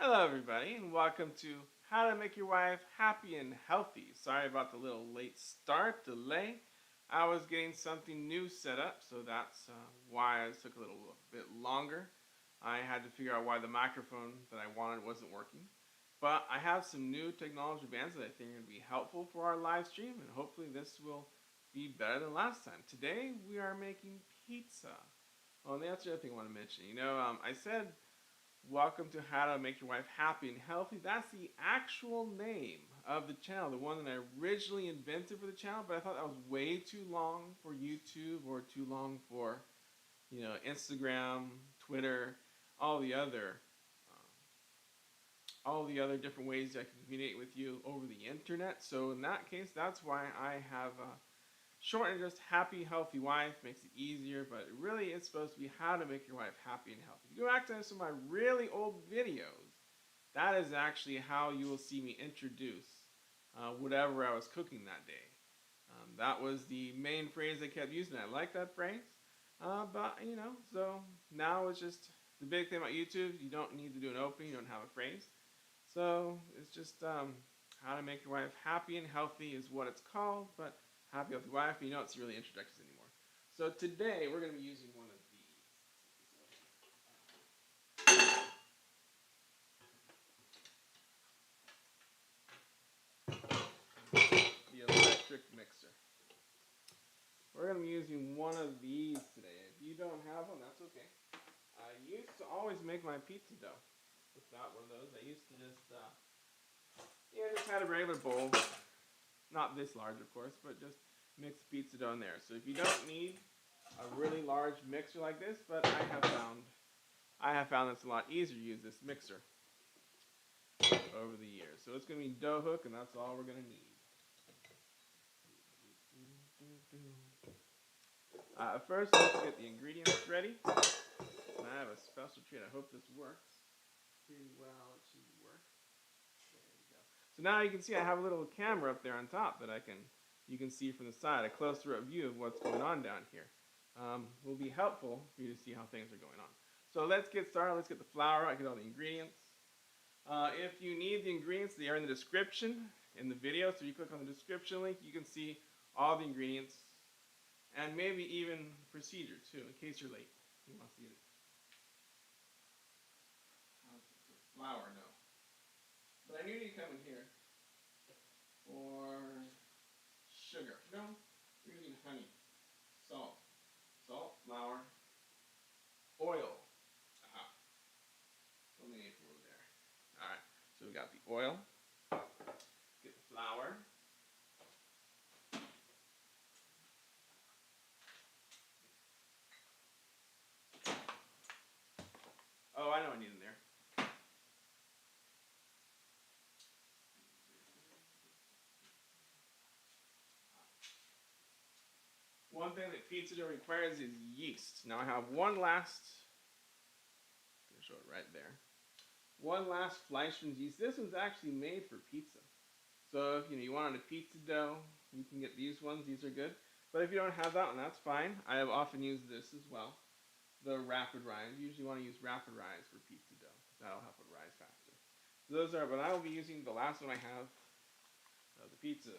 Hello, everybody, and welcome to How to Make Your Wife Happy and Healthy. Sorry about the little late start delay. I was getting something new set up, so that's why it took a little bit longer. I had to figure out why the microphone that I wanted wasn't working. But I have some new technology advances that I think are going to be helpful for our live stream, and hopefully this will be better than last time. Today we are making pizza. Oh, and that's the other thing I want to mention. I said welcome to How to Make Your Wife Happy and Healthy. That's the actual name of the channel, the one that I originally invented for the channel, but I thought that was way too long for YouTube or too long for, Instagram, Twitter, all the other different ways I can communicate with you over the internet. So in that case, that's why I have shortened just Happy Healthy Wife. Makes it easier, but really it's supposed to be how to make your wife happy and healthy. If you go back to some of my really old videos, that is actually how you will see me introduce whatever I was cooking that day. That was the main phrase I kept using. I like that phrase. So now it's just the big thing about YouTube. You don't need to do an opening. You don't have a phrase. So it's just how to make your wife happy and healthy is what it's called. But happy healthy wife, you know it's really introductions anymore. So today we're going to be using one of the electric mixer. We're going to be using one of these today. If you don't have one, that's okay. I used to always make my pizza dough without one of those. I used to just had a regular bowl, not this large, of course, but just mix the pizza dough in there. So if you don't need a really large mixer like this, but I have found it's a lot easier to use this mixer over the years. So it's going to be dough hook, and that's all we're going to need. First, let's get the ingredients ready. And I have a special treat. I hope this works pretty well. It should work. There we go. So now you can see I have a little camera up there on top that you can see from the side, a closer-up view of what's going on down here. Will be helpful for you to see how things are going on. So let's get started. Let's get the flour out, get all the ingredients. If you need the ingredients, they are in the description in the video. So you click on the description link, you can see all the ingredients and maybe even procedure too, in case you're late. You want to see it. Flour, no. But I knew you'd come in here for sugar. No, we're using honey, salt, flour, oil. Aha. Only need from over there. All right. So we got the oil. Get the flour. Oh, I know what I need in there. One thing that pizza dough requires is yeast. Now I have one last, I'm going to show it right there. One last Fleischmann's yeast. This one's actually made for pizza. So if you wanted a pizza dough, you can get these ones. These are good. But if you don't have that one, that's fine. I have often used this as well. The rapid rise. You usually want to use rapid rise for pizza dough. That'll help it rise faster. So those are, but I will be using the last one I have, the pizza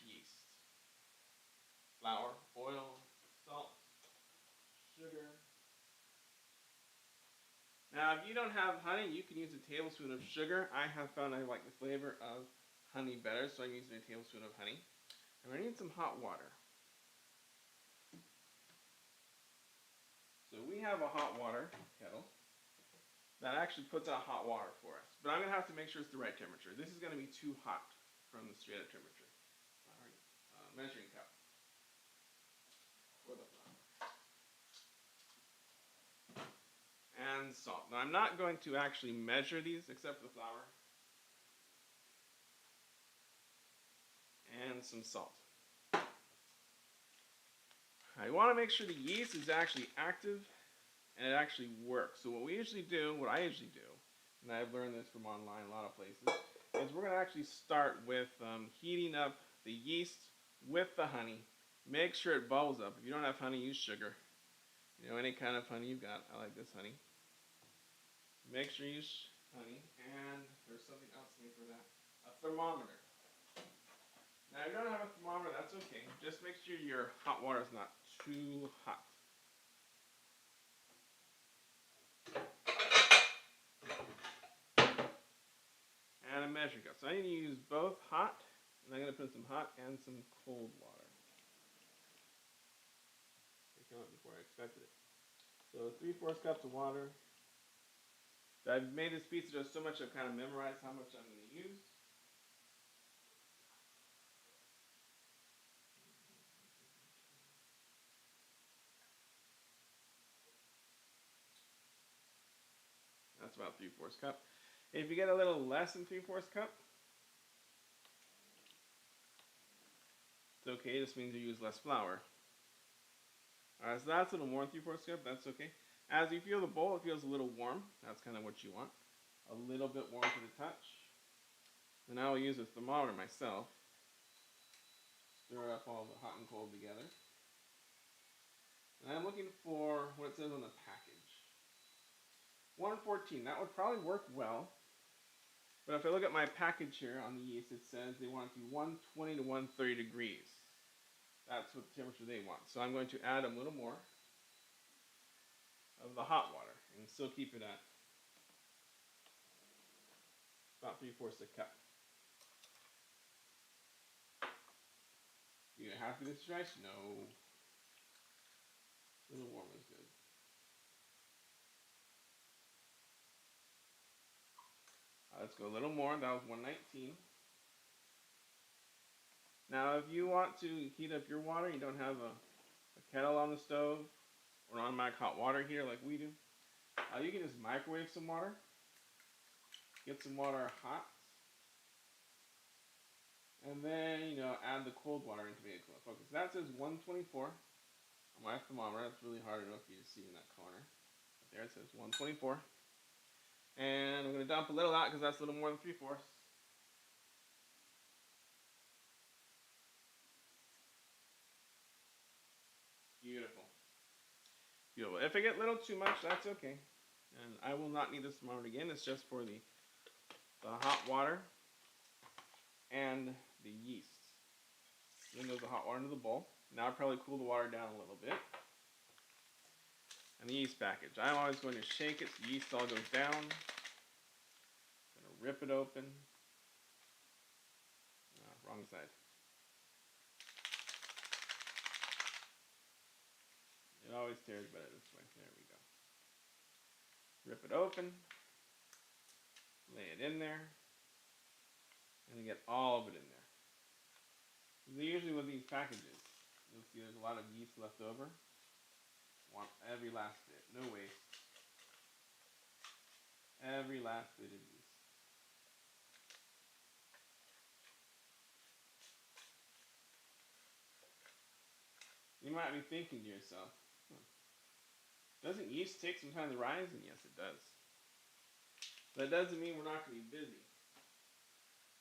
yeast. Flour, oil, salt, sugar. Now, if you don't have honey, you can use a tablespoon of sugar. I have found I like the flavor of honey better, so I'm using a tablespoon of honey. And I need some hot water. So we have a hot water kettle that actually puts out hot water for us. But I'm going to have to make sure it's the right temperature. This is going to be too hot from the straight up temperature. All right, measuring cup for the flour. And salt. Now I'm not going to actually measure these except for the flour. And some salt. I want to make sure the yeast is actually active and it actually works. So what I usually do, and I've learned this from online, a lot of places, is we're going to actually start with heating up the yeast with the honey. Make sure it bubbles up. If you don't have honey, use sugar. Any kind of honey you've got. I like this honey. Make sure you use honey, and there's something else made for that. A thermometer. Now, if you don't have a thermometer, that's okay. Just make sure your hot water is not too hot. And a measuring cup. So I need to use both hot, and I'm going to put some hot and some cold water. It came out before I expected it. So 3/4 cups of water. I've made this pizza dough so much I've kind of memorized how much I'm going to use. That's about 3/4 cup. If you get a little less than 3/4 cup, it's okay. This means you use less flour. Alright, so that's a little more than 3/4 cup. That's okay. As you feel the bowl, it feels a little warm. That's kind of what you want. A little bit warm to the touch. And I will use a thermometer myself. Stir up all the hot and cold together. And I'm looking for what it says on the package. 114. That would probably work well. But if I look at my package here on the yeast, it says they want it to be 120 to 130 degrees. That's what the temperature they want. So I'm going to add a little more of the hot water and still keep it at about 3/4 a cup. You happy with this rice? No. A little warm is good. Let's go a little more. That was 119. Now, if you want to heat up your water, you don't have a kettle on the stove or automatic hot water here like we do. You can just microwave some water. Get some water hot. And then, add the cold water into the focus. That says 124 on my thermometer. That's really hard enough for you to see in that corner. But there it says 124. And I'm going to dump a little out because that's a little more than 3/4. Beautiful. Beautiful. If I get a little too much, that's okay. And I will not need this thermometer again. It's just for the hot water and the yeast. Then goes the hot water into the bowl. Now I'll probably cool the water down a little bit. And the yeast package. I'm always going to shake it so the yeast all goes down. I'm going to rip it open. Wrong side. It always tears better this way. There we go. Rip it open. Lay it in there. And you get all of it in there. Usually with these packages, you'll see there's a lot of yeast left over. Want every last bit. No waste. Every last bit of yeast. You might be thinking to yourself, doesn't yeast take some time to rise? And yes, it does. That doesn't mean we're not going to be busy.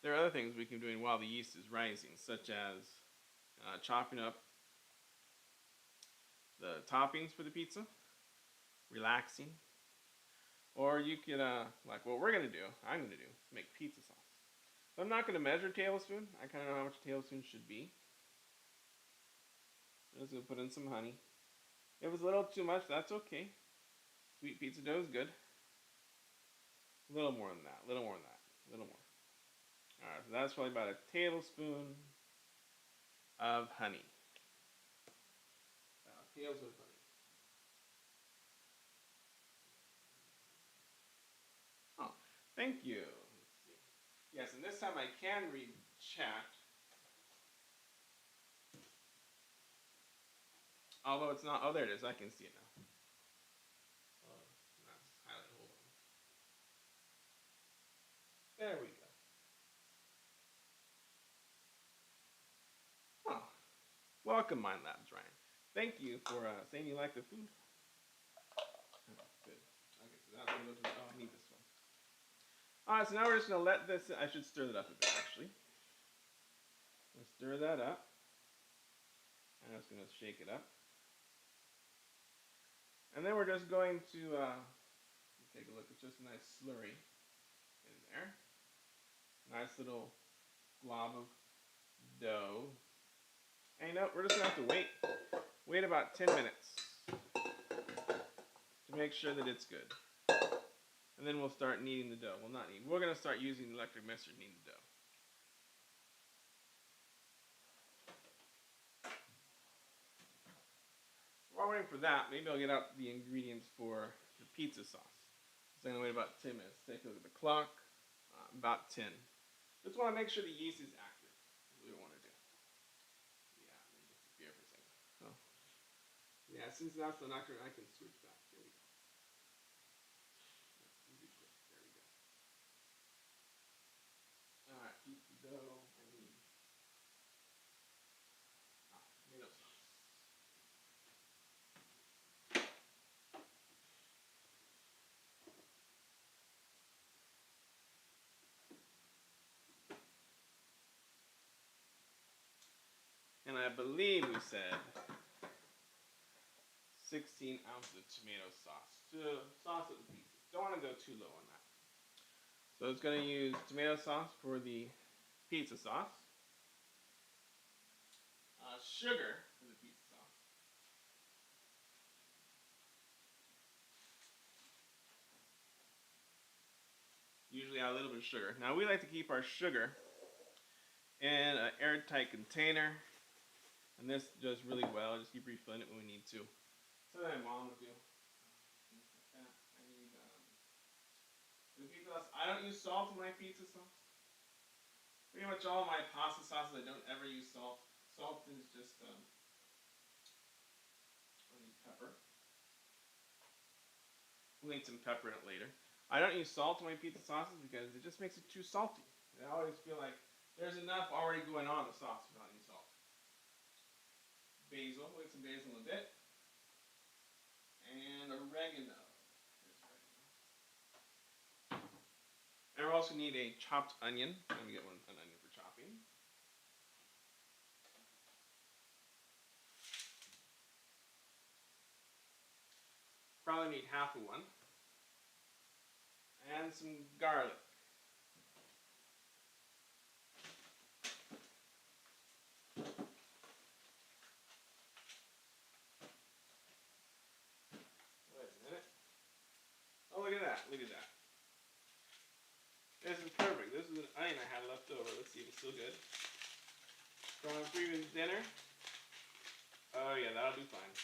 There are other things we can be doing while the yeast is rising, such as chopping up the toppings for the pizza, relaxing, or you could, like what we're going to do, I'm going to do, make pizza sauce. So I'm not going to measure a tablespoon. I kind of know how much a tablespoon should be. I'm just going to put in some honey. If it's a little too much, that's okay. Sweet pizza dough is good. A little more than that, a little more than that, a little more. Alright, so that's probably about a tablespoon of honey. About a tablespoon of honey. Oh, thank you. Let's see. Yes, and this time I can read chat. Although it's not, oh there it is, I can see it now. Oh, that's highlighted, hold on. There we go. Oh, welcome Mind Labs, Ryan. Thank you for saying you like the food. Oh, good. Okay, so that's gonna go to, oh, I need this one. Alright, so now we're just gonna let this, I should stir that up a bit actually. Let's stir that up. I'm just gonna shake it up. And then we're just going to Take a look. It's just a nice slurry in there. Nice little glob of dough. And you know, we're just gonna have to wait. Wait about 10 minutes to make sure that it's good. And then we'll start kneading the dough. Well, not kneading. We're gonna start using the electric mixer to knead the dough. While we're waiting for that, maybe I'll get out the ingredients for the pizza sauce. So I'm gonna wait about 10 minutes. Take a look at the clock. About 10. Just want to make sure the yeast is active. That's what we want to do. Yeah, let me disappear for a second. Oh. Yeah, since that's not accurate, I can switch back. There we go. There we go. Alright, pizza dough. I need tomato sauce. And I believe we said 16 ounces of tomato sauce to sauce up the pizza. Don't want to go too low on that. So it's going to use tomato sauce for the pizza sauce, sugar for the pizza sauce, usually add a little bit of sugar. Now we like to keep our sugar in an airtight container, and this does really well. Just keep refilling it when we need to. So my mom would do. I need the pizza sauce. I don't use salt in my pizza sauce. Pretty much all my pasta sauces, I don't ever use salt. Salt is just I need pepper. We'll need some pepper in it later. I don't use salt in my pizza sauces because it just makes it too salty. I always feel like there's enough already going on in the sauce without any salt. Basil, we'll get some basil in a bit. And oregano. And we also need a chopped onion. Let me get an onion for chopping. Probably need half of one. And some garlic. Wait a minute. Oh, look at that. Look at that. This is perfect. This is an onion I had left over. Let's see if it's still good. From a previous dinner. Oh yeah, that'll do fine.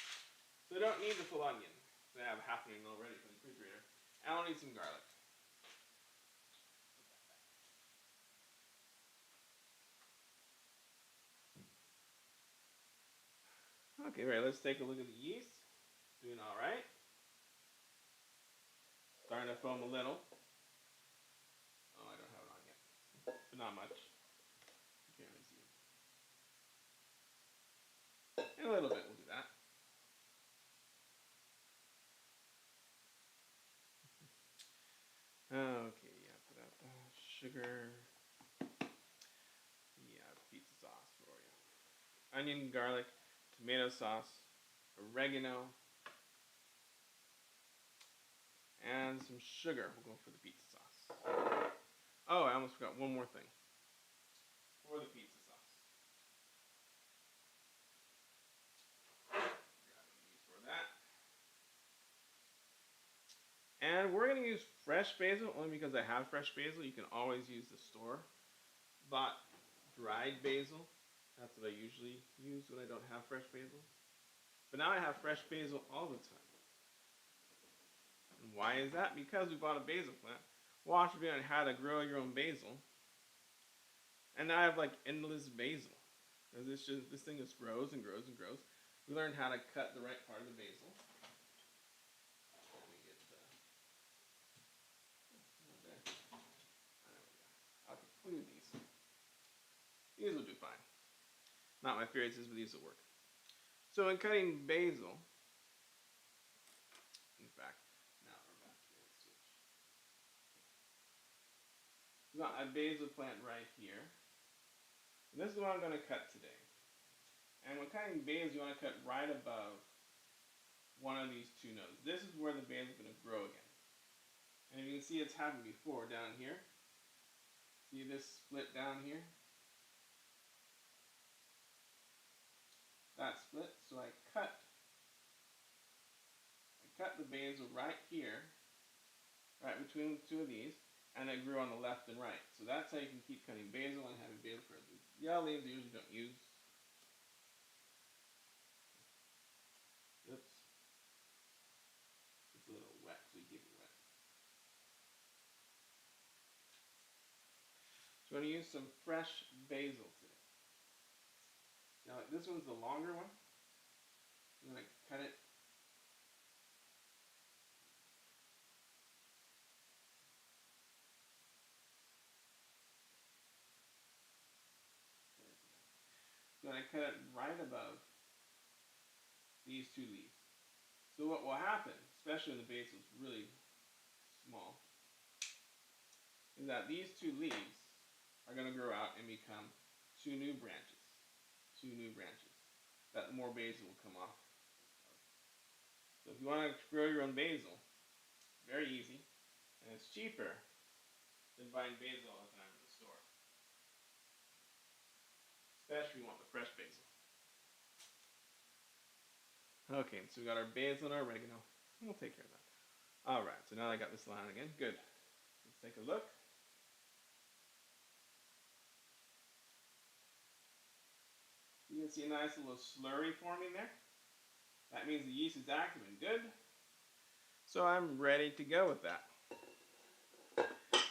So I don't need the full onion. I have half an onion already from the refrigerator. And I'll need some garlic. Okay, right, let's take a look at the yeast. Doing alright. Starting to foam a little. Oh, I don't have it on yet. But not much. You can't really see it. In a little bit, we'll do that. Okay, yeah, put out the sugar. Yeah, pizza sauce for you. Onion, garlic, tomato sauce, oregano, and some sugar. We'll go for the pizza sauce. Oh, I almost forgot one more thing. For the pizza sauce. Grabbing these for that. And we're going to use fresh basil only because I have fresh basil. You can always use the store bought dried basil. That's what I usually use when I don't have fresh basil. But now I have fresh basil all the time. And why is that? Because we bought a basil plant. Watched a video on how to grow your own basil. And now I have like endless basil. Because this thing just grows and grows and grows. We learned how to cut the right part of the basil. Let me get there. I'll include these. These will do fine. Not my favorites, but these will work. So in cutting basil, in fact, now we're back here. Let's switch. We've got a basil plant right here. And this is what I'm going to cut today. And when cutting basil, you want to cut right above one of these two nodes. This is where the basil is going to grow again. And you can see it's happened before down here. See this split down here? That split. So I cut the basil right here, right between the two of these, and it grew on the left and right. So that's how you can keep cutting basil and having basil for the yellow leaves I usually don't use. Oops. It's a little wet, so you keep it wet. So I'm going to use some fresh basil today. Now this one's the longer one. I'm going to cut it. So I cut it right above these two leaves. So what will happen, especially when the basil is really small, is that these two leaves are going to grow out and become two new branches. Two new branches. That more basil will come off. So if you want to grow your own basil, very easy, and it's cheaper than buying basil all the time in the store. Especially if you want the fresh basil. Okay, so we got our basil and our oregano. We'll take care of that. Alright, so now I got this line again. Good. Let's take a look. You can see a nice little slurry forming there. That means the yeast is active and good. So I'm ready to go with that.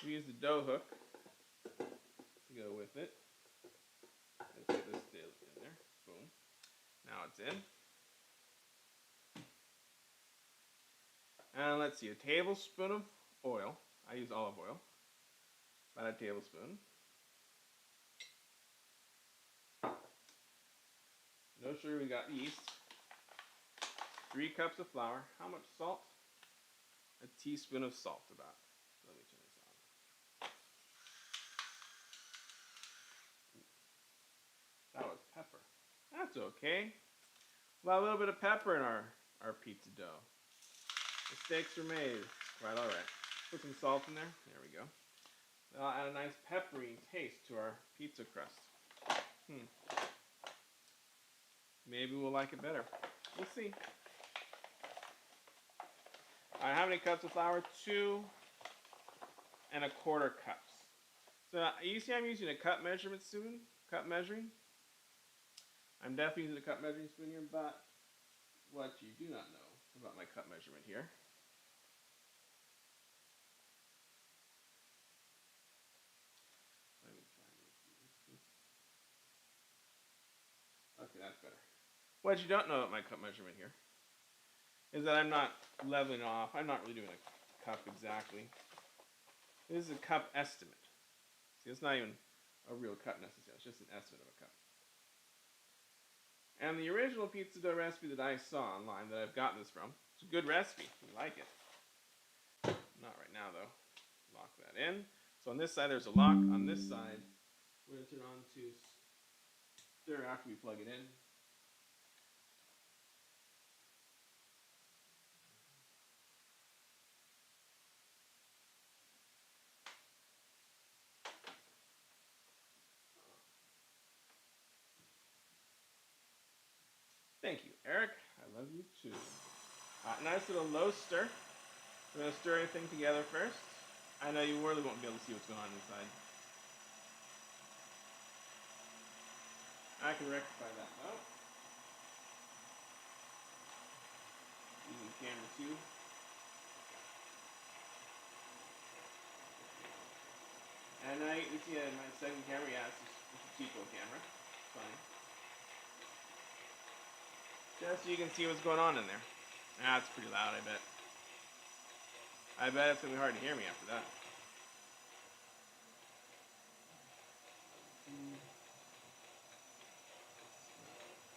We use the dough hook to go with it. Let's get this in there. Boom. Now it's in. And let's see, a tablespoon of oil. I use olive oil. About a tablespoon. No sugar, we got yeast. 3 cups of flour. How much salt? A teaspoon of salt about. Let me turn this on. That was pepper. That's okay. Well, a little bit of pepper in our pizza dough. Mistakes were made. Quite alright. Put some salt in there. There we go. That'll add a nice peppery taste to our pizza crust. Maybe we'll like it better. We'll see. Alright, how many cups of flour? 2 1/4 cups. So you see I'm using a cup measurement spoon. Cup measuring. I'm definitely using a cup measuring spoon here, but what you do not know about my cup measurement here. Let me try and see. Okay, that's better. What you don't know about my cup measurement here is that I'm not leveling off. I'm not really doing a cup exactly. This is a cup estimate. See, it's not even a real cup necessarily. It's just an estimate of a cup. And the original pizza dough recipe that I saw online, that I've gotten this from, it's a good recipe. You like it. Not right now, though. Lock that in. So on this side, there's a lock. On this side, we're going to turn on to stir after we plug it in. Thank you, Eric. I love you too. Nice little low stir. We're going to stir everything together first. I know you really won't be able to see what's going on inside. I can rectify that though. Using camera 2. And now you can see my second camera. Yeah, it's a cheapo camera. It's fine. Just so you can see what's going on in there. It's pretty loud, I bet. I bet it's going to be hard to hear me after that.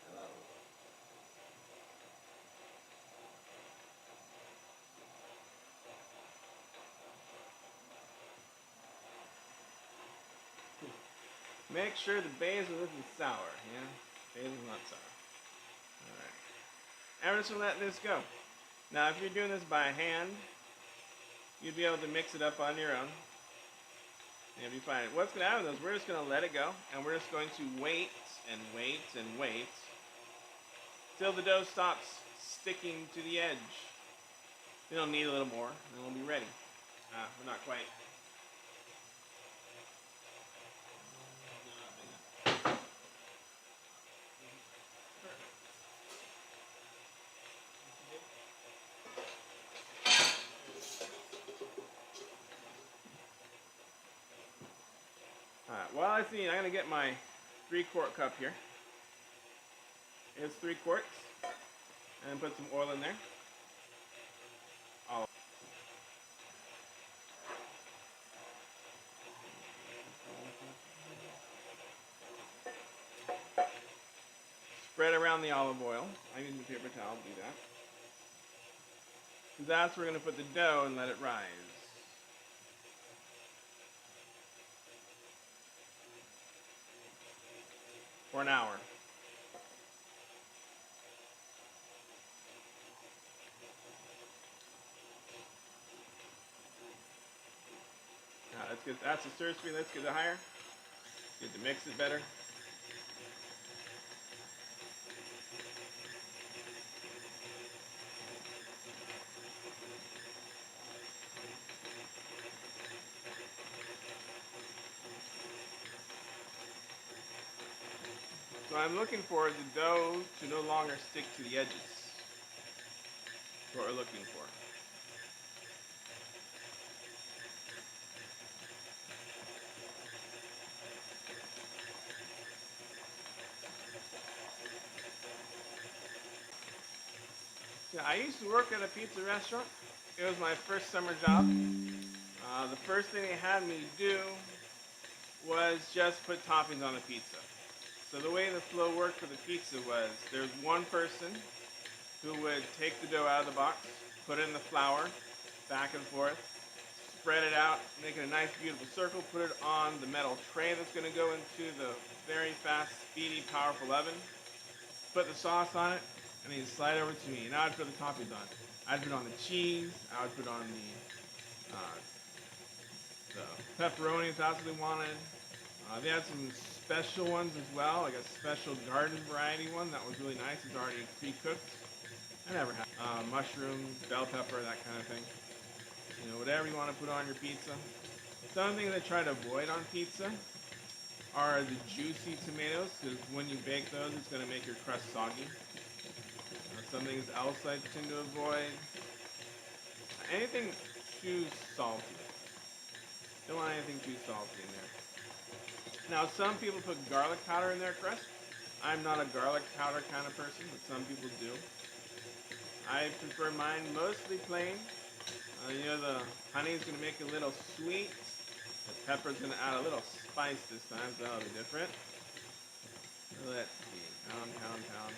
Hello. Make sure the basil isn't sour, yeah? Basil's not sour. Alright. I'm just going to let this go. Now, if you're doing this by hand, you'd be able to mix it up on your own. And you'll be fine. What's going to happen is we're just going to let it go, and we're just going to wait and wait and wait till the dough stops sticking to the edge. It'll need a little more, and we'll be ready. We're not quite. Alright, while I see, I'm going to get my 3-quart cup here. It's 3 quarts. And put some oil in there. Olive. Spread around the olive oil. I'm using a paper towel to do that. And that's where we're going to put the dough and let it rise. For an hour. Let's get that's the stir speed. Let's get it higher. Get to mix it better. So I'm looking for the dough to no longer stick to the edges. That's what we're looking for. Yeah, I used to work at a pizza restaurant. It was my first summer job. The first thing they had me do was just put toppings on the pizza. So the way the flow worked for the pizza was there's one person who would take the dough out of the box, put it in the flour, back and forth, spread it out, make it a nice beautiful circle, put it on the metal tray that's going to go into the very fast, speedy, powerful oven, put the sauce on it, and then slide it over to me. And I would put the toppings on. I'd put on the cheese, I would put on the pepperoni if that's what they wanted. They had some special ones as well, like a special garden variety one that was really nice. It's already pre-cooked. I never had mushrooms, bell pepper, that kind of thing. You know, whatever you want to put on your pizza. Some things I try to avoid on pizza are the juicy tomatoes, because when you bake those, it's going to make your crust soggy. Some things else I tend to avoid. Anything too salty. Don't want anything too salty in there. Now, some people put garlic powder in their crust. I'm not a garlic powder kind of person, but some people do. I prefer mine mostly plain. You know, the honey is going to make it a little sweet. The pepper's going to add a little spice this time, so that'll be different. Let's see. Pound, pound, pound.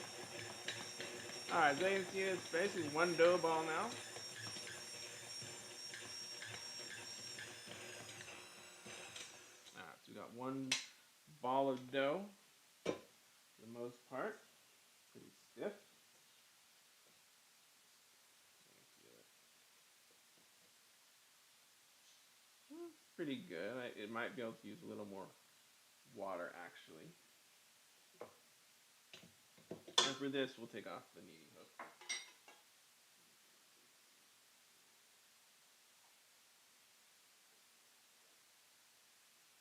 Alright, so you can see it's basically one dough ball now. Alright, so we got one ball of dough, for the most part. Pretty stiff. Pretty good. It might be able to use a little more water, actually. And for this, we'll take off the kneading hook.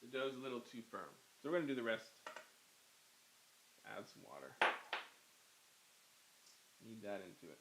The dough's a little too firm. So we're going to do the rest. Add some water. Knead that into it.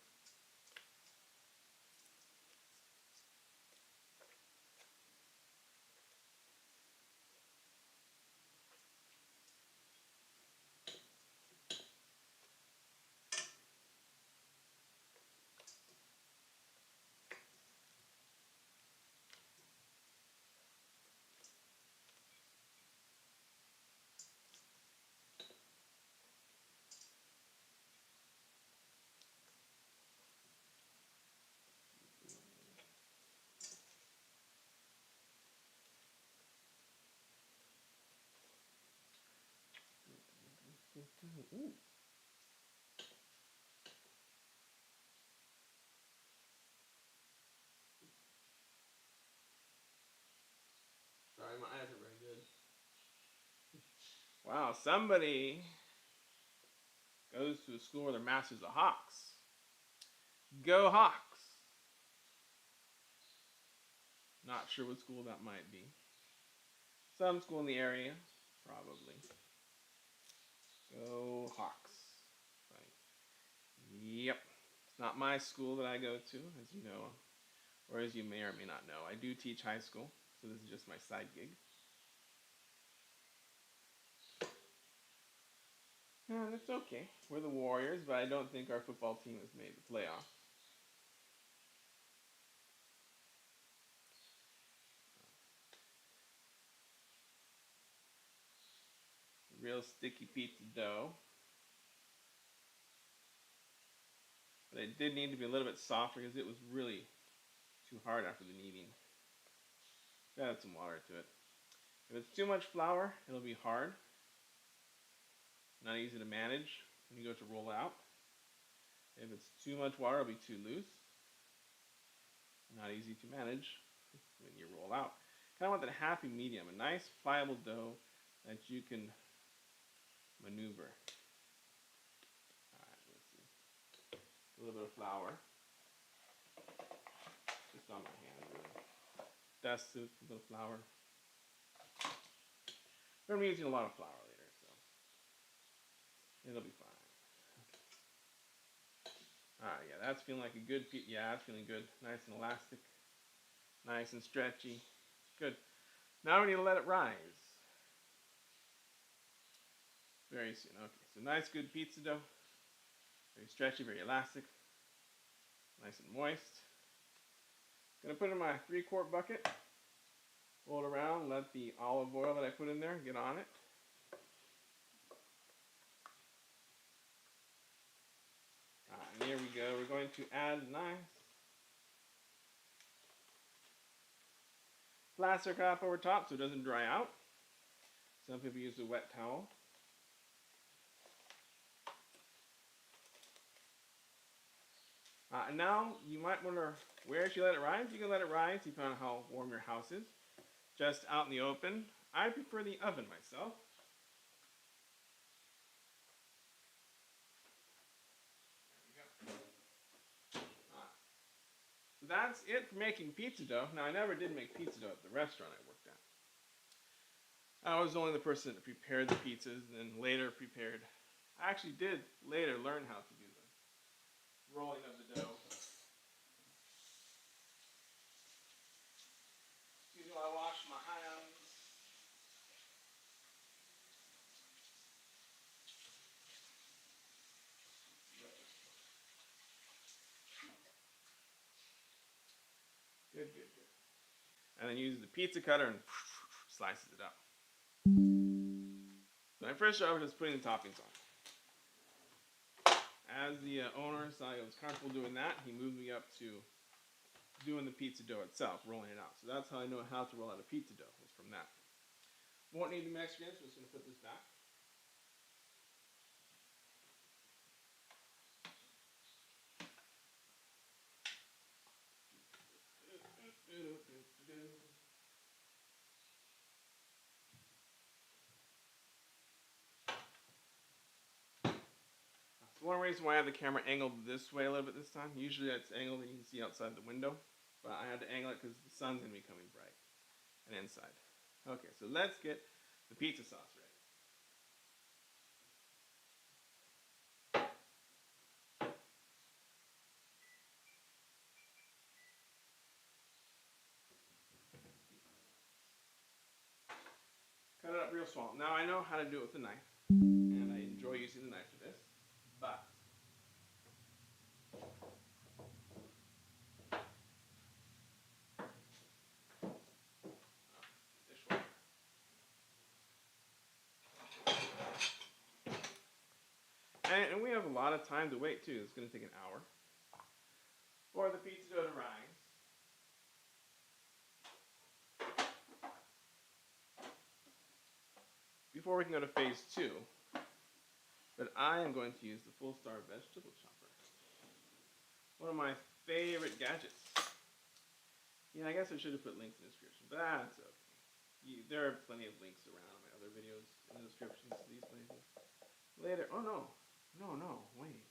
Ooh. Wow, somebody goes to a school where their master's a Hawks. Go Hawks! Not sure what school that might be. Some school in the area, probably. Go Hawks. Right. Yep. It's not my school that I go to, as you know, or as you may or may not know. I do teach high school, so this is just my side gig. And it's okay. We're the Warriors, but I don't think our football team has made the playoffs. Real sticky pizza dough. But it did need to be a little bit softer because it was really too hard after the kneading. Gotta add some water to it. If it's too much flour, it'll be hard. Not easy to manage when you go to roll out. If it's too much water, it'll be too loose. Not easy to manage when you roll out. Kind of want that happy medium, a nice pliable dough that you can maneuver. Alright, let's see. A little bit of flour. Just on my hand, really. Dust it with a little flour. We're going to be using a lot of flour later, so it'll be fine. Alright, yeah, that's feeling like a good pizza. Yeah, it's feeling good. Nice and elastic. Nice and stretchy. Good. Now we need to let it rise. Very soon. Okay, so nice, good pizza dough. Very stretchy, very elastic. Nice and moist. Gonna put it in my 3-quart bucket. Roll it around, let the olive oil that I put in there get on it. And here we go. We're going to add nice plaster cap over top so it doesn't dry out. Some people use a wet towel. And now you might wonder where should you let it rise. You can let it rise depending on how warm your house is. Just out in the open. I prefer the oven myself. So that's it for making pizza dough. Now I never did make pizza dough at the restaurant I worked at. I was only the person that prepared the pizzas and then later prepared. I actually did later learn how to do the rolling of the dough. Excuse me while I wash my hands. Good, good, good. And then use the pizza cutter and slices it up. So my first job was just putting the toppings on. As the owner saw I was comfortable doing that, he moved me up to doing the pizza dough itself, rolling it out. So that's how I know how to roll out a pizza dough, was from that. Won't need the Mexicans, so I'm just going to put this back. So one reason why I have the camera angled this way a little bit this time, usually it's angled that you can see outside the window, but I had to angle it because the sun's going to be coming bright and inside. Okay, so let's get the pizza sauce ready. Cut it up real small. Now I know how to do it with a knife, and I enjoy using the knife for this, but dishwasher. And we have a lot of time to wait too. It's going to take an hour for the pizza dough to rise. Before we can go to phase 2, but I am going to use the Full Star vegetable chopper. One of my favorite gadgets. Yeah, I guess I should have put links in the description, but that's okay. There are plenty of links around in my other videos in the descriptions to these places later. Oh no, no, wait.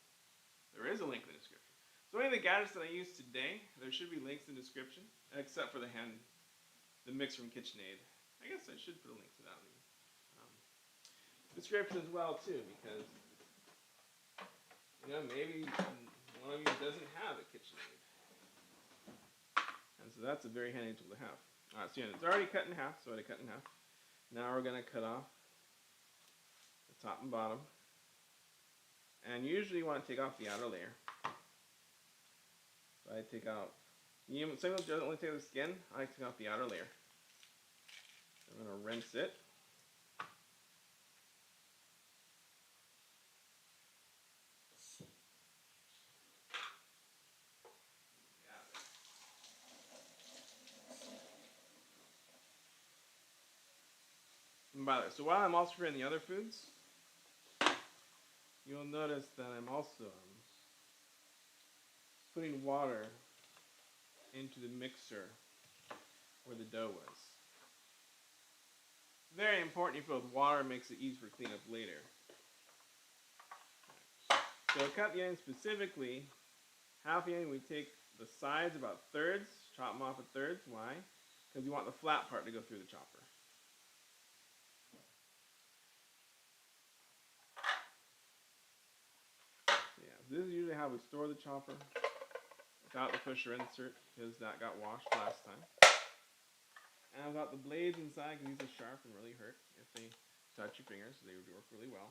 There is a link in the description. So any of the gadgets that I use today, there should be links in the description, except for the mix from KitchenAid. I guess I should put a link to that in the um, description as well too, because maybe one of you doesn't have a KitchenAid, and so that's a very handy tool to have. All right, so it's already cut in half, so I cut in half. Now we're gonna cut off the top and bottom, and usually you want to take off the outer layer. So I take out. Some people don't only take the skin. I take off the outer layer. I'm gonna rinse it. And by the way, so while I'm also preparing the other foods, you'll notice that I'm also putting water into the mixer where the dough was. Very important you fill with water, makes it easy for cleanup later. So cut the onion specifically. Half the onion, we take the sides about thirds, chop them off at thirds. Why? Because you want the flat part to go through the chopper. So yeah, this is usually how we store the chopper without the pusher insert, because that got washed last time. And I've got the blades inside, because these are sharp and really hurt if they touch your fingers, so they would work really well.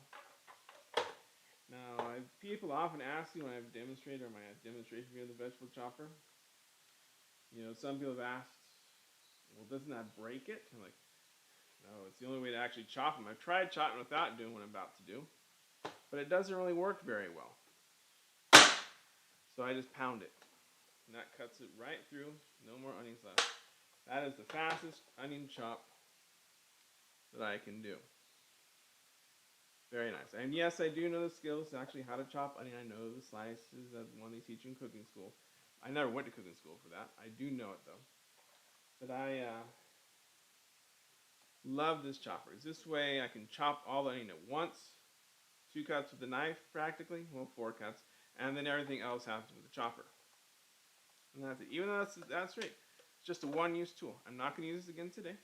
Now, people often ask me when I've demonstrated, or my demonstration video of the vegetable chopper, some people have asked, well, doesn't that break it? I'm like, no, it's the only way to actually chop them. I've tried chopping without doing what I'm about to do, but it doesn't really work very well. So I just pound it, and that cuts it right through, no more onions left. That is the fastest onion chop that I can do. Very nice. And yes, I do know the skills, actually how to chop onion. I know the slices that one they teach in cooking school. I never went to cooking school for that. I do know it though. But I love this chopper. This way I can chop all the onion at once. 2 cuts with the knife practically. Well, 4 cuts. And then everything else happens with the chopper. And that's it. Even though that's right. It's just a one-use tool. I'm not going to use this again today.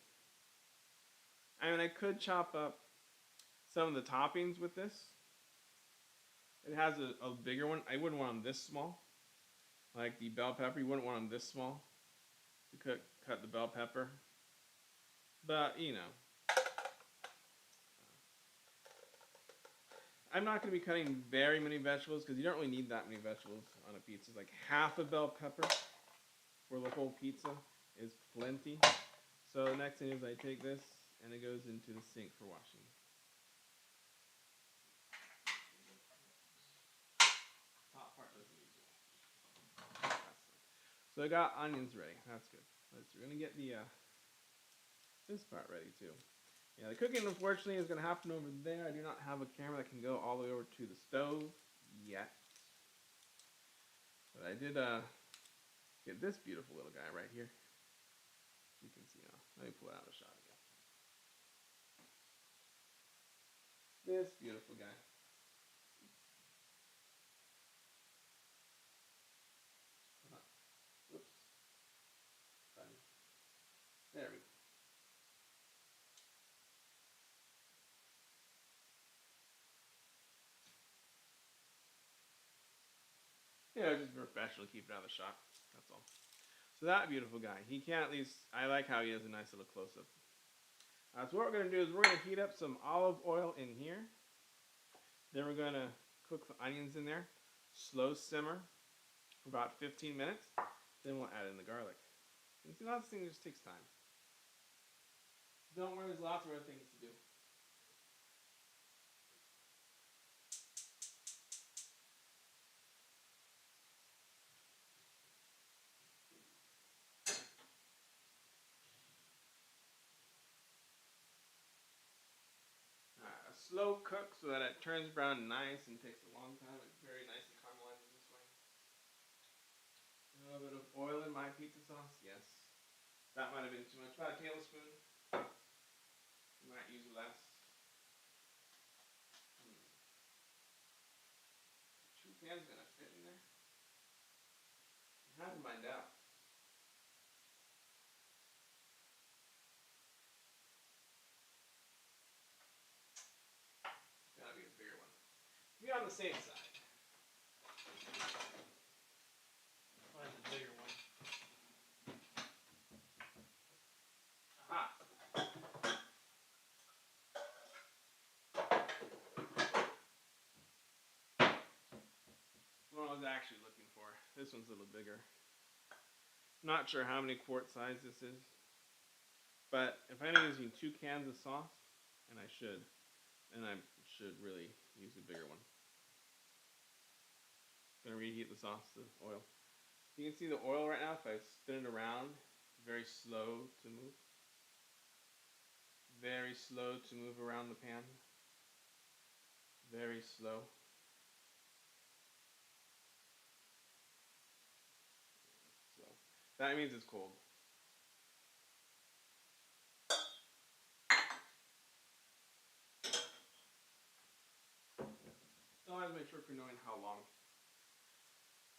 I mean, I could chop up some of the toppings with this. It has a bigger one. I wouldn't want them this small. Like the bell pepper, you wouldn't want them this small to cut the bell pepper. But, I'm not going to be cutting very many vegetables because you don't really need that many vegetables on a pizza. It's like half a bell pepper for the whole pizza is plenty. So the next thing is I take this and it goes into the sink for washing. Top part doesn't need to wash. So I got onions ready. That's good. We're going to get this part ready too. Yeah, the cooking unfortunately is going to happen over there. I do not have a camera that can go all the way over to the stove yet. But I did get this beautiful little guy right here. You can see now. Let me pull it out of the shot again. This beautiful guy. Oops. There we go. Yeah, just professionally keep it out of the shot. That's all. So that beautiful guy, he can at least, I like how he has a nice little close-up. So what we're going to do is we're going to heat up some olive oil in here. Then we're going to cook the onions in there. Slow simmer for about 15 minutes. Then we'll add in the garlic. And see, lots of things just takes time. Don't worry, there's lots of other things to do. A slow cook so that it turns brown nice and takes a long time. It's very nice and caramelizes this way. A little bit of oil in my pizza sauce, yes. That might have been too much. About a tablespoon. You might use less. Be on the safe side. Find the bigger one. Ah. What I was actually looking for. This one's a little bigger. Not sure how many quart size this is. But if I'm using 2 cans of sauce, and I should really use a bigger one. I'm gonna reheat the sauce, the oil. You can see the oil right now, if I spin it around, it's very slow to move. Very slow to move around the pan. Very slow. So that means it's cold. So I have to make sure for knowing how long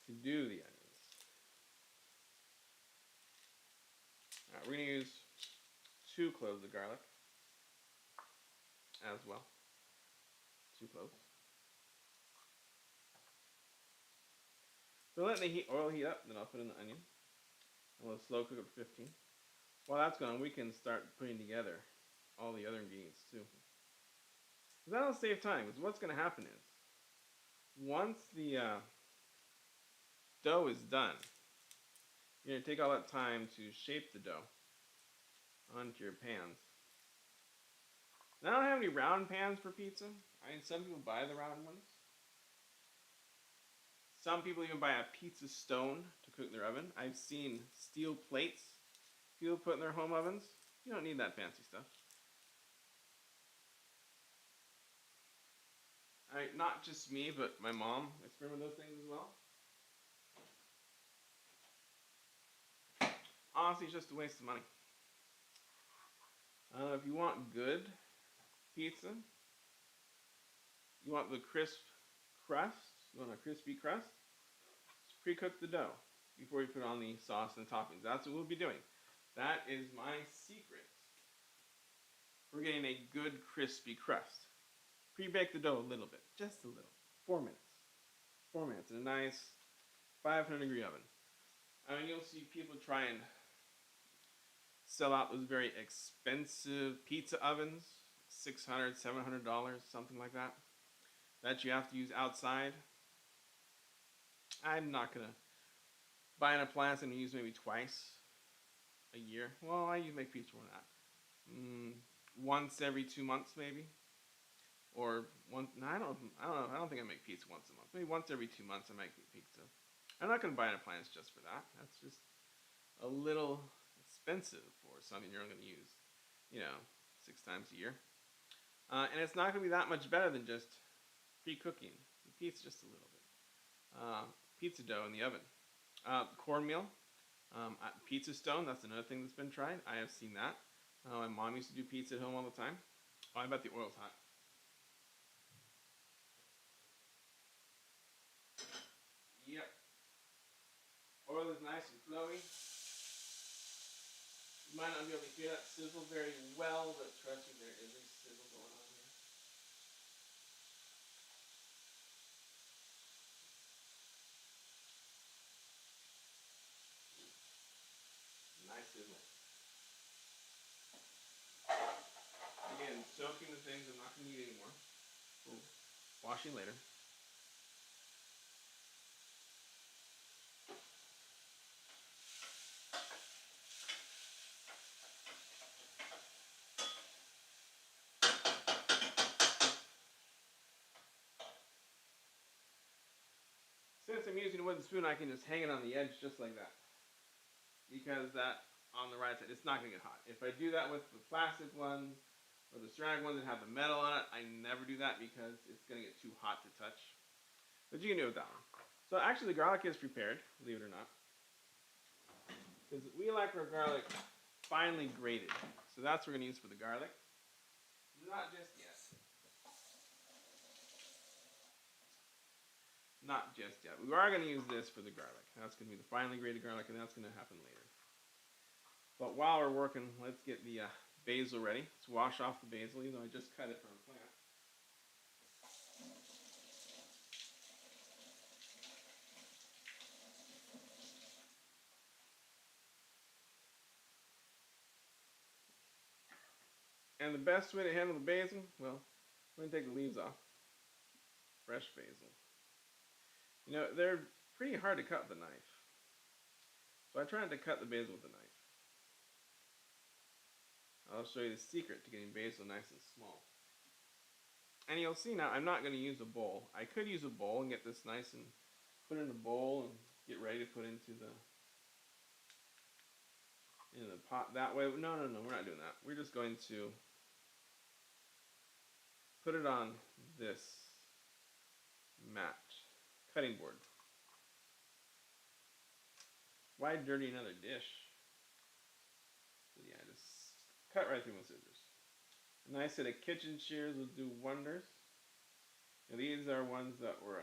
to do the onions. Alright, we're gonna use 2 cloves of garlic as well. 2 cloves. So let the oil heat up, then I'll put in the onion. And we'll slow cook it for 15. While that's going, we can start putting together all the other ingredients too. That'll save time, because what's going to happen is, once the dough is done, you're going to take all that time to shape the dough onto your pans. Now, I don't have any round pans for pizza. I mean, some people buy the round ones. Some people even buy a pizza stone to cook in their oven. I've seen steel plates people put in their home ovens. You don't need that fancy stuff. Not just me, but my mom experimented with those things as well. Honestly, it's just a waste of money. If you want good pizza, you want the crisp crust, you want a crispy crust, just pre-cook the dough before you put on the sauce and the toppings. That's what we'll be doing. That is my secret for getting a good crispy crust. Pre-bake the dough a little bit, just a little. 4 minutes. 4 minutes in a nice 500-degree oven. I mean, you'll see people try and sell out those very expensive pizza ovens, $600, $700, something like that, that you have to use outside. I'm not gonna buy an appliance and use maybe twice a year. Well, I usually make pizza more than that. Once every 2 months, maybe. Or one. No, I don't know. I don't think I make pizza once a month. Maybe once every 2 months I make pizza. I'm not gonna buy an appliance just for that. That's just a little expensive for something you're only gonna use, 6 times a year. And it's not gonna be that much better than just pre-cooking the pizza just a little bit. Pizza dough in the oven. Cornmeal. Pizza stone, that's another thing that's been tried. I have seen that. My mom used to do pizza at home all the time. Oh, I bet the oil's hot. Yep. Oil is nice and flowy. You might not be able to hear that sizzle very well, but trust me, there is a sizzle going on here. Nice sizzle. Again, soaking the things I'm not going to need anymore. We'll washing later. Since I'm using a wooden spoon, I can just hang it on the edge just like that. Because that, on the right side, it's not going to get hot. If I do that with the plastic ones, or the ceramic ones that have the metal on it, I never do that because it's going to get too hot to touch. But you can do it with that one. So actually the garlic is prepared, believe it or not. Because we like our garlic finely grated. So that's what we're going to use for the garlic. Not just yet. Not just yet. We are going to use this for the garlic. That's going to be the finely grated garlic, and that's going to happen later. But while we're working, let's get the basil ready. Let's wash off the basil, even though I just cut it from a plant. And the best way to handle the basil, well, we're going to take the leaves off. Fresh basil. You know, they're pretty hard to cut with a knife. So I tried to cut the basil with a knife. I'll show you the secret to getting basil nice and small. And you'll see now, I'm not going to use a bowl. I could use a bowl and get this nice and put it in a bowl and get ready to put into the pot that way. No, we're not doing that. We're just going to put it on this mat, cutting board. Why dirty another dish? So yeah, just cut right through with scissors. A nice set of kitchen shears will do wonders. Now, these are ones that were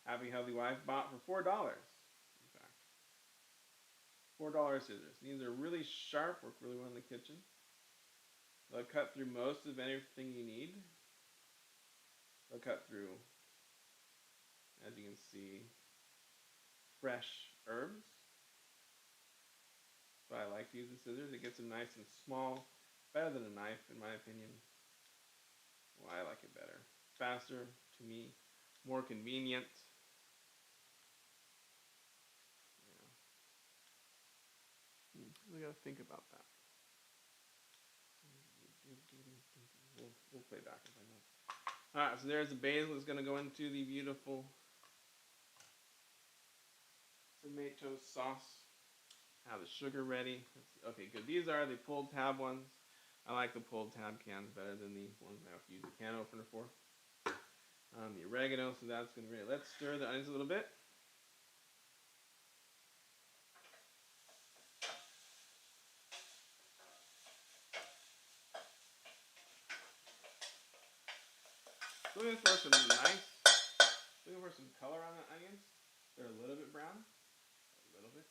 Happy Healthy Wife bought for $4. In fact, $4 scissors. These are really sharp. Work really well in the kitchen. They'll cut through most of anything you need. They'll cut through, as you can see, fresh herbs. So I like to use the scissors. It gets them nice and small. Better than a knife, in my opinion. Well, I like it better. Faster, to me. More convenient. Yeah. We gotta think about that. We'll play back if I know. Alright, so there's the basil. It's gonna go into the beautiful tomato sauce. Have the sugar ready. Okay, good. These are the pulled tab ones. I like the pulled tab cans better than the ones I have to use the can opener for. The oregano, so that's going to be ready. Let's stir the onions a little bit. Looking for some color on the onions. They're a little bit brown. A little bit.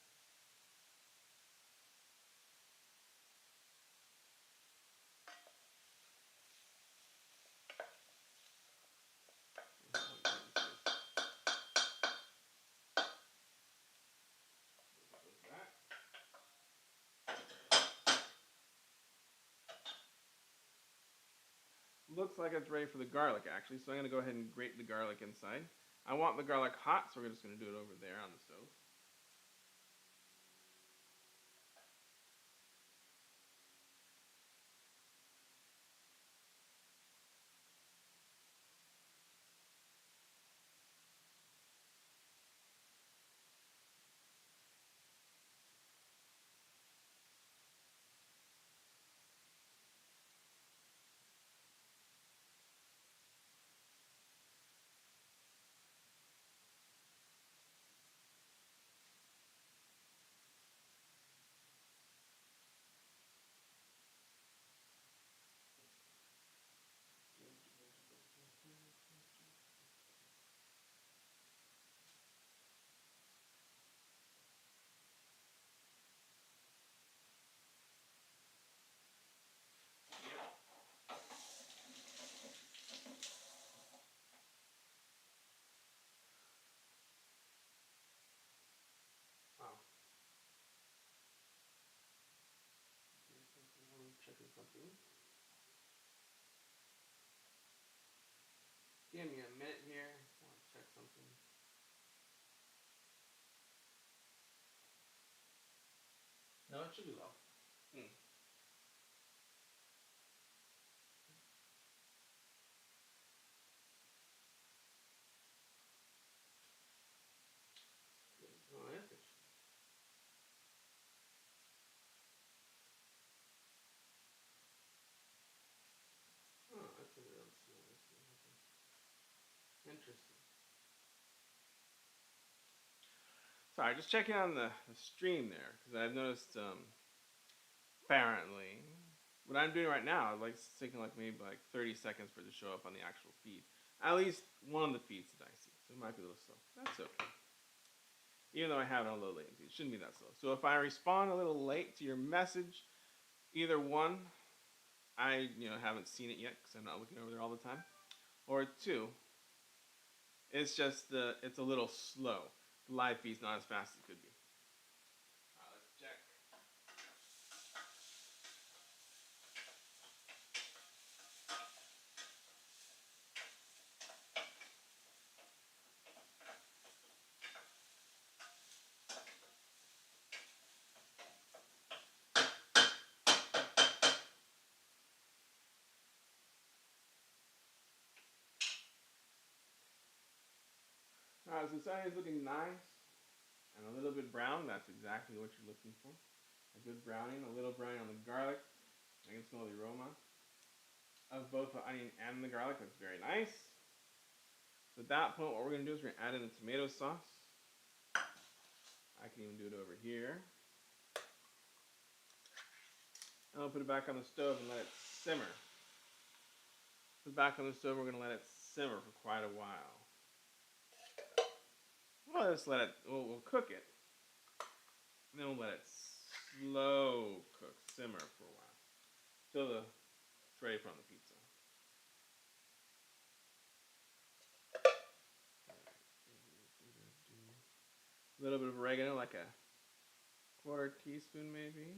Looks like it's ready for the garlic, actually, so I'm going to go ahead and grate the garlic inside. I want the garlic hot, so we're just going to do it over there on the stove. Wow. I'm checking something. Give me a minute here. I want to check something. No, it should be low. Oh, interesting. Oh, that's a real smell. Interesting. Sorry, just checking on the stream there, because I've noticed, apparently, what I'm doing right now, it's taking maybe 30 seconds for it to show up on the actual feed. At least one of the feeds that I see, so it might be a little slow. That's okay. Even though I have it on low latency, it shouldn't be that slow. So if I respond a little late to your message, either one, I haven't seen it yet because I'm not looking over there all the time, or two, it's just it's a little slow. The live feed's not as fast as it could be. Let's check. So this onion's looking nice and a little bit brown. That's exactly what you're looking for. A good browning, a little browning on the garlic. I can smell the aroma of both the onion and the garlic. That's very nice. So at that point, what we're going to do is we're going to add in the tomato sauce. I can even do it over here. And I'll put it back on the stove and let it simmer. Put it back on the stove, we're going to let it simmer for quite a while. We'll just let it, we'll cook it. And then we'll let it slow cook, simmer for a while. Till it's ready for on the pizza. A little bit of oregano, like a quarter teaspoon maybe.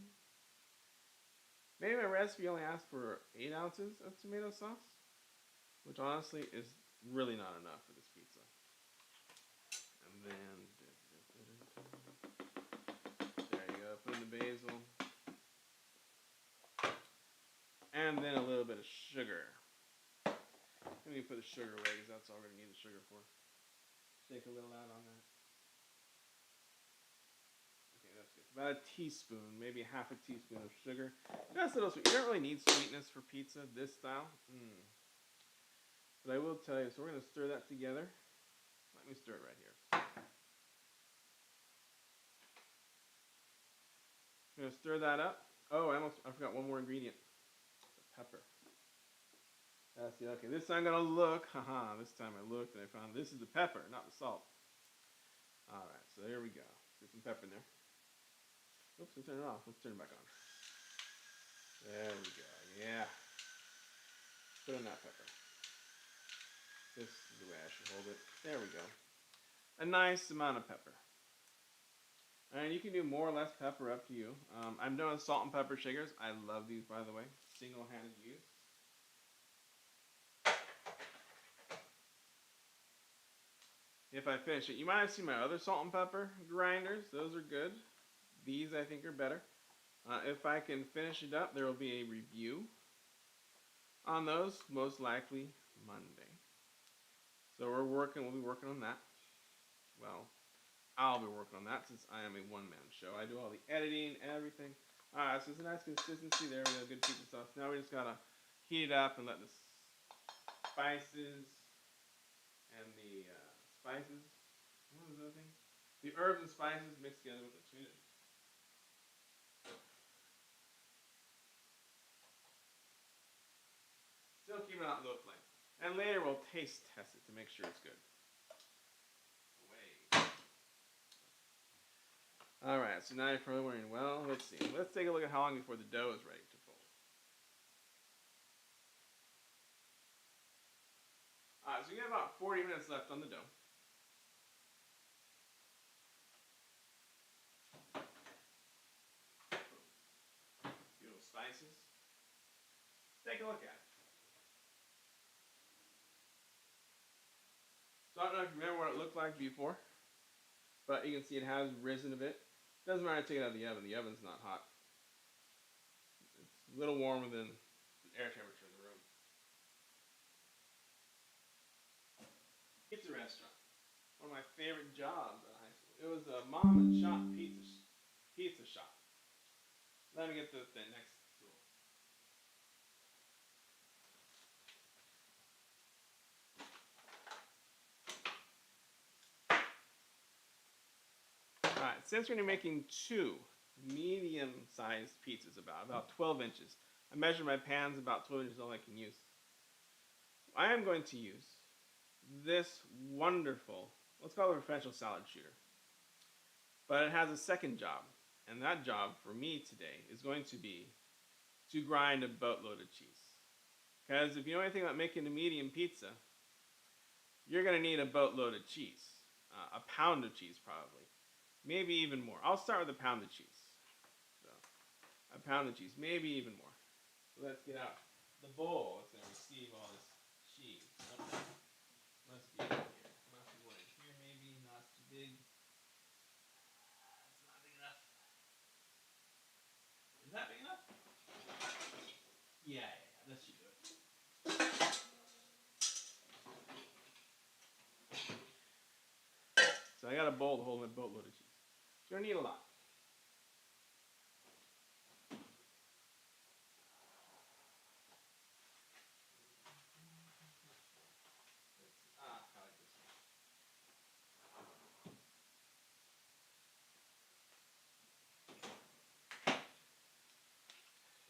Maybe my recipe only asks for 8 ounces of tomato sauce, which honestly is really not enough for this pizza. And then, there you go, put in the basil. And then a little bit of sugar. Let me put the sugar away because that's all we're going to need the sugar for. Shake a little out on that. Okay, that's good. About a teaspoon, maybe half a teaspoon of sugar. That's a little sweet. You don't really need sweetness for pizza this style. But I will tell you, so we're going to stir that together. Let me stir it right here. I'm going to stir that up. Oh, I forgot one more ingredient. The pepper. That's the, okay, this time I'm going to look. This time I looked and I found this is the pepper, not the salt. Alright, so there we go. Let's get some pepper in there. Oops, let's turn it off. Let's turn it back on. There we go. Yeah. Put in that pepper. This is the way I should hold it. There we go. A nice amount of pepper. And you can do more or less pepper, up to you. I'm doing salt and pepper shakers. I love these, by the way. Single-handed use. If I finish it, you might have seen my other salt and pepper grinders. Those are good. These, I think, are better. If I can finish it up, there will be a review on those, most likely Monday. So we'll be working on that. Well, I'll be working on that since I am a one-man show. I do all the editing and everything. Alright, so it's a nice consistency. There we go, good pizza sauce. Now we just gotta heat it up and let the spices and the spices, what was the other thing? The herbs and spices mixed together with the tuna. Still keep it on low flame. And later we'll taste test it to make sure it's good. Alright, so now you're probably wondering, well, let's see. Let's take a look at how long before the dough is ready to fold. Alright, so you have about 40 minutes left on the dough. Beautiful spices. Take a look at it. So I don't know if you remember what it looked like before, but you can see it has risen a bit. Doesn't matter to take it out of the oven. The oven's not hot. It's a little warmer than the air temperature in the room. Pizza restaurant. One of my favorite jobs in high school. It was a mom and shop pizza shop. Let me get the next tool. Alright, since we're going to be making 2 medium-sized pizzas, about 12 inches. I measured my pans about 12 inches, all I can use. I am going to use this wonderful, let's call it a professional salad shooter. But it has a second job. And that job for me today is going to be to grind a boatload of cheese. Because if you know anything about making a medium pizza, you're going to need a boatload of cheese. A pound of cheese probably. Maybe even more. I'll start with a pound of cheese. So, a pound of cheese, maybe even more. So let's get out the bowl that's going to receive all this cheese. Okay. Must be in here. Must be one in here maybe. Not too big. That's not big enough. Is that big enough? Yeah. That should do it. So I got a bowl to hold my boatload of cheese. So you're gonna need a lot.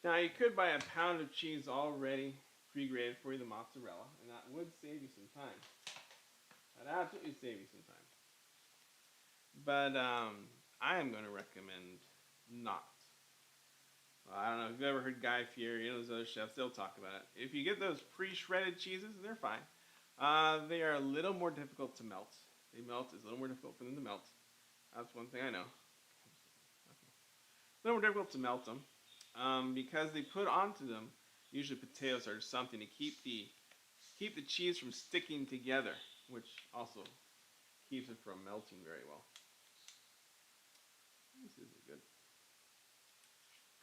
Now you could buy a pound of cheese already pre-grated for you, the mozzarella, and that would save you some time. That'd absolutely save you some time. But I am going to recommend not. I don't know if you've ever heard Guy Fieri, those other chefs, they'll talk about it. If you get those pre-shredded cheeses, they're fine. They are a little more difficult to melt. They melt, it's a little more difficult for them to melt. That's one thing I know. A little more difficult to melt them because they put onto them usually potatoes or something to keep the cheese from sticking together, which also keeps it from melting very well. This is a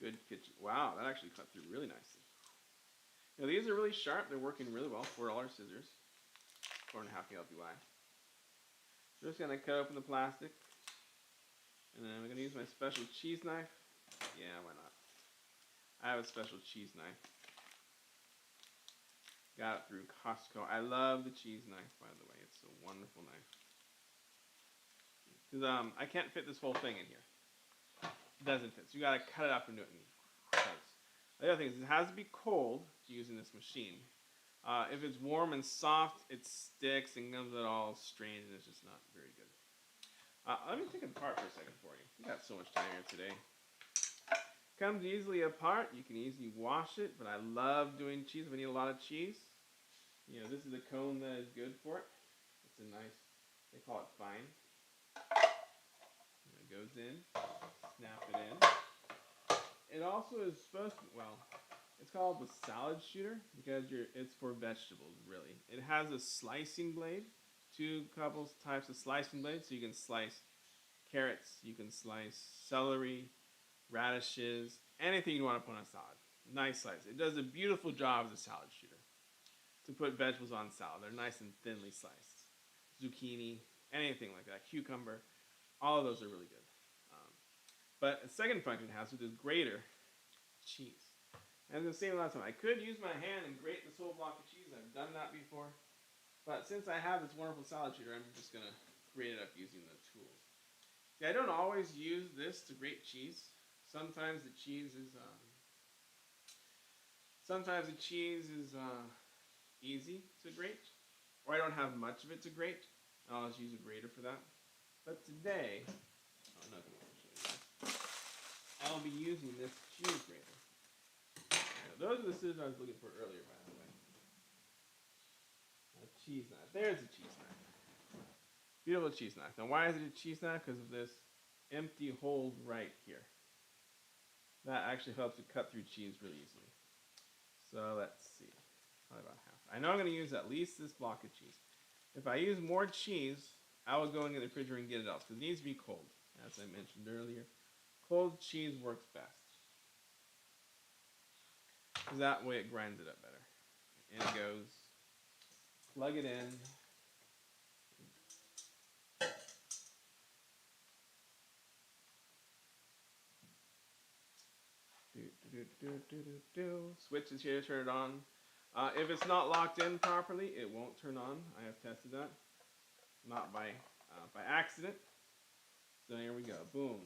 good kitchen. Wow, that actually cut through really nicely. Now these are really sharp. They're working really well. $4 scissors. 4.5 LPY. So just gonna cut open the plastic, and then I'm gonna use my special cheese knife. Yeah, why not? I have a special cheese knife. Got it through Costco. I love the cheese knife, by the way. It's a wonderful knife. Because I can't fit this whole thing in here. It doesn't fit. So you gotta cut it up into it. The other thing is it has to be cold using this machine. If it's warm and soft, it sticks and comes out all strange, and it's just not very good. Let me take it apart for a second for you. We got so much time here today. Comes easily apart. You can easily wash it, but I love doing cheese. If I need a lot of cheese, you know, this is a cone that is good for it. It's a nice, they call it fine. And it goes in, snap it in. It also is supposed to, well, it's called the salad shooter because it's for vegetables, really. It has a slicing blade, two types of slicing blades, so you can slice carrots, you can slice celery, radishes, anything you want to put on a salad. Nice slice. It does a beautiful job as a salad shooter to put vegetables on salad. They're nice and thinly sliced. Zucchini, anything like that. Cucumber, all of those are really good. But a second function it has with this grater cheese. And the same last time. I could use my hand and grate this whole block of cheese. I've done that before. But since I have this wonderful salad shooter, I'm just going to grate it up using the tools. See, I don't always use this to grate cheese. Sometimes the cheese is easy to grate, or I don't have much of it to grate. I'll just use a grater for that. But today, I'll be using this cheese grater. Now, those are the scissors I was looking for earlier, by the way. A cheese knife. There's a cheese knife. Beautiful cheese knife. Now, why is it a cheese knife? Because of this empty hole right here. That actually helps it cut through cheese really easily. So let's see, probably about half. I know I'm going to use at least this block of cheese. If I use more cheese, I will go into the refrigerator and get it out because it needs to be cold, as I mentioned earlier. Cold cheese works best. Because that way it grinds it up better. And it goes, plug it in. Switch is here to turn it on. If it's not locked in properly, it won't turn on. I have tested that. Not by accident. So here we go. Boom.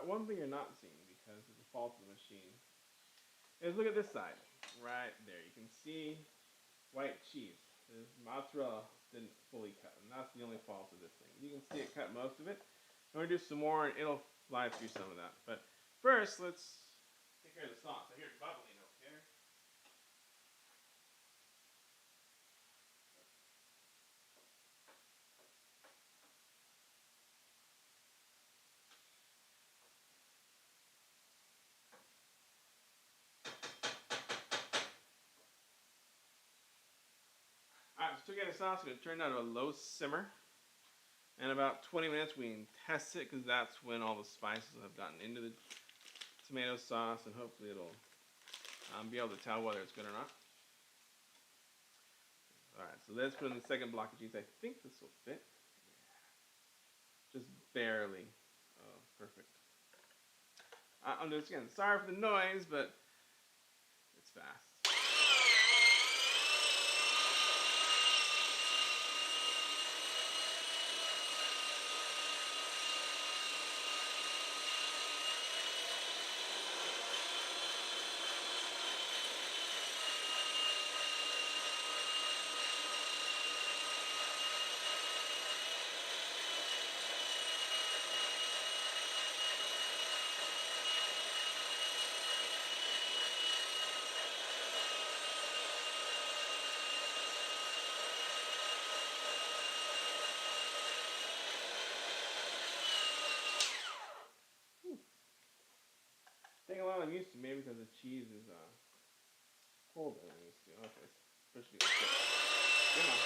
One thing you're not seeing because of the fault of the machine is look at this side. Right there. You can see white cheese. The mozzarella didn't fully cut, and that's the only fault of this thing. You can see it cut most of it. I'm going to do some more, and it'll fly through some of that. But first, let's take care of the sauce. I hear it bubbling over here. Alright, so took out the sauce. We're going to turn it down to a low simmer. And about 20 minutes, we can test it because that's when all the spices have gotten into the tomato sauce, and hopefully it'll be able to tell whether it's good or not. Alright, so let's put in the second block of cheese. I think this will fit. Yeah. Just barely. Oh, perfect. I'll do this again. Sorry for the noise, but it's fast. Taking longer than I'm used to, maybe because the cheese is colder than I'm used to. Okay, especially with this. Come on.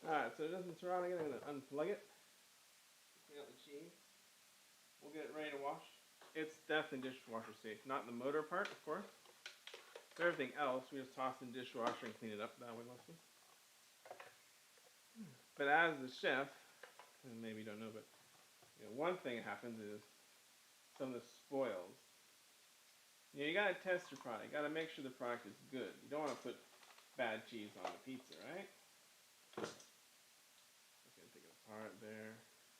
Alright, so it doesn't turn on again. I'm going to unplug it. Clean out the cheese. We'll get it ready to wash. It's definitely dishwasher safe. Not the motor part, of course. For everything else, we just toss it in the dishwasher and clean it up that way mostly. But as the chef, and maybe you don't know, but one thing that happens is some of the spoils. You gotta test your product. You gotta make sure the product is good. You don't want to put bad cheese on the pizza, right? Just gonna take it apart there.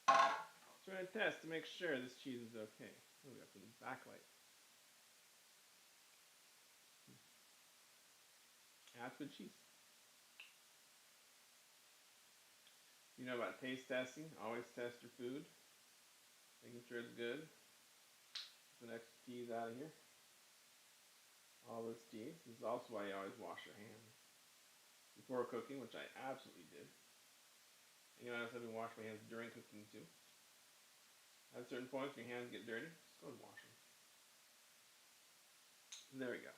So we're gonna test to make sure this cheese is okay. Oh, we got some backlight. That's good cheese. You know about taste testing. Always test your food. Making sure it's good. Get some extra cheese out of here. All this cheese. This is also why you always wash your hands before cooking, which I absolutely did. And you know, I said to wash my hands during cooking too. At certain points, when your hands get dirty, just go and wash them. There we go.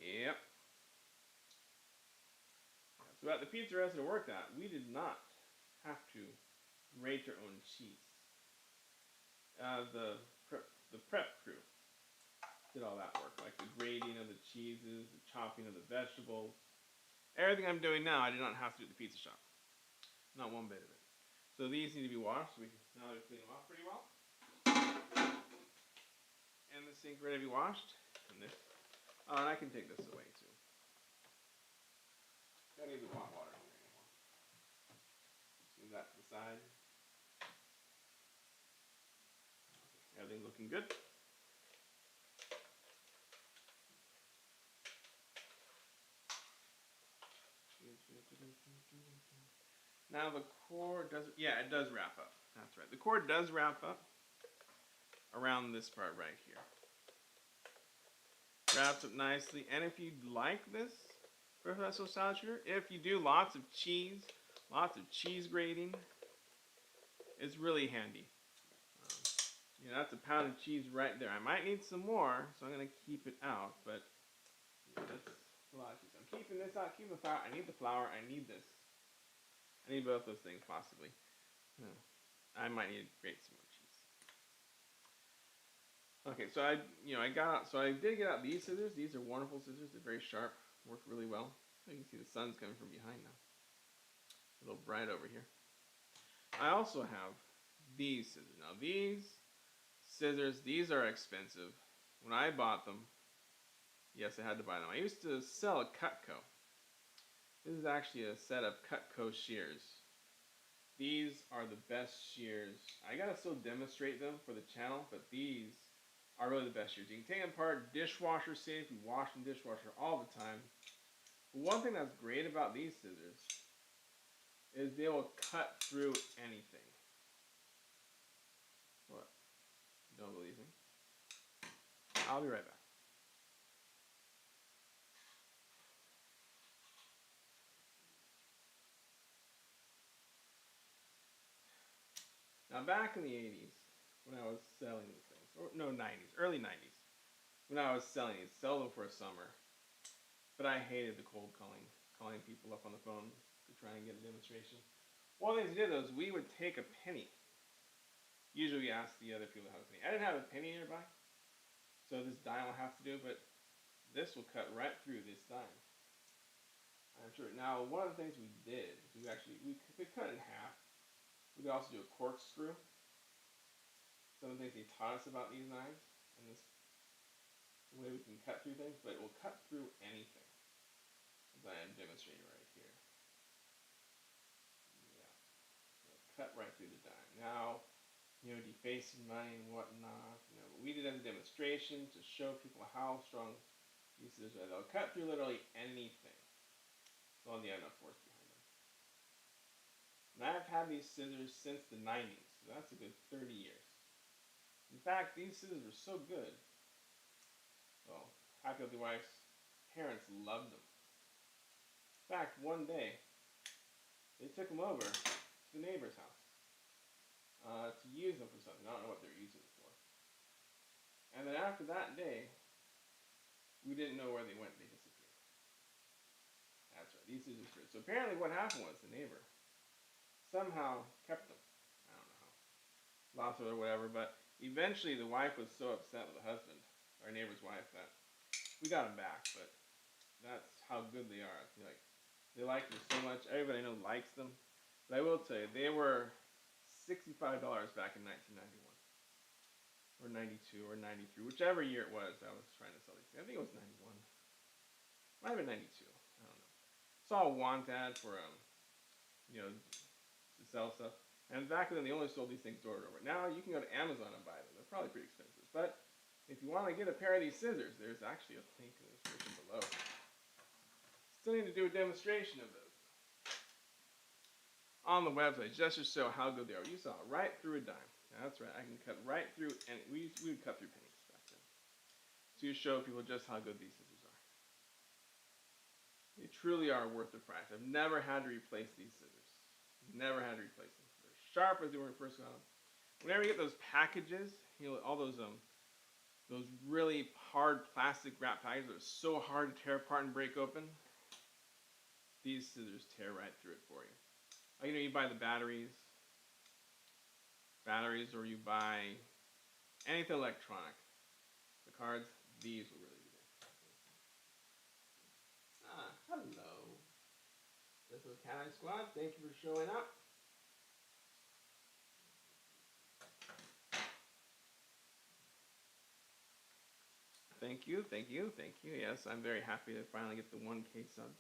Yep. So at the pizza restaurant I worked at, we did not have to grate our own cheese. The prep crew did all that work, like the grating of the cheeses, the chopping of the vegetables. Everything I'm doing now, I did not have to do at the pizza shop. Not one bit of it. So these need to be washed. So we can now clean them off pretty well. And the sink ready to be washed. And this. Oh, and I can take this away too. Don't need the hot water in here anymore. Move that to the side. Everything's looking good. Now the core does, yeah, it does wrap up. That's right. The core does wrap up around this part right here. Wraps up nicely. And if you like this professional salad shooter, if you do lots of cheese Lots of cheese grating. It's really handy. Um, that's a pound of cheese right there. I might need some more, so I'm gonna keep it out. But that's a lot of cheese. I'm keeping this out. Keeping the flour. I need the flour. I need this. I need both those things possibly. Hmm. I might need to grate some more cheese. Okay, so I got out. So I did get out these scissors. These are wonderful scissors. They're very sharp. Work really well. You can see the sun's coming from behind now. A little bright over here. I also have these scissors. Now these scissors, these are expensive. When I bought them, yes, I had to buy them. I used to sell a Cutco. This is actually a set of Cutco shears. These are the best shears. I gotta still demonstrate them for the channel, but these are really the best shears. You can take them apart, dishwasher safe. You wash in the dishwasher all the time. But one thing that's great about these scissors is they will cut through anything. What? You don't believe me? I'll be right back. Now back in the 80s, when I was selling these things, or no 90s, early 90s, when I was selling these, sell them for a summer. But I hated the cold calling people up on the phone to try and get a demonstration. One of the things we did though is we would take a penny. Usually we asked the other people to have a penny. I didn't have a penny nearby, so this dime will have to do, but this will cut right through this dime. I'm sure. Now, one of the things we did is we could cut it in half. We could also do a corkscrew. Some of the things they taught us about these knives and this way we can cut through things, but it will cut through anything, as I am demonstrating right here. Yeah, it'll cut right through the dime. Now, defacing money and whatnot. But we did it as a demonstration to show people how strong these scissors are. They'll cut through literally anything, as long as you have enough force behind them. And I've had these scissors since the 90s, so that's a good 30 years. In fact, these scissors were so good. Well, Happy Healthy Wife's parents loved them. In fact, one day, they took them over to the neighbor's house to use them for something. I don't know what they were using them for. And then after that day, we didn't know where they went. They disappeared. That's right. These scissors disappeared. So apparently what happened was the neighbor somehow kept them. I don't know how. Lost them or whatever. But eventually the wife was so upset with the husband, our neighbor's wife, that we got them back. But that's how good they are. I feel like they like them so much. Everybody I know likes them. But I will tell you, they were $65 back in 1991. Or 92 or 93, whichever year it was I was trying to sell these things. I think it was 91. Might have been 92. I don't know. Saw a want ad for to sell stuff. And back then they only sold these things door to door. Now you can go to Amazon and buy them. They're probably pretty expensive. But if you want to get a pair of these scissors, there's actually a link in the description below. Still need to do a demonstration of those on the website just to show how good they are. You saw right through a dime. That's right. I can cut right through, and we would cut through pennies back then. So you show people just how good these scissors are. They truly are worth the price. I've never had to replace these scissors. Never had to replace them. They're sharp as they were when we first got them. Whenever you get those packages, all those really hard plastic wrap packages that are so hard to tear apart and break open, these scissors tear right through it for you. You buy the batteries, or you buy anything electronic. The cards, these will really be there. Hello. This is Cat Squad. Thank you for showing up. Thank you. Yes, I'm very happy to finally get the 1K subs.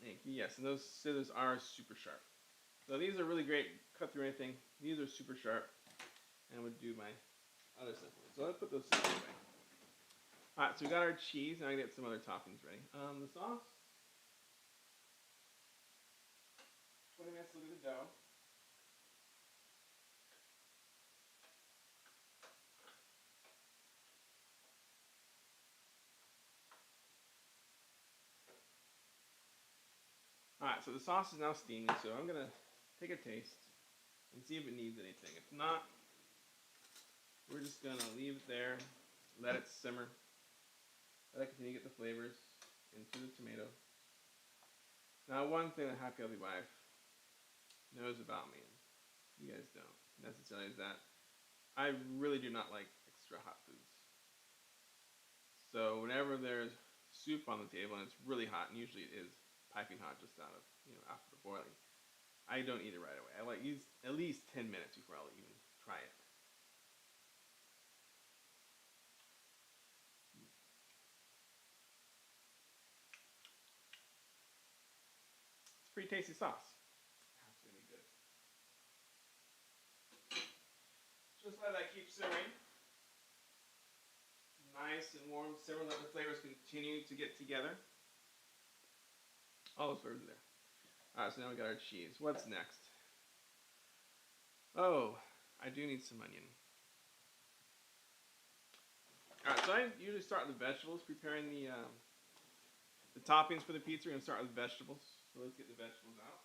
Thank you. Yes, and those scissors are super sharp. So these are really great. Cut through anything. These are super sharp. And I would do my other stuff. So let's put those scissors away. Alright, so we got our cheese. Now I get some other toppings ready. The sauce. 20 minutes to do the dough. Alright, so the sauce is now steaming, so I'm going to take a taste and see if it needs anything. If not, we're just going to leave it there, let it simmer, let it continue to get the flavors into the tomato. Now, one thing that Happy Healthy Wife knows about me, and you guys don't necessarily, is that I really do not like extra hot foods. So whenever there's soup on the table and it's really hot, and usually it is piping hot just out of, after the boiling, I don't eat it right away. I like use at least 10 minutes before I'll even try it. It's pretty tasty sauce. It's gonna be good. Just let that keep simmering. Nice and warm simmer. Let the flavors continue to get together. All those flavors are there. Alright, so now we got our cheese. What's next? Oh, I do need some onion. Alright, so I usually start with the vegetables, preparing the toppings for the pizza. We're going to start with vegetables. So let's get the vegetables out.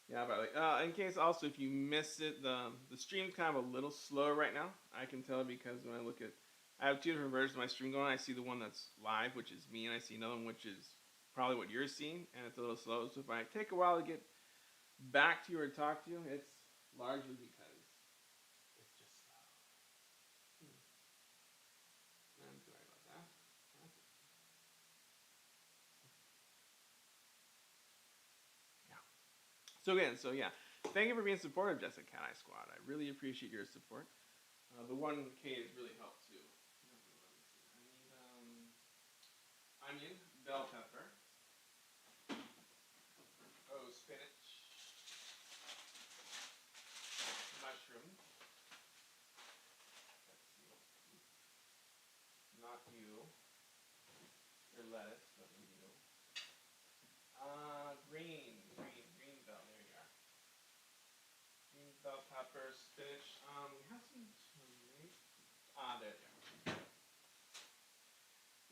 Yeah, but in case also if you miss it, the stream's kind of a little slow right now. I can tell because when I look at, I have two different versions of my stream going on. I see the one that's live, which is me, and I see another one which is probably what you're seeing, and it's a little slow. So if I take a while to get back to you or talk to you, it's largely because it's just slow. I'm sorry about that. Yeah. So yeah, thank you for being supportive, Jessica Cat Eye Squad. I really appreciate your support. The 1K has really helped too. I need onion, bell pepper, spinach, mushroom. Let's see. Not you. Your lettuce, but you. Green bell. There you are. Green bell pepper, spinach. We have some tomatoes. There they are.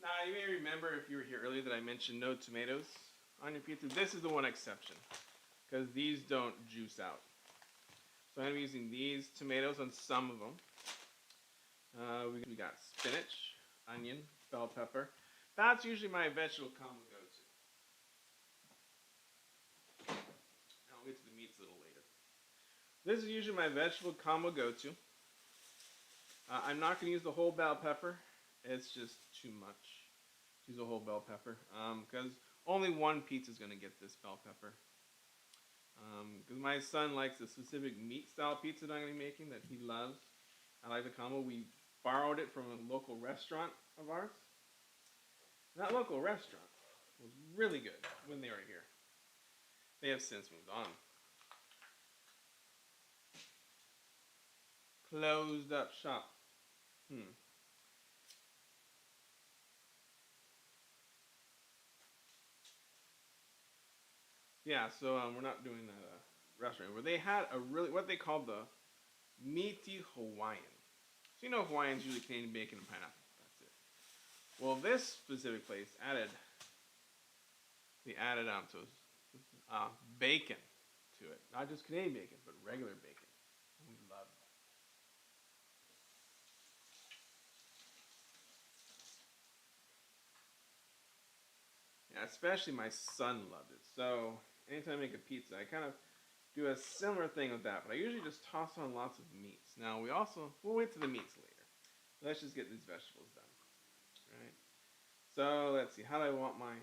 Now, you may remember if you were here earlier that I mentioned no tomatoes on your pizza. This is the one exception, because these don't juice out. So I'm using these tomatoes on some of them. We got spinach, onion, bell pepper. That's usually my vegetable combo go-to. I'll get to the meats a little later. This is usually my vegetable combo go-to. I'm not going to use the whole bell pepper. It's just too much to use a whole bell pepper. Because only one pizza is going to get this bell pepper. Because my son likes a specific meat-style pizza that I'm going to be making that he loves. I like the combo. We borrowed it from a local restaurant of ours. And that local restaurant was really good when they were here. They have since moved on. Closed up shop. Yeah, so we're not doing that restaurant where they had a really what they called the meaty Hawaiian. So you know Hawaiians usually Canadian bacon and pineapple. That's it. Well, this specific place added bacon to it, not just Canadian bacon, but regular bacon. And we love that. Yeah, especially my son loved it. So anytime I make a pizza, I kind of do a similar thing with that, but I usually just toss on lots of meats. Now we'll wait to the meats later. Let's just get these vegetables done. Right. So let's see. How do I want my?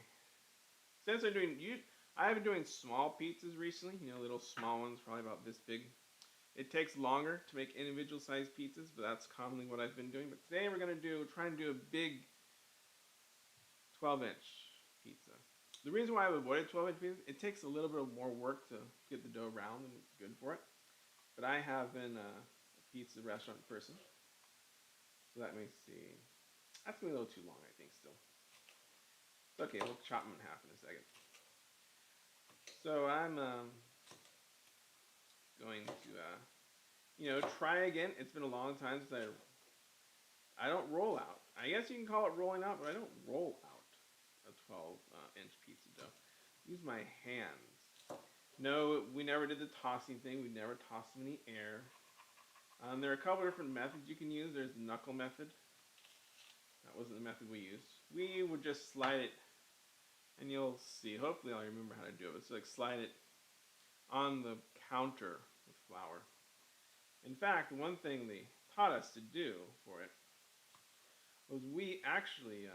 Since I've been doing small pizzas recently. Little small ones, probably about this big. It takes longer to make individual sized pizzas, but that's commonly what I've been doing. But today we're gonna try and do a big 12-inch pizza. The reason why I avoided 12-inch pizza, it takes a little bit more work to get the dough round, and it's good for it. But I have been a pizza restaurant person. So let me see. That's gonna be a little too long, I think, still. It's okay, we'll chop them in half in a second. So I'm going to, try again. It's been a long time since I I don't roll out. I guess you can call it rolling out, but I don't roll out a 12-inch pizza dough. Use my hands. No, we never did the tossing thing. We never tossed them in the air. There are a couple different methods you can use. There's the knuckle method. That wasn't the method we used. We would just slide it, and you'll see. Hopefully, I'll remember how to do it. It's like slide it on the counter with flour. In fact, one thing they taught us to do for it was we actually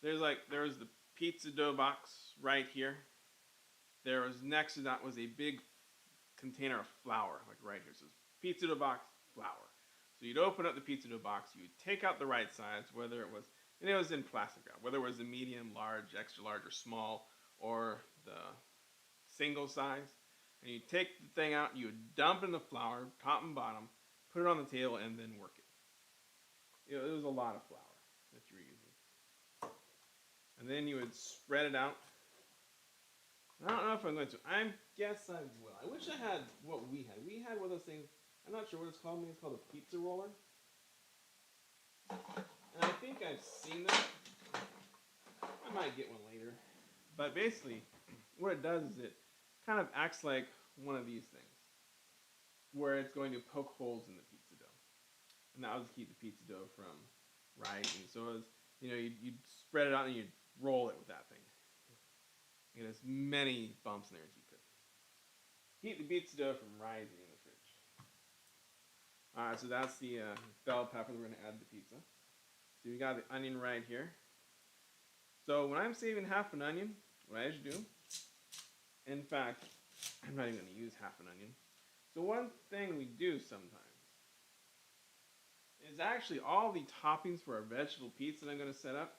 there's the pizza dough box right here. There was next to that was a big container of flour, like right here. So pizza dough box, flour. So you'd open up the pizza dough box, you'd take out the right size, whether it was, and it was in plastic wrap, whether it was a medium, large, extra large, or small, or the single size. And you take the thing out, you would dump in the flour, top and bottom, put it on the table, and then work it. It was a lot of flour that you were using. And then you would spread it out. I don't know if I'm going to. I guess I will. I wish I had what we had. We had one of those things. I'm not sure what it's called. Maybe it's called a pizza roller. And I think I've seen that. I might get one later. But basically, what it does is it kind of acts like one of these things, where it's going to poke holes in the pizza dough. And that was to keep the pizza dough from rising. So it was, you'd spread it out and you'd roll it with that thing. Get as many bumps in there as you could. Keep the pizza dough from rising in the fridge. Alright, so that's the bell pepper we're going to add to the pizza. So we got the onion right here. So when I'm saving half an onion, what I usually do, in fact, I'm not even going to use half an onion. So one thing we do sometimes is actually all the toppings for our vegetable pizza that I'm going to set up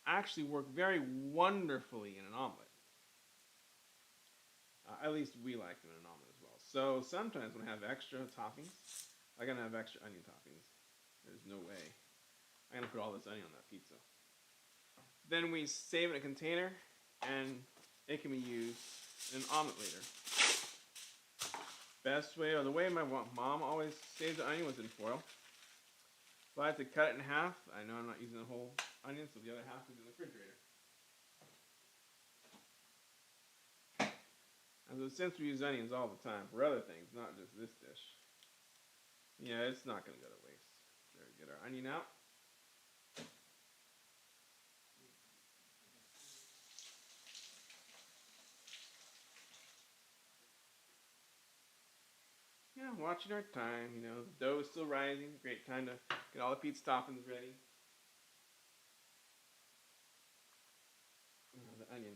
actually work very wonderfully in an omelet. At least we like them in an omelet as well. So sometimes when I have extra toppings, I'm going to have extra onion toppings. There's no way I'm going to put all this onion on that pizza. Then we save it in a container, and it can be used in an omelet later. Best way, or the way my mom always saved the onion, was in foil. So I have to cut it in half. I know I'm not using the whole onion, so the other half is in the refrigerator. And so since we use onions all the time for other things, not just this dish, it's not going to go to waste. There, we get our onion out. Yeah, watching our time. The dough is still rising. Great time to get all the pizza toppings ready. The onion.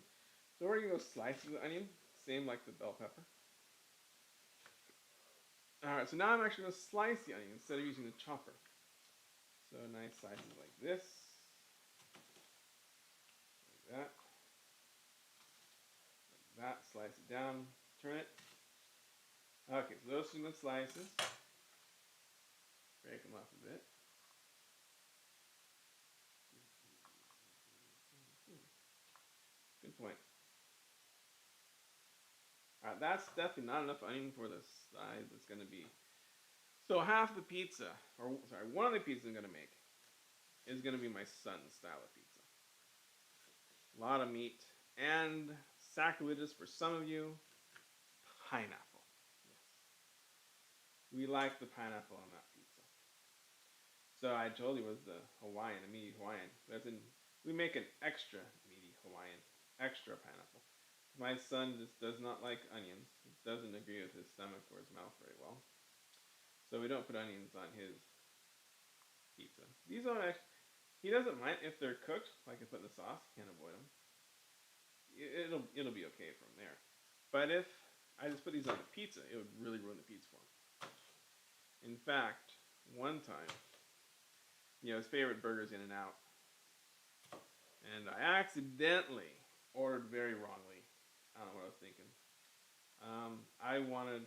So we're going to go slices of the onion, same like the bell pepper. Alright, so now I'm actually going to slice the onion instead of using the chopper. So nice slices like this. Like that. Like that. Slice it down. Turn it. Okay, so those are the slices. Break them up a bit. Good point. Alright, that's definitely not enough onion for the size it's going to be. So half the pizza, one of the pizzas I'm going to make is going to be my son's style of pizza. A lot of meat, and sacrilegious for some of you, pineapple. Yes. We like the pineapple on that pizza. So I told you it was the Hawaiian, a meaty Hawaiian. We make an extra meaty Hawaiian, extra pineapple. My son just does not like onions. It doesn't agree with his stomach or his mouth very well. So we don't put onions on his pizza. These don't actually, he doesn't mind if they're cooked, like I put in the sauce. Can't avoid them. It'll be okay from there. But if I just put these on the pizza, it would really ruin the pizza for him. In fact, one time, his favorite burger's In-N-Out, and I accidentally ordered very wrongly. I don't know what I was thinking. I wanted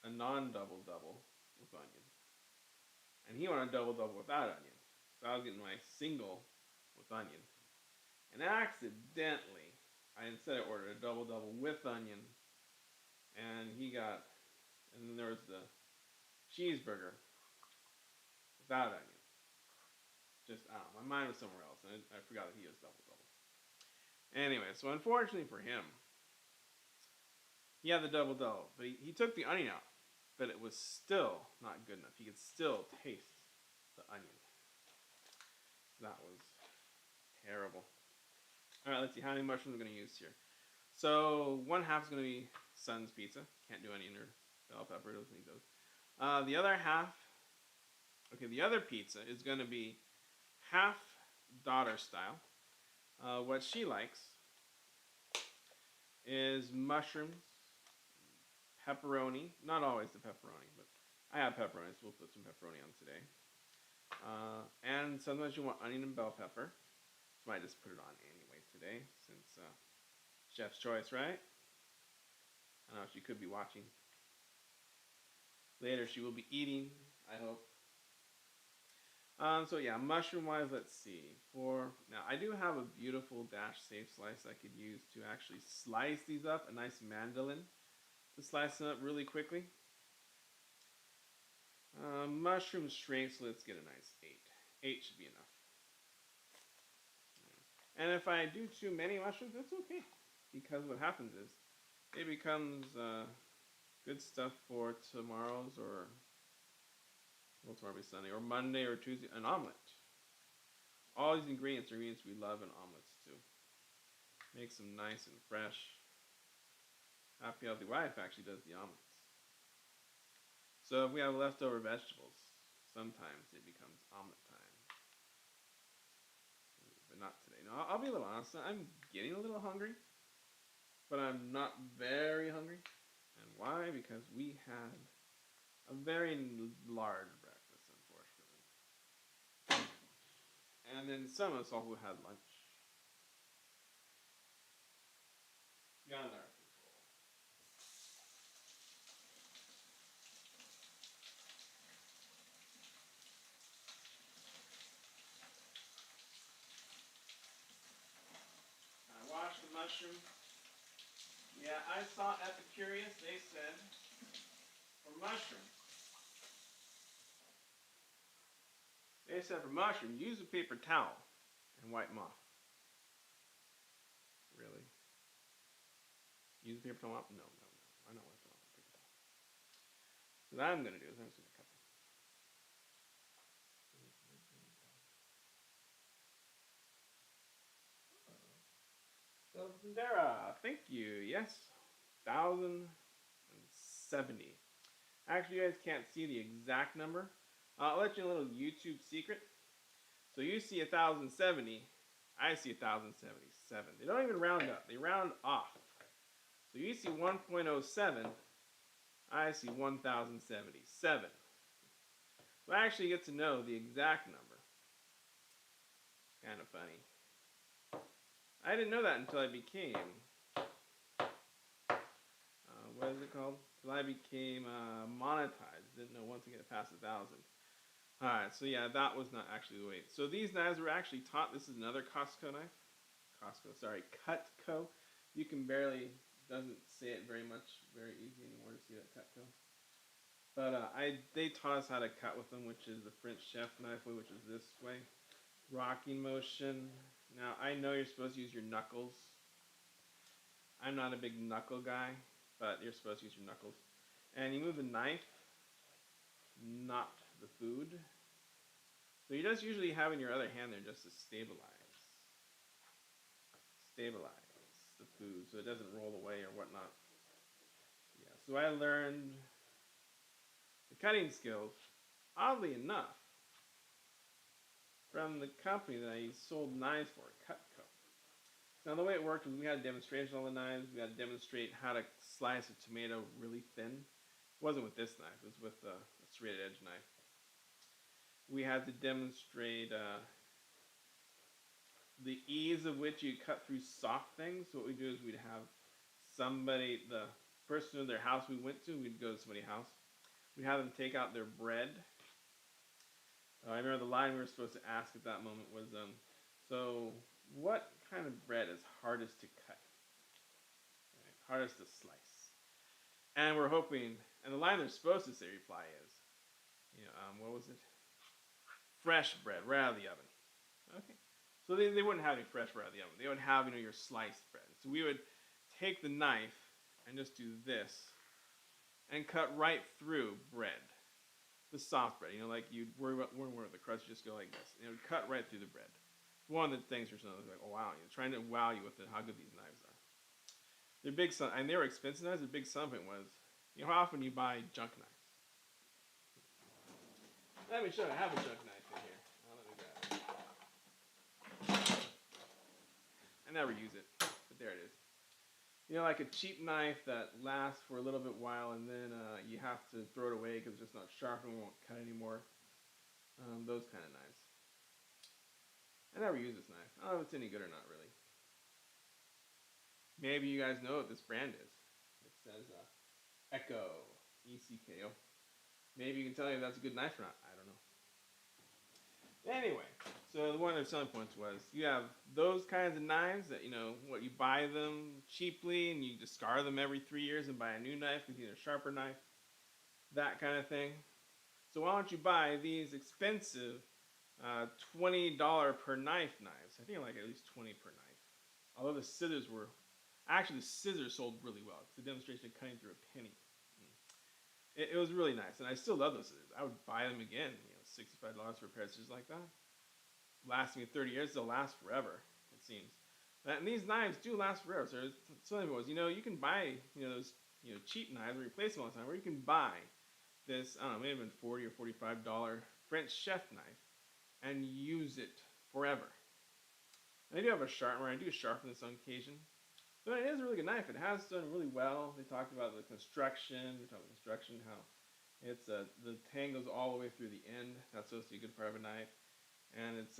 a non-double-double with onion. And he wanted a double-double without onion. So I was getting my single with onion. And accidentally, I instead ordered a double-double with onion. And then there was the cheeseburger without onion. Just, I don't know, my mind was somewhere else, and I forgot that he was double double. Anyway, so unfortunately for him, he had the double double, but he took the onion out, but it was still not good enough. He could still taste the onion. That was terrible. All right, let's see how many mushrooms we're going to use here. So one half is going to be son's pizza. Can't do onion or bell pepper. Doesn't need those. The other half, okay, the other pizza is going to be half daughter style. What she likes is mushrooms, pepperoni. Not always the pepperoni, but I have pepperoni, so we'll put some pepperoni on today. And sometimes you want onion and bell pepper. So I just put it on anyway today, since chef's choice, right? I don't know, she could be watching. Later she will be eating, I hope. So yeah, mushroom-wise, let's see. Now, I do have a beautiful dash safe slice I could use to actually slice these up, a nice mandolin to slice them up really quickly. Mushroom strength, so let's get a nice 8. 8 should be enough. And if I do too many mushrooms, that's okay. Because what happens is, it becomes good stuff for tomorrow's tomorrow will be Sunday, or Monday or Tuesday, an omelet. All these ingredients are ingredients we love in omelets too. Makes them nice and fresh. Happy Healthy Wife actually does the omelets. So if we have leftover vegetables, sometimes it becomes omelet time. But not today. No, I'll be a little honest. I'm getting a little hungry, but I'm not very hungry. And why? Because we had a very large breakfast, unfortunately. And then some of us also had lunch. Beyond our control. I washed the mushroom. Yeah, I saw Epicurious. They said for mushroom. They said for mushroom, use a paper towel and wipe them off. Really? Use a paper towel? No. I don't wipe them off with a paper towel. So what I'm going to do is I'm just going to cut them. So Dara, thank you. Yes, 1,070. Actually, you guys can't see the exact number. I'll let you know a little YouTube secret. So you see 1,070. I see 1,077. They don't even round up. They round off. So you see 1.07. I see 1,077. So I actually get to know the exact number. Kind of funny. I didn't know that until I became, what is it called? Until I became monetized. Didn't know once I get past 1,000. Alright, so yeah, that was not actually the weight. So these knives were actually taught. This is another Cutco. You can barely, doesn't say it very much, very easy anymore to see that Cutco. But they taught us how to cut with them, which is the French chef knife way, which is this way. Rocking motion. Now, I know you're supposed to use your knuckles. I'm not a big knuckle guy, but you're supposed to use your knuckles. And you move the knife, not the food. So you just usually have in your other hand there just to stabilize the food so it doesn't roll away or whatnot. Yeah, so I learned the cutting skills, oddly enough, from the company that I sold knives for, Cutco. Now the way it worked was we had a demonstration on the knives. We had to demonstrate how to slice a tomato really thin. It wasn't with this knife. It was with a serrated edge knife. We had to demonstrate the ease of which you cut through soft things. So what we do is we'd have somebody, the person in their house we went to, we'd go to somebody's house. We'd have them take out their bread. I remember the line we were supposed to ask at that moment was, so what kind of bread is hardest to cut? Right, hardest to slice? And we're hoping, and the line they're supposed to say reply is, what was it? Fresh bread right out of the oven. Okay. So they wouldn't have any fresh bread out of the oven. They would have, your sliced bread. So we would take the knife and just do this and cut right through bread. The soft bread, like you'd worry about the crust, you just go like this. It would cut right through the bread. One of the things for something like, oh wow, trying to wow you with how good these knives are. They're big, and they were expensive knives. The big selling point was, how often you buy junk knives. Let me show you. I have a junk knife in here. Let me grab it. I never use it, but there it is. Like a cheap knife that lasts for a little bit while, and then you have to throw it away because it's just not sharp and won't cut anymore. Those kind of knives. I never use this knife. I don't know if it's any good or not, really. Maybe you guys know what this brand is. It says Echo, E-C-K-O. Maybe you can tell me if that's a good knife or not. I don't know. Anyway, so one of the selling points was you have those kinds of knives that, you buy them cheaply and you discard them every 3 years and buy a new knife because you need a sharper knife. That kind of thing. So why don't you buy these expensive $20 per knife knives? I think like at least 20 per knife. Although the scissors sold really well. It's a demonstration of cutting through a penny. It was really nice, and I still love those scissors. I would buy them again. $65 for a pair of scissors like that. Lasting me 30 years, they'll last forever. It seems. And these knives do last forever. So something was, you can buy those cheap knives and replace them all the time, or you can buy this, I don't know, maybe $40 or $45 French chef knife and use it forever. And I do have a sharpener. I do sharpen this on occasion. So it is a really good knife. It has done really well. They talked about the construction. We talked about construction, how it's the tang goes all the way through the end. That's supposed to be a good part of a knife. And it's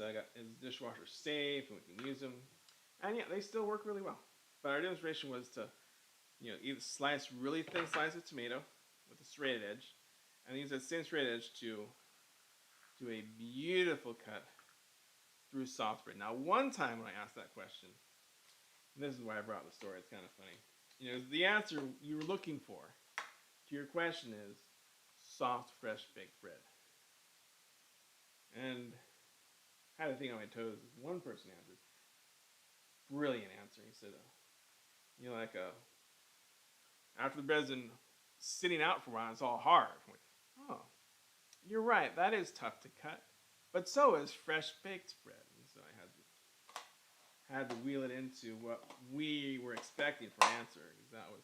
dishwasher safe, and we can use them. And yeah, they still work really well. But our demonstration was to, either slice really thin slice of tomato with a serrated edge, and use that same serrated edge to do a beautiful cut through soft bread. Now, one time when I asked that question, and this is why I brought the story, it's kind of funny. The answer you were looking for to your question is soft, fresh baked bread. And I had a thing on my toes. One person answered. Brilliant answer. He said, after the bread's been sitting out for a while, it's all hard. I went, oh, you're right. That is tough to cut. But so is fresh baked bread. And so I had to wheel it into what we were expecting for an answer, because that was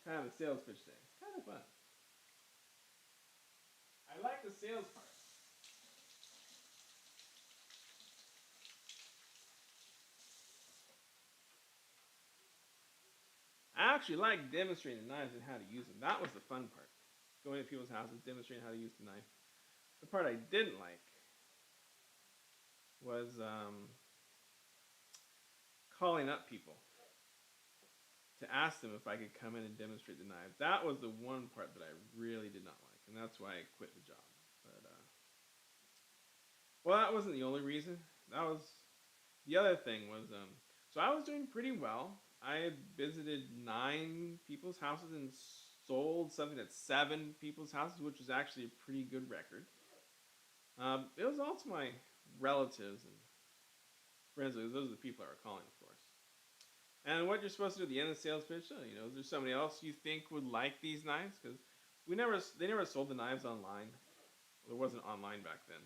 kind of the sales pitch thing. It's kind of fun. I like the sales part. I actually like demonstrating knives and how to use them. That was the fun part. Going to people's houses, demonstrating how to use the knife. The part I didn't like was calling up people to ask them if I could come in and demonstrate the knife. That was the one part that I really did not like, and that's why I quit the job. But well, that wasn't the only reason. That was the other thing was so I was doing pretty well. I had visited 9 people's houses and sold something at 7 people's houses, which was actually a pretty good record. It was also my relatives and friends. Those are the people that were calling, of course. And what you're supposed to do at the end of the sales pitch, is there somebody else you think would like these knives? Because they never sold the knives online. There wasn't online back then.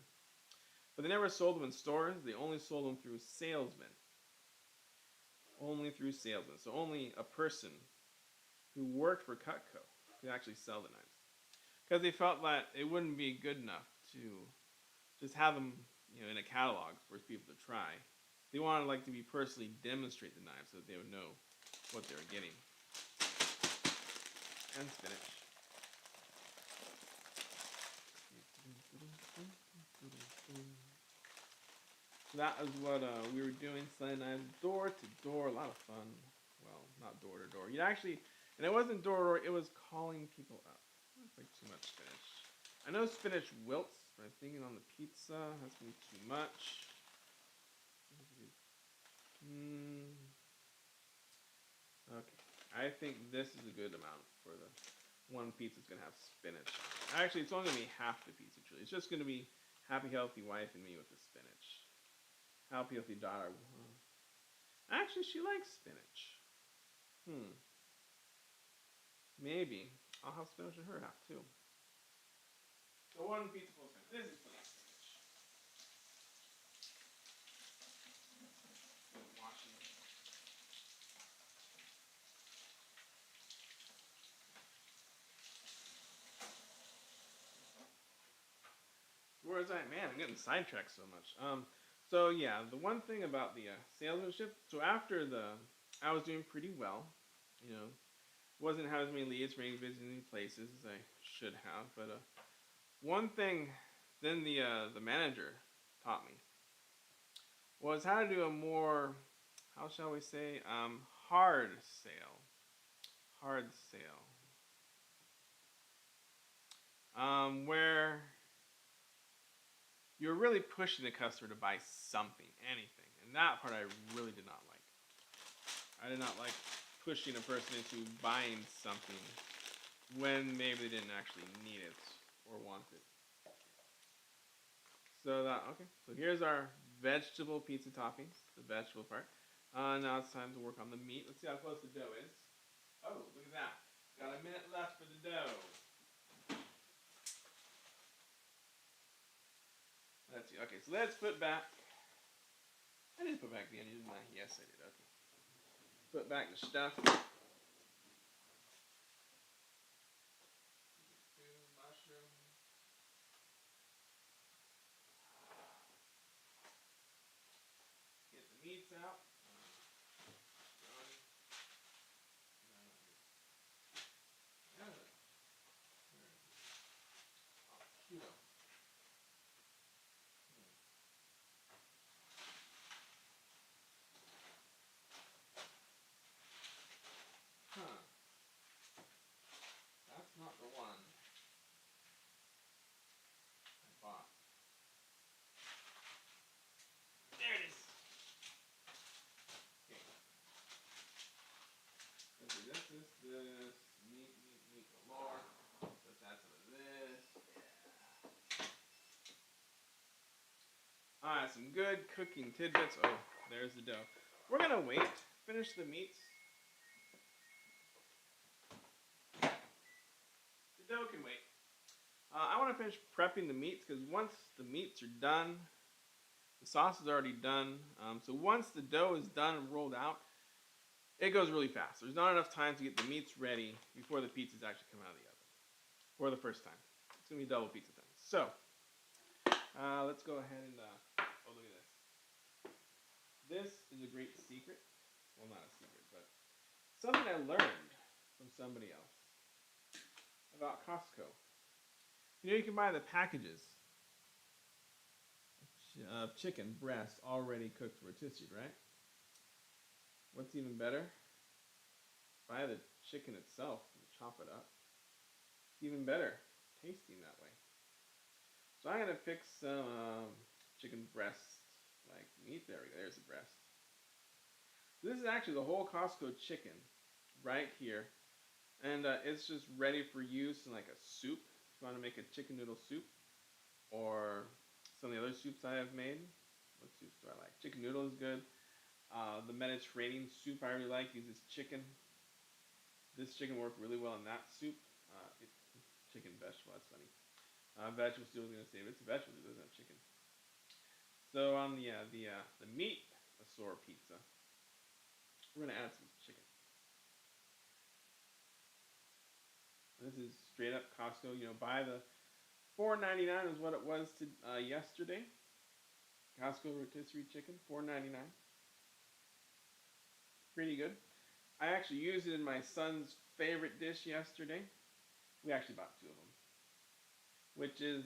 But they never sold them in stores. They only sold them through salesmen. Only through salesmen. So only a person who worked for Cutco could actually sell the knives. Because they felt that it wouldn't be good enough to just have them, in a catalog for people to try. They wanted to be personally demonstrate the knives so that they would know what they were getting. And spinach. So that is what we were doing, selling knives door to door. A lot of fun. Well, not door to door. And it wasn't door to door. It was calling people up. That's like too much spinach. I know spinach wilts, but I'm thinking on the pizza that's gonna be too much. Okay, I think this is a good amount for the one pizza that's gonna have spinach. Actually, it's only gonna be half the pizza. Truly, it's just gonna be happy, healthy wife and me with the spinach. Happy, healthy daughter. Actually, she likes spinach. Hmm. Maybe I'll have spinach in her half too. So one pizza full of spinach. This is plenty of spinach. Washing. Where is that? Man, I'm getting sidetracked so much. So yeah, the one thing about the salesmanship. So after I was doing pretty well. You know, wasn't having as many leads for any visiting places as I should have. But one thing, then the manager taught me was how to do a more, how shall we say, hard sale. Hard sale. Where you're really pushing the customer to buy something, anything. And that part I really did not like. I did not like pushing a person into buying something when maybe they didn't actually need it or want it. So okay. So here's our vegetable pizza toppings, the vegetable part. Now it's time to work on the meat. Let's see how close the dough is. Oh, look at that. Got a minute left for the dough. Let's see. Okay, so let's put back. I didn't put back the onion, didn't I? Yes, I did. Okay. Put back the stuff. Mushroom. Get the meats out. Kilo. Huh. That's not the one I bought. There it is. Okay. Let's see, this. Meat galore. Let's add some of this. Yeah. Alright, some good cooking tidbits. Oh, there's the dough. We're gonna wait. Finish the meats. The dough can wait. I want to finish prepping the meats because once the meats are done, the sauce is already done. So once the dough is done and rolled out, it goes really fast. There's not enough time to get the meats ready before the pizzas actually come out of the oven for the first time. It's going to be double pizza time. So let's go ahead and, oh, look at this. This is a great secret. Well, not a secret, but something I learned from somebody else about Costco. You know, you can buy the packages of chicken breast already cooked rotisserie, right? What's even better? Buy the chicken itself and chop it up. It's even better tasting that way. So I'm gonna pick some chicken breast like meat. There we go. There's the breast. This is actually the whole Costco chicken right here, and it's just ready for use in like a soup. If you want to make a chicken noodle soup, or some of the other soups I have made. What soups do I like? Chicken noodle is good. The Mediterranean soup I really like uses chicken. This chicken worked really well in that soup. Chicken vegetable, that's funny. Vegetable stew, I was gonna say, but it's a vegetable, it doesn't have chicken. So on the meat assorted pizza, we're gonna add some chicken. This is straight up Costco. You know, buy the $4.99 is what it was to yesterday. Costco rotisserie chicken, $4.99. Pretty good. I actually used it in my son's favorite dish yesterday. We actually bought two of them, which is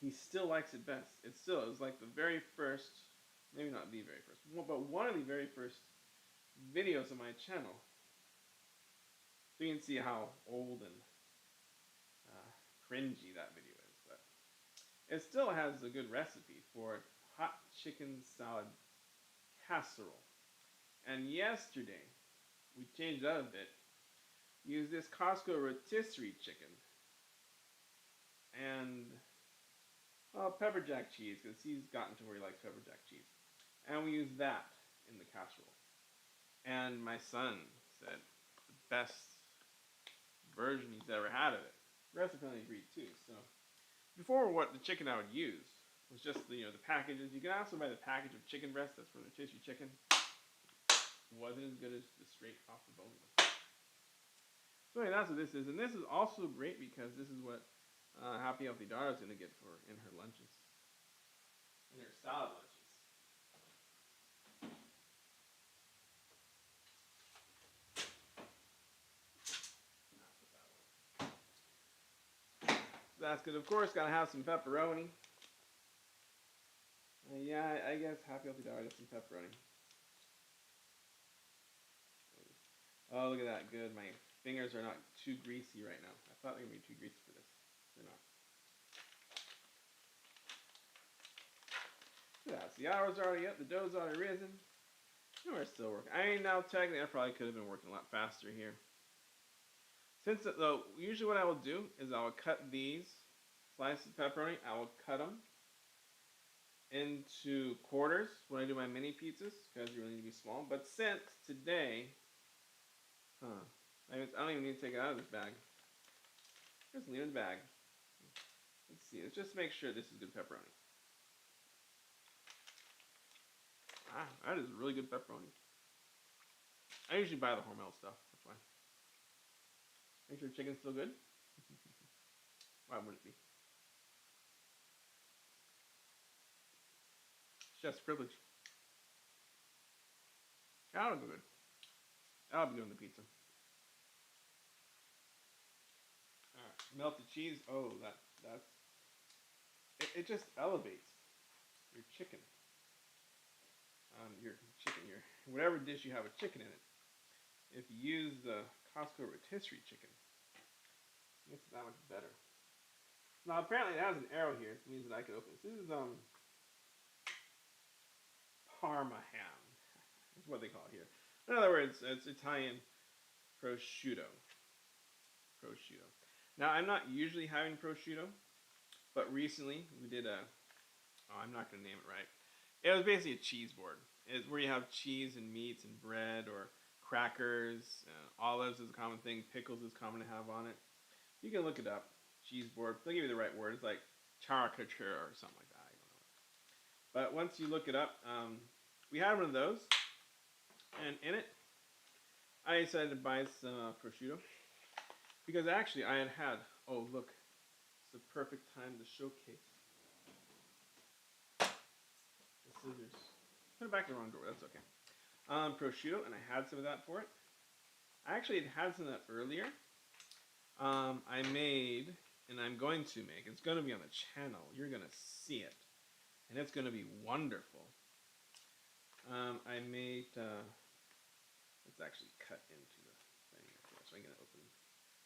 he still likes it best. It was like the very first, maybe not the very first, but one of the very first videos on my channel. So you can see how old and cringy that video is, but it still has a good recipe for hot chicken salad casserole. And yesterday, we changed it up a bit. Used this Costco rotisserie chicken and pepper jack cheese, because he's gotten to where he likes pepper jack cheese. And we use that in the casserole. And my son said the best version he's ever had of it. The rest apparently agreed too. So before, what the chicken I would use was just the packages. You can also buy the package of chicken breast. That's from the rotisserie chicken. Wasn't as good as the straight off the bone one. So anyway, that's what this is, and this is also great because this is what Happy Healthy Daughter is going to get for in her lunches, in her salad lunches. So that's good. Of course, gotta have some pepperoni. Yeah, I guess Happy Healthy Daughter does some pepperoni. Oh, look at that. Good. My fingers are not too greasy right now. I thought they were going to be too greasy for this. They're not. Yeah, so the hour's already up. The dough's already risen. And we're still working. I mean, now technically I probably could have been working a lot faster here. Since, though, usually what I will do is I will cut these slices of pepperoni. I will cut them into quarters when I do my mini pizzas, because you really need to be small. But since today, I don't even need to take it out of this bag. Just leave it in the bag. Let's see. Let's just make sure this is good pepperoni. Ah, that is really good pepperoni. I usually buy the Hormel stuff. That's why. Make sure chicken's still good. Why would it be? Chef's privilege. That'll go good. I'll be doing the pizza. Alright, melted cheese. Oh, that's it just elevates your chicken. Your whatever dish you have with chicken in it. If you use the Costco rotisserie chicken, it makes it that much better. Now apparently it has an arrow here. It means that I can open this. This is Parma ham. That's what they call it here. In other words, it's Italian prosciutto. Prosciutto. Now I'm not usually having prosciutto, but recently we did I'm not going to name it right. It was basically a cheese board. It's where you have cheese and meats and bread or crackers. Olives is a common thing. Pickles is common to have on it. You can look it up. Cheese board. They'll give you the right word. It's like caricature or something like that. I don't know. But once you look it up, we had one of those. And in it, I decided to buy some prosciutto. Because actually I had, oh look, it's the perfect time to showcase the scissors. Put it back in the wrong drawer, that's okay. Prosciutto, and I had some of that for it. I actually had some of that earlier. I made, and I'm going to make, it's going to be on the channel. You're going to see it. And it's going to be wonderful. I made, let's actually cut into the thing here, so I'm going to open it.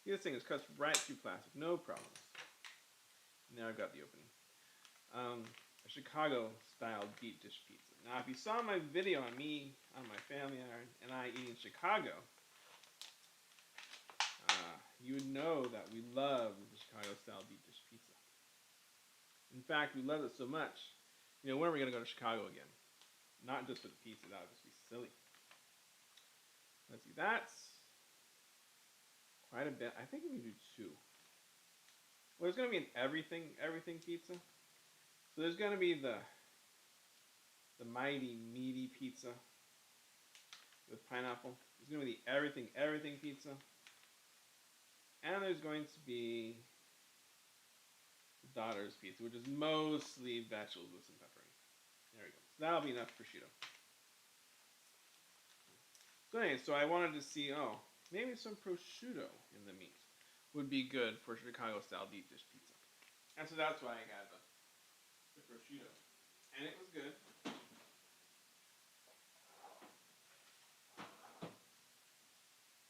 This thing is cut right through plastic, no problems. Now I've got the opening. A Chicago-style deep dish pizza. Now, if you saw my video on me, on my family, and I eating in Chicago, you would know that we love the Chicago-style deep dish pizza. In fact, we love it so much, when are we going to go to Chicago again? Not just for the pizza, that would just be silly. Let's see, that's quite a bit. I think we can do two. Well, there's going to be an everything pizza. So there's going to be the mighty meaty pizza with pineapple. There's going to be the everything pizza. And there's going to be the daughter's pizza, which is mostly vegetables with some pepperoni. There we go. So that'll be enough prosciutto. So anyway, so I wanted to see, maybe some prosciutto in the meat would be good for Chicago-style deep dish pizza. And so that's why I got the prosciutto. And it was good.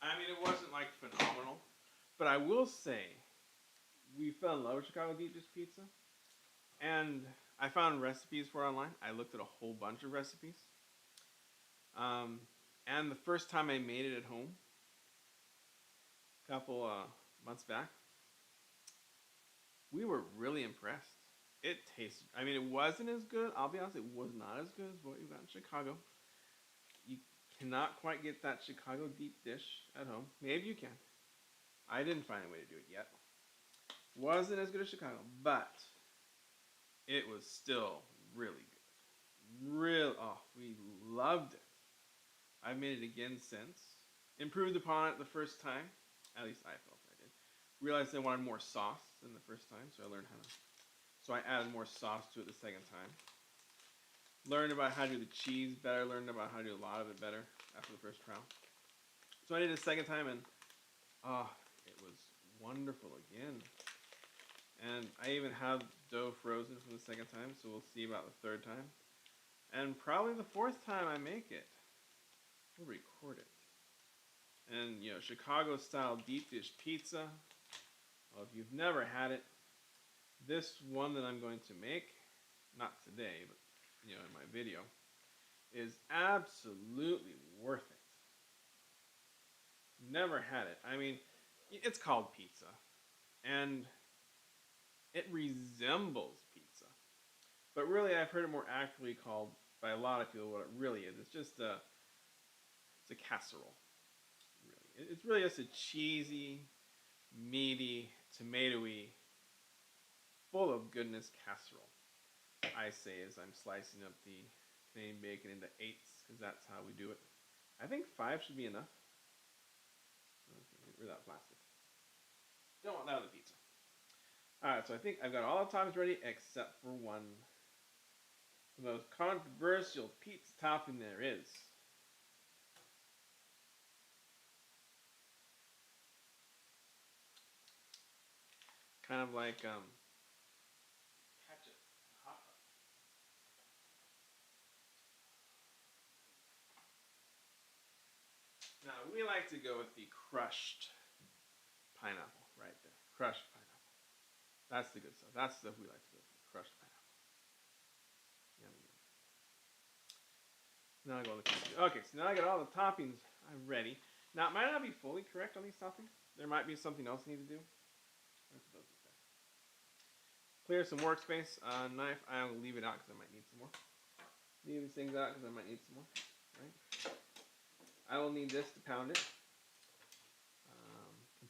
I mean, it wasn't like phenomenal. But I will say, we fell in love with Chicago deep dish pizza. And I found recipes for it online. I looked at a whole bunch of recipes. And the first time I made it at home, a couple months back, we were really impressed. It tasted, I mean, it wasn't as good. I'll be honest, it was not as good as what you got in Chicago. You cannot quite get that Chicago deep dish at home. Maybe you can. I didn't find a way to do it yet. Wasn't as good as Chicago, but it was still really good. Oh, we loved it. I've made it again since. Improved upon it the first time. At least I felt I did. Realized I wanted more sauce than the first time, so I learned how to. So I added more sauce to it the second time. Learned about how to do the cheese better. Learned about how to do a lot of it better after the first trial. So I did it a second time, and it was wonderful again. And I even have dough frozen from the second time, so we'll see about the third time. And probably the fourth time I make it, we'll record it. And, you know, Chicago style deep dish pizza. Well, if you've never had it, this one that I'm going to make, not today, but, you know, in my video, is absolutely worth it. Never had it. I mean, it's called pizza. And it resembles pizza. But really, I've heard it more accurately called by a lot of people what it really is. It's just it's a casserole. Really, it's really just a cheesy, meaty, tomatoey, full of goodness casserole. I say as I'm slicing up the Canadian bacon into eighths because that's how we do it. I think 5 should be enough. Okay, get rid of that plastic. Don't want that on the pizza. Alright, so I think I've got all the toppings ready except for one. The most controversial pizza topping there is. Kind of like ketchup and hot dog. Now we like to go with the crushed pineapple right there. Crushed pineapple. That's the good stuff. That's the stuff we like to go with. Crushed pineapple. Yummy, yummy. Now I go on the pizza. Okay, so now I got all the toppings ready. Now it might not be fully correct on these toppings. There might be something else I need to do. Clear some workspace. Knife, I'll leave it out because I might need some more. Leave these things out because I might need some more. Right? I will need this to pound it.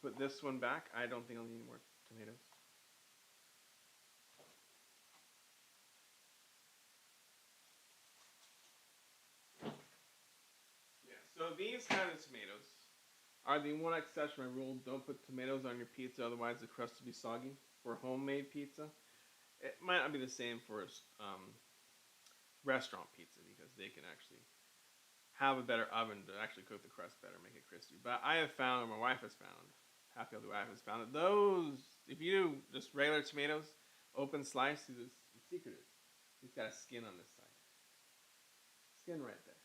Put this one back. I don't think I'll need any more tomatoes. Yeah, so these kind of tomatoes are the one exception to my rule. Don't put tomatoes on your pizza, otherwise the crust will be soggy. For homemade pizza, it might not be the same for restaurant pizza because they can actually have a better oven to actually cook the crust better, make it crispy. But I have found, or my wife has found, happy the wife has found that those, if you do just regular tomatoes, open slice, the secret is it's got a skin on this side. Skin right there.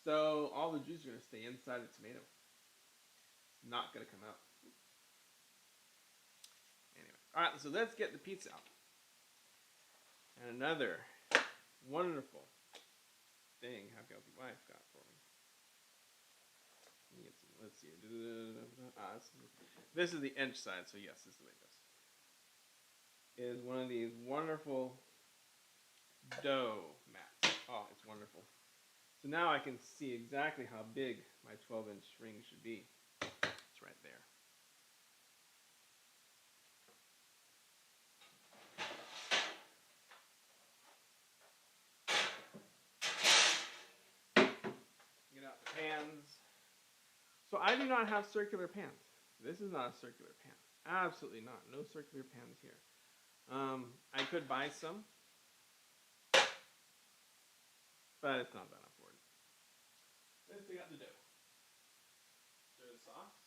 So all the juice are going to stay inside the tomato. It's not going to come out. Anyway, alright, so let's get the pizza out. And another wonderful thing Happy Healthy Wife got for me. Let's see. This is the inch side, so yes, this is the way it goes. Is one of these wonderful dough mats. Oh, it's wonderful. So now I can see exactly how big my 12-inch ring should be. It's right there. Get out the pans. So I do not have circular pans. This is not a circular pan. Absolutely not. No circular pans here. I could buy some, but it's not that important. Let's take out the dough. Stir the sauce.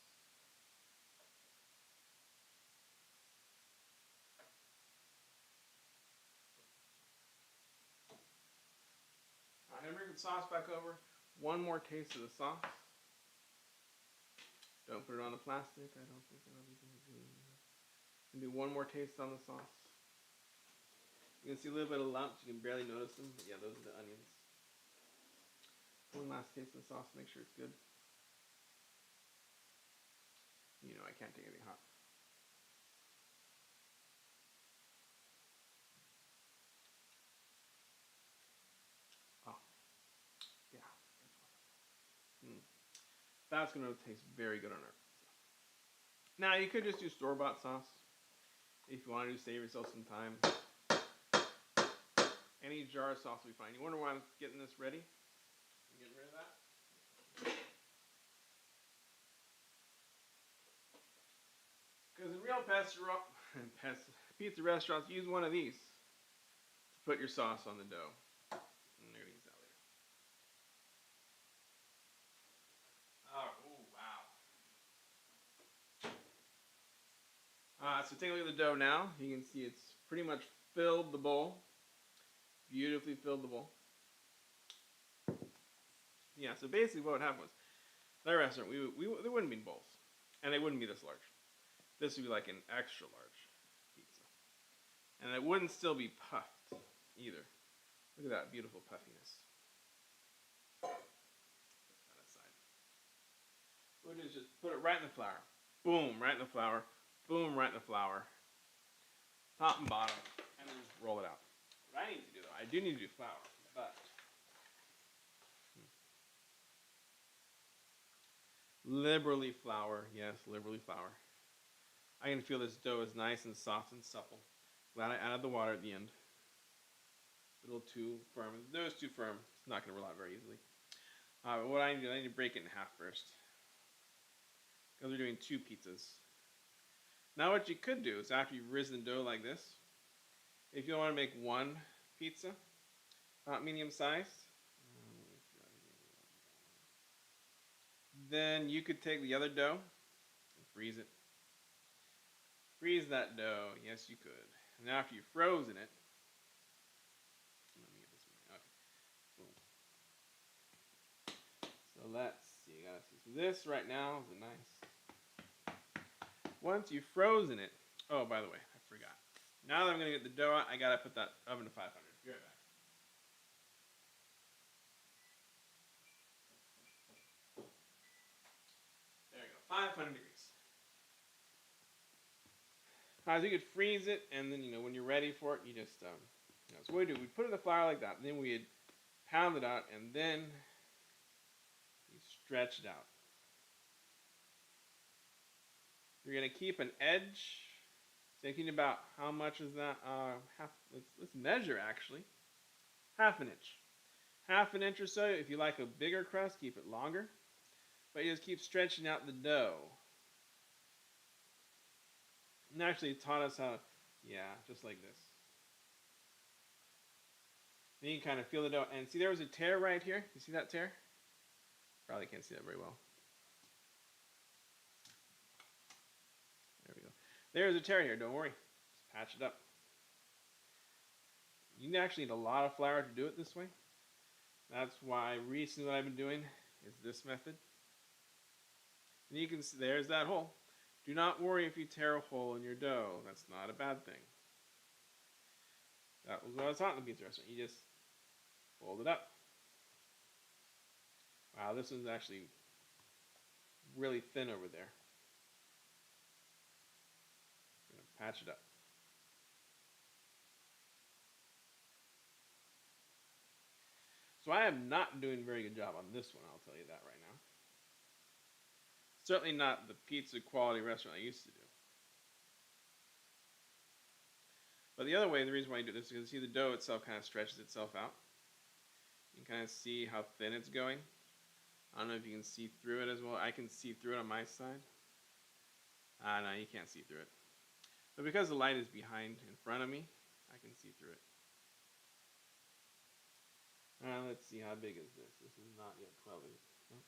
I'm going to bring the sauce back over. One more taste of the sauce. Don't put it on the plastic. I don't think that'll be good. And do one more taste on the sauce. You can see a little bit of lumps. You can barely notice them. But yeah, those are the onions. One last taste of the sauce to make sure it's good. You know I can't take anything hot. That's going to taste very good on our pizza. Now, you could just do store-bought sauce if you want to save yourself some time. Any jar of sauce will be fine. You wonder why I'm getting this ready? I'm getting rid of that. Because in real pizza restaurants, use one of these to put your sauce on the dough. And they're going to use that later. Oh, wow. So take a look at the dough now. You can see it's pretty much filled the bowl. Beautifully filled the bowl. Yeah, so basically what would happen was, in our restaurant, there wouldn't be bowls. And they wouldn't be this large. This would be like an extra large pizza. And it wouldn't still be puffed either. Look at that beautiful puffiness. Put that aside. What we do is just put it right in the flour. Boom, right in the flour. Boom, right in the flour. Top and bottom. And then just roll it out. What I need to do though, I do need to do flour, but liberally flour, yes, liberally flour. I can feel this dough is nice and soft and supple. Glad I added the water at the end. A little too firm. If the dough is too firm, it's not going to roll out very easily. But what I need to do, I need to break it in half first. Because we're doing 2 pizzas. Now what you could do is after you've risen the dough like this, if you want to make 1 pizza, not medium sized, then you could take the other dough and freeze it. Freeze that dough. Yes, you could. And after you've frozen it, let me get this one. Okay. Boom. So let's see. I gotta see. So this right now is a nice. Once you've frozen it. Oh, by the way, I forgot. Now that I'm gonna get the dough out, I gotta put that oven to 500. Be right back. There you go. 500 degrees. So you could freeze it, and then when you're ready for it, you just so what we do, we put it in the flour like that, and then we'd pound it out, and then you stretch it out. You're gonna keep an edge. Thinking about how much is that? Let's measure actually. Half an inch. Half an inch or so. If you like a bigger crust, keep it longer. But you just keep stretching out the dough. And actually it taught us how, just like this. Then you kind of feel the dough. And see there was a tear right here? You see that tear? Probably can't see that very well. There we go. There's a tear here, don't worry. Just patch it up. You actually need a lot of flour to do it this way. That's why recently what I've been doing is this method. And you can see there's that hole. Do not worry if you tear a hole in your dough. That's not a bad thing. That was what I was taught in the pizza restaurant. You just fold it up. Wow, this one's actually really thin over there. I'm going to patch it up. So I am not doing a very good job on this one, I'll tell you that right now. Certainly not the pizza quality restaurant I used to do. But the other way, the reason why I do this is because see the dough itself kind of stretches itself out. You can kind of see how thin it's going. I don't know if you can see through it as well. I can see through it on my side. No, you can't see through it. But because the light is behind in front of me, I can see through it. Let's see, how big is this? This is not yet 12 inches. Nope.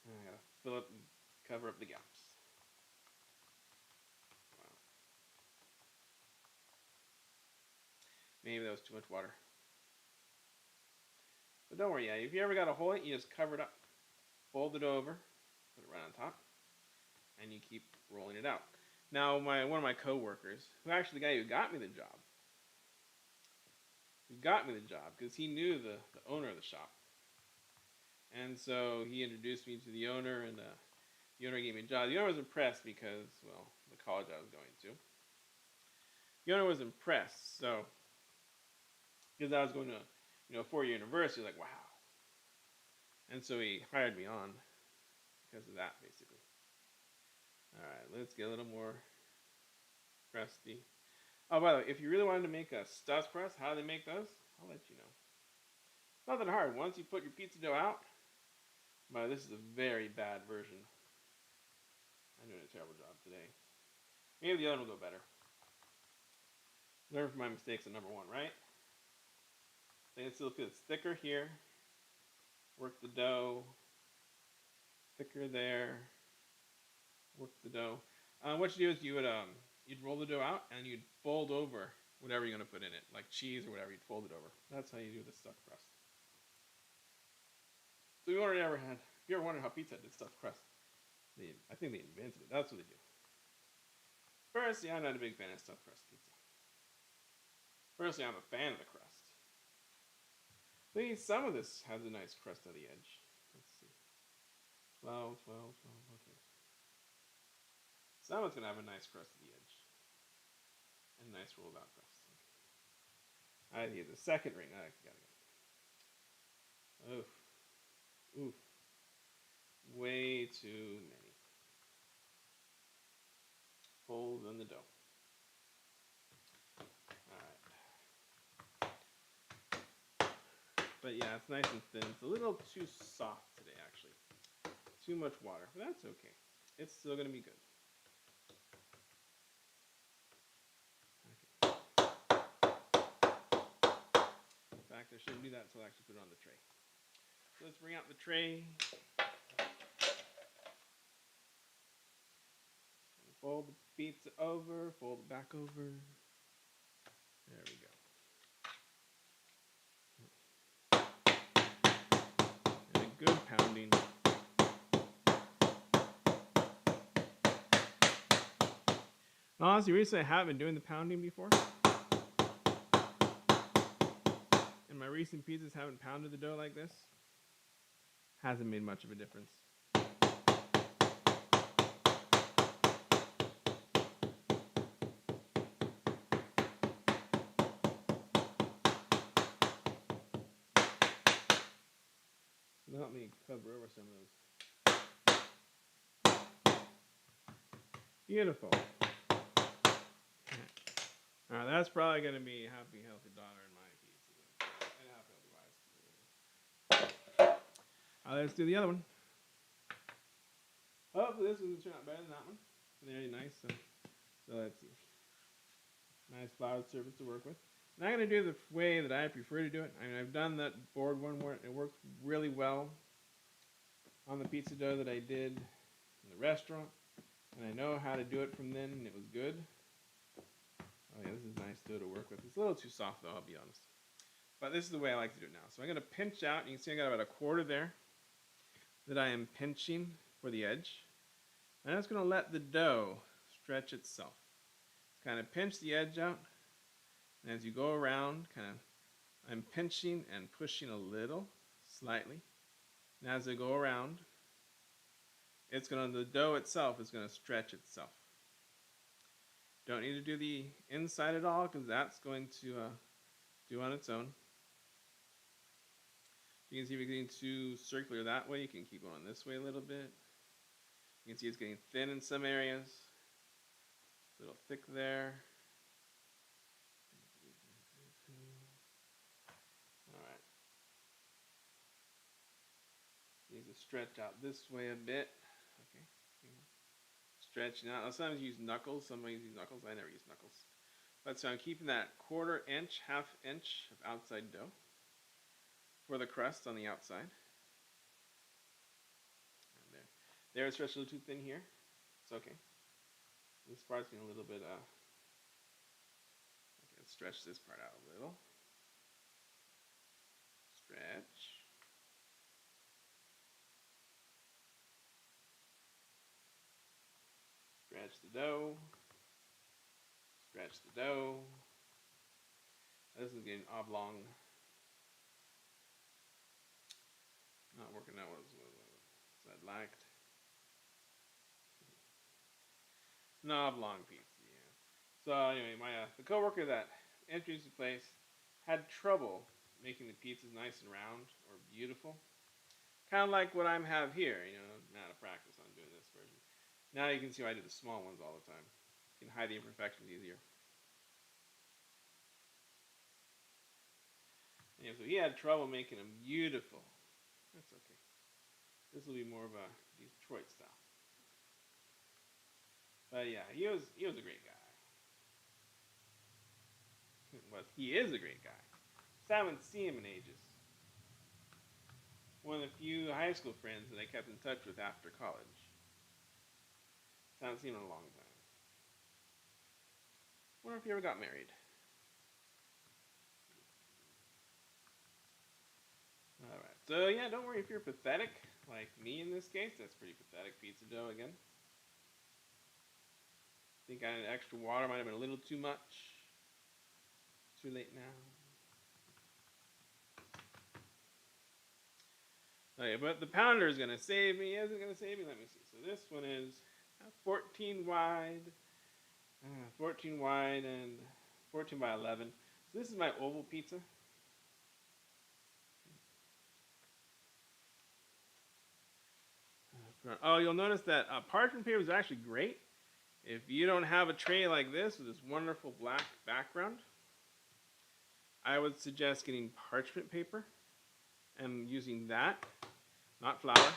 I gotta fill up and cover up the gaps. Wow. Maybe that was too much water. But don't worry, if you ever got a hole in it, you just cover it up. Fold it over, put it right on top, and you keep rolling it out. Now, one of my coworkers, who actually the guy who got me the job, because he knew the owner of the shop. And so he introduced me to the owner, and the owner gave me a job. The owner was impressed because, well, the college I was going to. The owner was impressed, so, because I was going to 4-year university. Like, wow. And so he hired me on because of that, basically. All right, let's get a little more crusty. Oh, by the way, if you really wanted to make a stuffed crust, how do they make those? I'll let you know. It's not that hard. Once you put your pizza dough out, but this is a very bad version. I'm doing a terrible job today. Maybe the other one will go better. Learn from my mistakes at number one, right? I think it's still good. It's thicker here. Work the dough. Thicker there. Work the dough. What you do is you'd roll the dough out and you'd fold over whatever you're gonna put in it, like cheese or whatever. You'd fold it over. That's how you do the stuffed crust. So if you ever wondered how pizza did stuffed crust, I think they invented it. That's what they do. Personally, I'm not a big fan of stuffed crust pizza. Personally, I'm a fan of the crust. I think some of this has a nice crust on the edge. Let's see. 12, 12, 12. Okay. Some of it's going to have a nice crust at the edge. And a nice rolled out crust. Okay. I need the second ring. I got it. Oof. Oof. Way too many. Folds in the dough. But yeah, it's nice and thin. It's a little too soft today, actually. Too much water, but that's okay. It's still going to be good. In fact, I shouldn't do that until I actually put it on the tray. So let's bring out the tray. Fold the pizza over, fold it back over. There we go. And a good pounding. Honestly, recently I haven't been doing the pounding before. And my recent pizzas haven't pounded the dough like this. Hasn't made much of a difference. It'll help me cover over some of those. Beautiful. Alright, that's probably going to be a happy, healthy daughter in my pizza. And happy, healthy wives. Let's do the other one. Hopefully this one's going to turn out better than that one. Very nice. So let's see. Nice floured surface to work with. Now I'm going to do the way that I prefer to do it. I mean, I've done that board one where it works really well on the pizza dough that I did in the restaurant. And I know how to do it from then, and it was good. Oh yeah, this is nice dough to work with. It's a little too soft though, I'll be honest. But this is the way I like to do it now. So I'm going to pinch out. You can see I got about a quarter there that I am pinching for the edge. And I'm just going to let the dough stretch itself. Kind of pinch the edge out. And as you go around, I'm pinching and pushing a little, slightly. And as I go around, the dough itself is going to stretch itself. Don't need to do the inside at all because that's going to do on its own. You can see if you're getting too circular that way. You can keep going this way a little bit. You can see it's getting thin in some areas. A little thick there. Alright. Needs to stretch out this way a bit. Okay. Stretching out. Sometimes you use knuckles. Somebody use knuckles. I never use knuckles. But so I'm keeping that quarter inch, half inch of outside dough for the crust on the outside. And there it's stretched a little too thin here. It's okay. This part's getting a little bit, okay, let's stretch this part out a little. Stretch. Stretch the dough. Stretch the dough. This is getting oblong. Not working out what I'd liked. An oblong pizza, yeah. So anyway, the coworker that introduced the place had trouble making the pizzas nice and round or beautiful. Kind of like what I have here, I'm out of practice on doing this version. Now you can see why I do the small ones all the time. You can hide the imperfections easier. Yeah, so he had trouble making them beautiful. That's okay. This will be more of a Detroit style. But yeah, he was a great guy. Well, he is a great guy. Just haven't seen him in ages. One of the few high school friends that I kept in touch with after college. Haven't seen him in a long time. Wonder if he ever got married. Alright, so yeah, don't worry if you're pathetic, like me in this case. That's pretty pathetic pizza dough again. Think I added extra water, might have been a little too much. Too late now. Okay, but the pounder is going to save me. Is it going to save me? Let me see. So this one is 14 wide. 14 wide and 14 by 11. So this is my oval pizza. Oh, you'll notice that parchment paper is actually great. If you don't have a tray like this with this wonderful black background, I would suggest getting parchment paper and using that, not flour.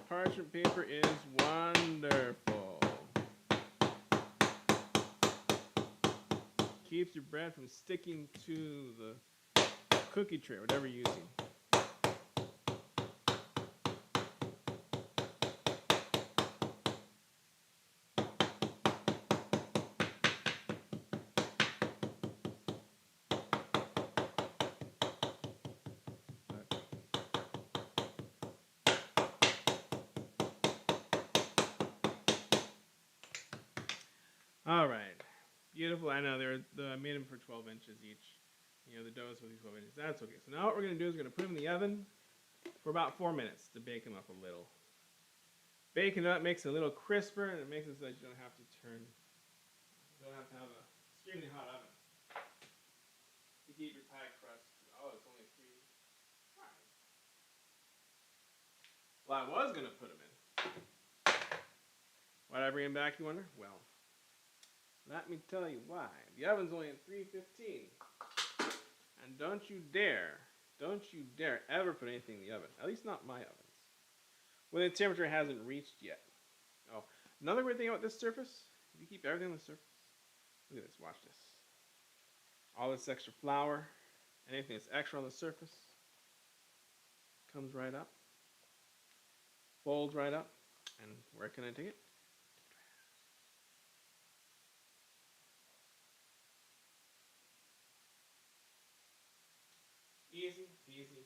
Parchment paper is wonderful. Keeps your bread from sticking to the cookie tray, whatever you're using. All right, beautiful. I know I made them for 12 inches each. The dough is supposed to be 12 inches. That's okay. So now what we're gonna do is we're gonna put them in the oven for about 4 minutes to bake them up a little. Baking it up makes it a little crisper, and it makes it so that you don't have to have a extremely hot oven to keep your pie crust. Oh, it's only 3. All right. Well, I was gonna put them in. Why did I bring them back? You wonder? Well, let me tell you why. The oven's only at 315. And don't you dare ever put anything in the oven. At least not my ovens. When the temperature hasn't reached yet. Oh, another weird thing about this surface, if you keep everything on the surface, look at this, watch this. All this extra flour, anything that's extra on the surface, comes right up, folds right up, and where can I take it? Easy peasy.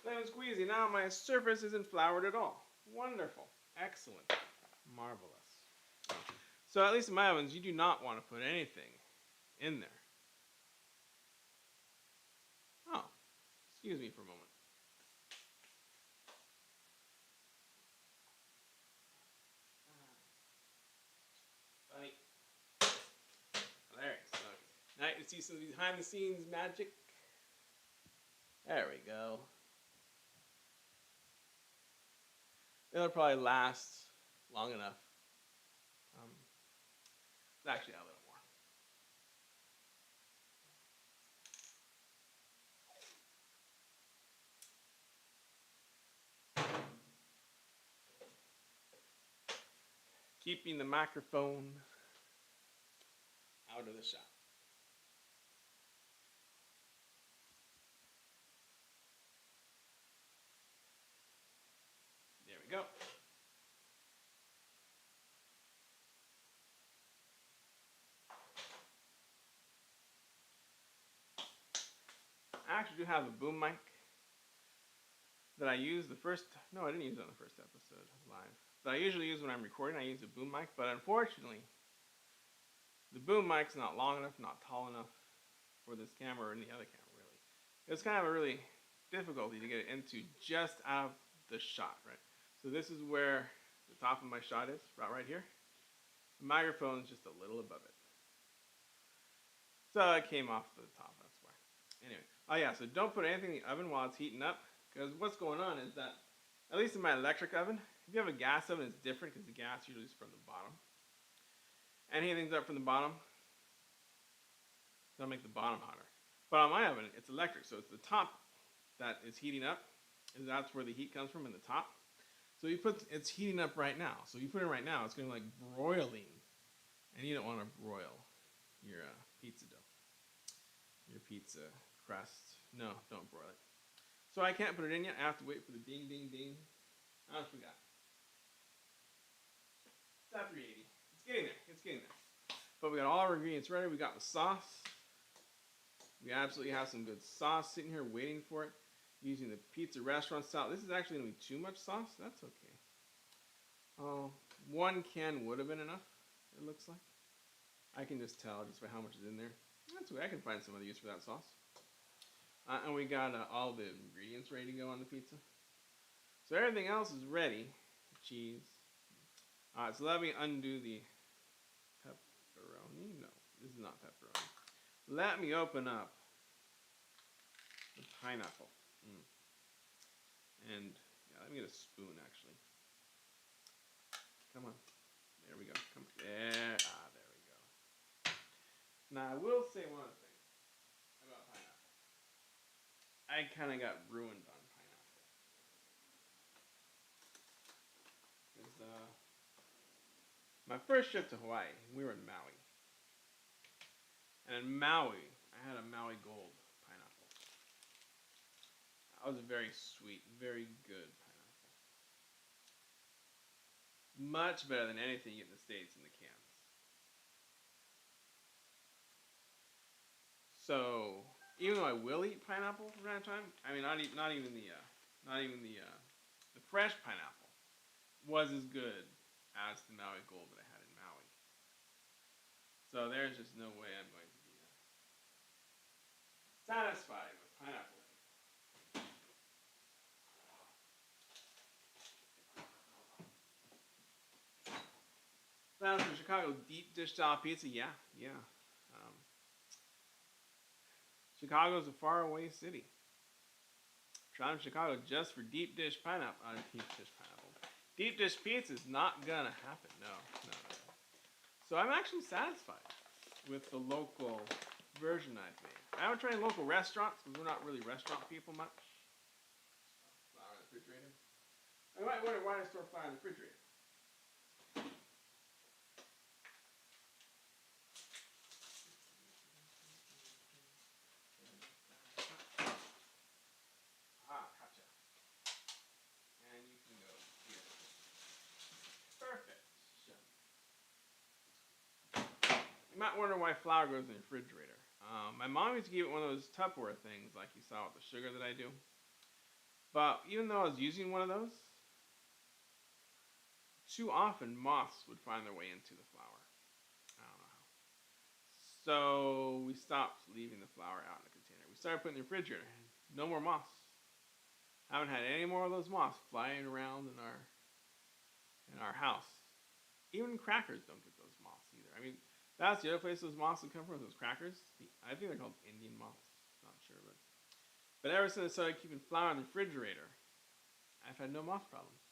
Lemon squeezy. Now my surface isn't floured at all. Wonderful. Excellent. Marvelous. So at least in my ovens, you do not want to put anything in there. Oh, excuse me for a moment. Funny. Hilarious. Okay. Now you can see some behind the scenes magic. There we go. It'll probably last long enough. Actually, a little more. Keeping the microphone out of the shot. There we go. I actually do have a boom mic that I used no, I didn't use it on the first episode live. That I usually use when I'm recording. I use a boom mic, but unfortunately, the boom mic's not long enough, not tall enough for this camera or any other camera, really. It's kind of a really difficulty to get it into just out of the shot, right? So this is where the top of my shot is, right here. The microphone's just a little above it. So it came off the top, that's why. Anyway, oh yeah, so don't put anything in the oven while it's heating up, because what's going on is that, at least in my electric oven, if you have a gas oven, it's different because the gas usually is from the bottom. Anything's up from the bottom, that'll make the bottom hotter. But on my oven, it's electric, so it's the top that is heating up, and that's where the heat comes from in the top. So you put it's heating up right now. So you put it in right now, it's going to like broiling, and you don't want to broil your pizza dough, your pizza crust. No, don't broil it. So I can't put it in yet. I have to wait for the ding, ding, ding. I forgot. It's at 380. It's getting there. It's getting there. But we got all our ingredients ready. We got the sauce. We absolutely have some good sauce sitting here waiting for it. Using the pizza restaurant style. This is actually going to be too much sauce. That's okay. Oh, 1 can would have been enough, it looks like. I can just tell just by how much is in there. That's okay. I can find some other use for that sauce. And we got all the ingredients ready to go on the pizza. So everything else is ready. Cheese. Alright, so let me undo the pepperoni. No, this is not pepperoni. Let me open up the pineapple. And yeah, let me get a spoon actually. Come on. There we go. Come on. There. There we go. Now I will say one thing about pineapple. I kind of got ruined on pineapple. Because my first trip to Hawaii, we were in Maui. And in Maui, I had a Maui Gold pineapple. That was a very sweet, very good pineapple. Much better than anything you get in the States in the cans. So even though I will eat pineapple from time to time, I mean not even the fresh pineapple was as good as the Maui Gold that I had in Maui. So there's just no way I'm going to be satisfied with pineapple. That's for Chicago deep dish style pizza. Yeah. Um, Chicago's a faraway city. Trying Chicago just for deep dish pineapple. Deep dish pineapple. Deep dish pizza is not gonna happen. No. So I'm actually satisfied with the local version I've made. I haven't tried local restaurants because we're not really restaurant people much. Flour in the refrigerator. I might wonder why I store flour in the refrigerator. Gotcha. And you can go here. Perfect. You might wonder why flour goes in the refrigerator. My mom used to give it one of those Tupperware things like you saw with the sugar that I do. But even though I was using one of those, too often moths would find their way into the flour. I don't know how. So we stopped leaving the flour out in the container. We started putting it in the refrigerator. No more moths. I haven't had any more of those moths flying around in our house. Even crackers don't get those moths either. I mean, that's the other place those moths would come from, those crackers. I think they're called Indian moths. Not sure, but ever since I started keeping flour in the refrigerator, I've had no moth problems.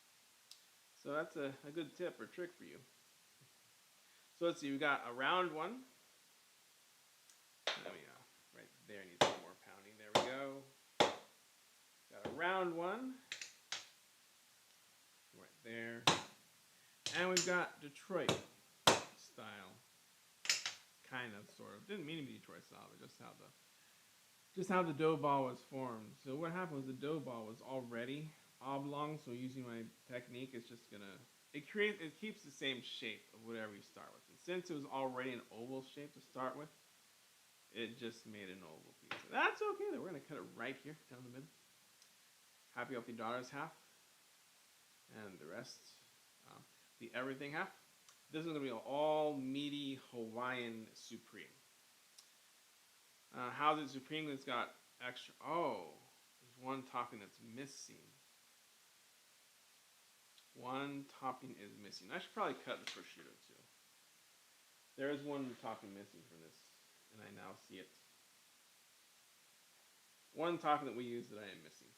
So that's a good tip or trick for you. So let's see, we got a round one. There we go. Right there needs some more pounding. There we go. Got a round one. Right there. And we've got Detroit style. Kind of, sort of. Didn't mean to be Detroit style, but just how the dough ball was formed. So what happened was the dough ball was already oblong, so using my technique, it's just gonna it keeps the same shape of whatever you start with. And since it was already an oval shape to start with, it just made an oval pizza. That's okay though. We're gonna cut it right here down the middle. Happy healthy daughter's half, and the rest, the everything half. This is gonna be an all meaty Hawaiian supreme. How's it supreme? It's got extra. Oh, there's one topping that's missing. One topping is missing. I should probably cut the prosciutto too. There is one topping missing from this, and I now see it. One topping that we use that I am missing,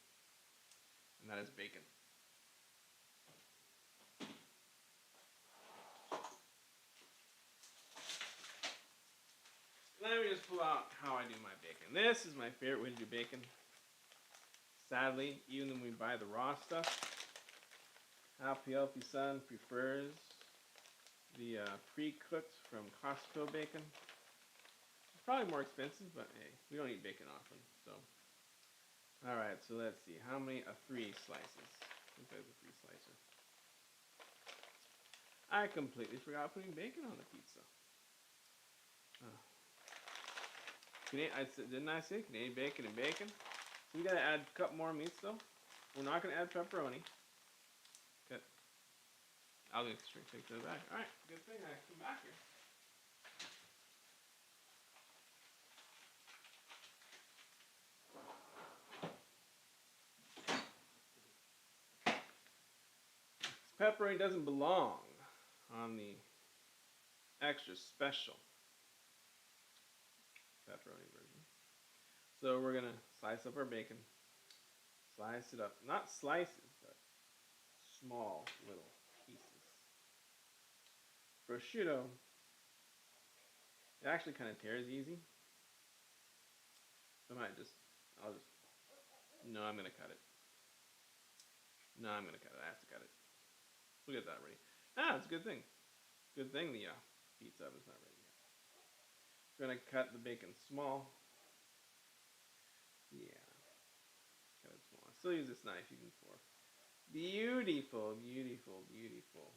and that is bacon. Let me just pull out how I do my bacon. This is my favorite way to do bacon. Sadly, even when we buy the raw stuff, Happy Healthy Son prefers the pre-cooked from Costco bacon. It's probably more expensive, but hey, we don't eat bacon often, so. Alright, so let's see. How many? 3 slices. I think there's a 3 slicer. I completely forgot putting bacon on the pizza. Oh. Didn't I say Canadian bacon and bacon? So we gotta add a couple more meats though. We're not gonna add pepperoni. Okay. I'll get straight to the back. Alright, good thing I came back here. Pepperoni doesn't belong on the extra special pepperoni version. So we're gonna slice up our bacon. Slice it up. Not slices, but small little pieces. Prosciutto, it actually kind of tears easy. So I'm gonna cut it. No, I'm gonna cut it. I have to cut it. We'll get that ready. It's a good thing. Good thing the pizza oven's not ready yet. We're gonna cut the bacon small. Yeah. Cut it small. I still use this knife even for beautiful, beautiful, beautiful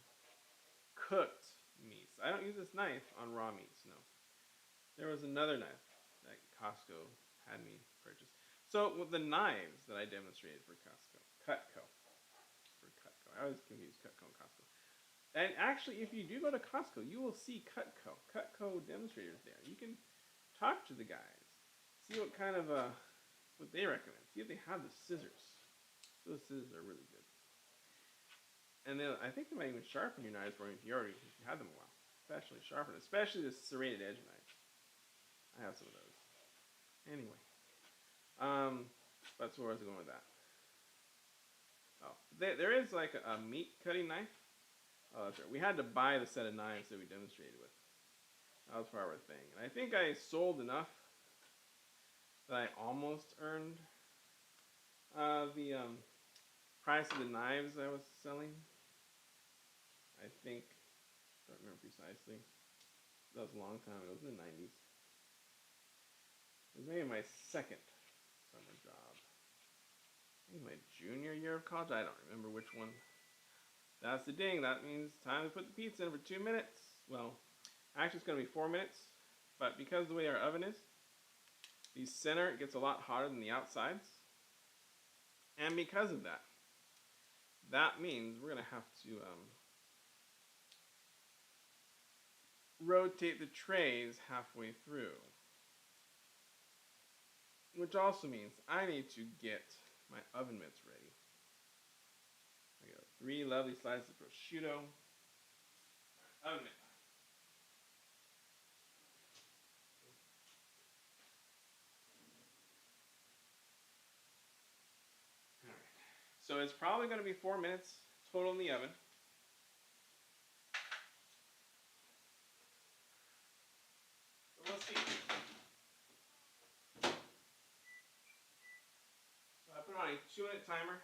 cooked meats. I don't use this knife on raw meats, no. There was another knife that Costco had me purchase. So with the knives that I demonstrated for Cutco. I always confuse Cutco and Costco. And actually, if you do go to Costco, you will see Cutco demonstrators there. You can talk to the guys, see what kind of what they recommend. See if they have the scissors. Those scissors are really good. And then I think they might even sharpen your knives for you if you had them a while. Especially sharpen, especially the serrated edge knife. I have some of those. Anyway, that's where I was going with that. Oh, there is like a meat cutting knife. Oh, that's right. We had to buy the set of knives that we demonstrated with. That was part of our thing. And I think I sold enough that I almost earned the price of the knives I was selling. I think, I don't remember precisely. That was a long time ago. It was in the 90s. It was maybe my second summer job. Maybe my junior year of college. I don't remember which one. That's the ding. That means time to put the pizza in for 2 minutes. Well, actually it's going to be 4 minutes. But because of the way our oven is, the center gets a lot hotter than the outsides. And because of that, that means we're going to have to rotate the trays halfway through. Which also means I need to get my oven mitts ready. I got 3 lovely slices of prosciutto. Oven mitt. Alright. So it's probably going to be 4 minutes total in the oven. But we'll see. So I put on a 2-minute timer.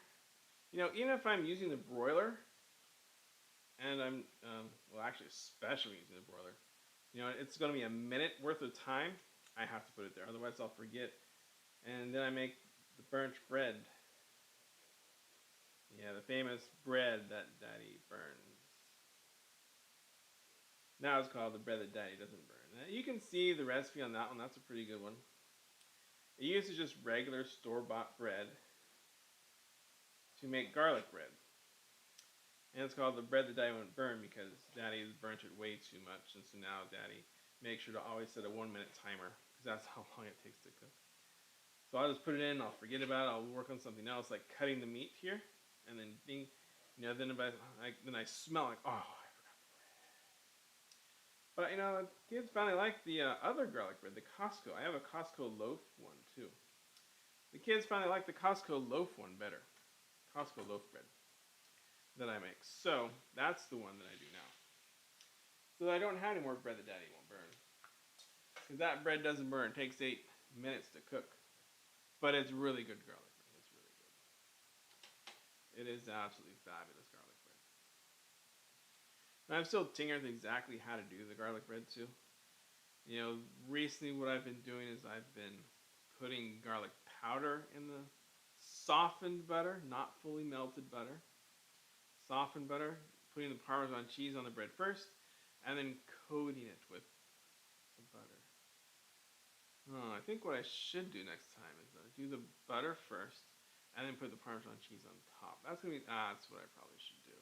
You know, even if I'm using the broiler, and I'm, well actually especially using the broiler, you know, it's going to be a minute worth of time, I have to put it there, otherwise I'll forget. And then I make the burnt bread. Yeah, the famous bread that Daddy burns. Now it's called the bread that Daddy doesn't burn. Now, you can see the recipe on that one, that's a pretty good one. It uses just regular store-bought bread to make garlic bread. And it's called the bread that Daddy won't burn because Daddy has burnt it way too much. And so now Daddy makes sure to always set a 1-minute timer because that's how long it takes to cook. So I'll just put it in, I'll forget about it, I'll work on something else like cutting the meat here. And then then I smell like, oh, I forgot the bread. But you know, kids finally like the other garlic bread, the Costco. I have a Costco loaf one too. The kids finally like the Costco loaf one better. Costco loaf bread that I make. So that's the one that I do now. So I don't have any more bread that Daddy won't burn. Because that bread doesn't burn. It takes 8 minutes to cook. But it's really good garlic bread. It's really good. It is absolutely fabulous garlic bread. And I'm still tinkering with exactly how to do the garlic bread too. You know, recently what I've been doing is I've been putting garlic powder in the softened butter, not fully melted butter. Softened butter, putting the Parmesan cheese on the bread first, and then coating it with the butter. Oh, I think what I should do next time is do the butter first, and then put the Parmesan cheese on top. That's what I probably should do.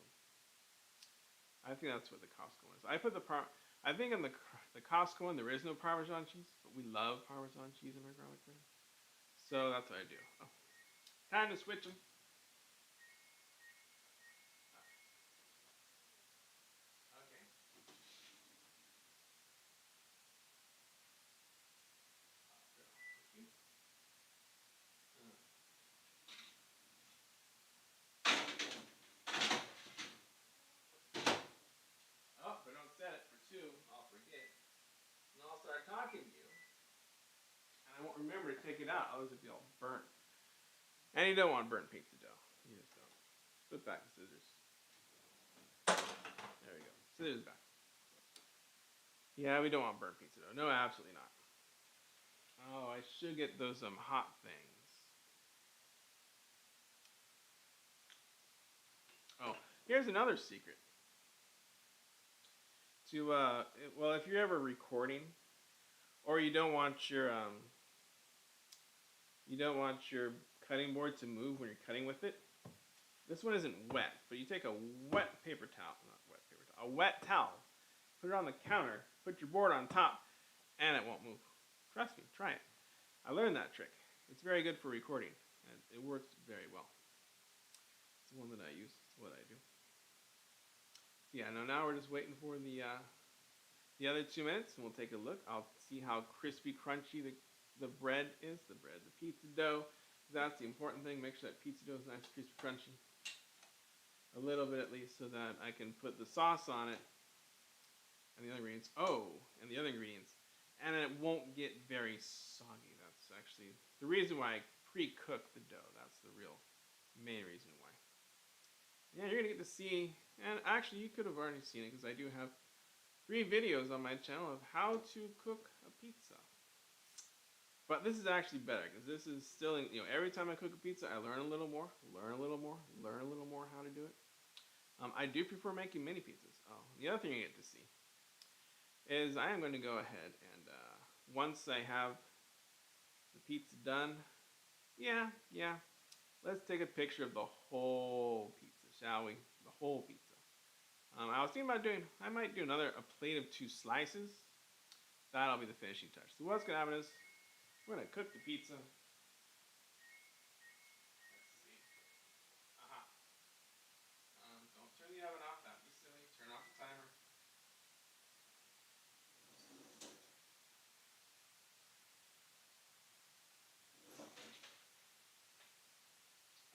I think that's what the Costco one is. I think in the Costco one there is no Parmesan cheese, but we love Parmesan cheese in our garlic bread. So that's what I do. Oh, time to switch them. Okay. Oh, but don't set it for two. I'll forget. And I'll start talking to you. And I won't remember to take it out. Otherwise it'll be all burnt. And you don't want burnt pizza dough. You just don't. Put back the scissors. There we go. Scissors back. Yeah, we don't want burnt pizza dough. No, absolutely not. Oh, I should get those hot things. Oh, here's another secret. Well, if you're ever recording, or you don't want your cutting board to move when you're cutting with it. This one isn't wet, but you take a wet paper towel, not wet paper towel, a wet towel, put it on the counter, put your board on top, and it won't move. Trust me, try it. I learned that trick. It's very good for recording, and it works very well. It's the one that I use. It's what I do. So yeah, now we're just waiting for the other 2 minutes, and we'll take a look. I'll see how crispy, crunchy the bread is. The pizza dough. That's the important thing. Make sure that pizza dough is nice, crispy, crunchy. A little bit at least, so that I can put the sauce on it and the other ingredients. And then it won't get very soggy. That's actually the reason why I pre-cook the dough. That's the real main reason why. Yeah, you're gonna get to see, and actually you could have already seen it because I do have 3 videos on my channel of how to cook a pizza. But this is actually better because this is still, every time I cook a pizza, I learn a little more, learn a little more how to do it. I do prefer making mini pizzas. Oh, the other thing you get to see is I am going to go ahead and once I have the pizza done, yeah, let's take a picture of the whole pizza, shall we? The whole pizza. I was thinking about I might do a plate of 2 slices. That'll be the finishing touch. So what's going to happen is, we're going to cook the pizza. Let's see. Aha. Don't turn the oven off. That'd be silly. Turn off the timer.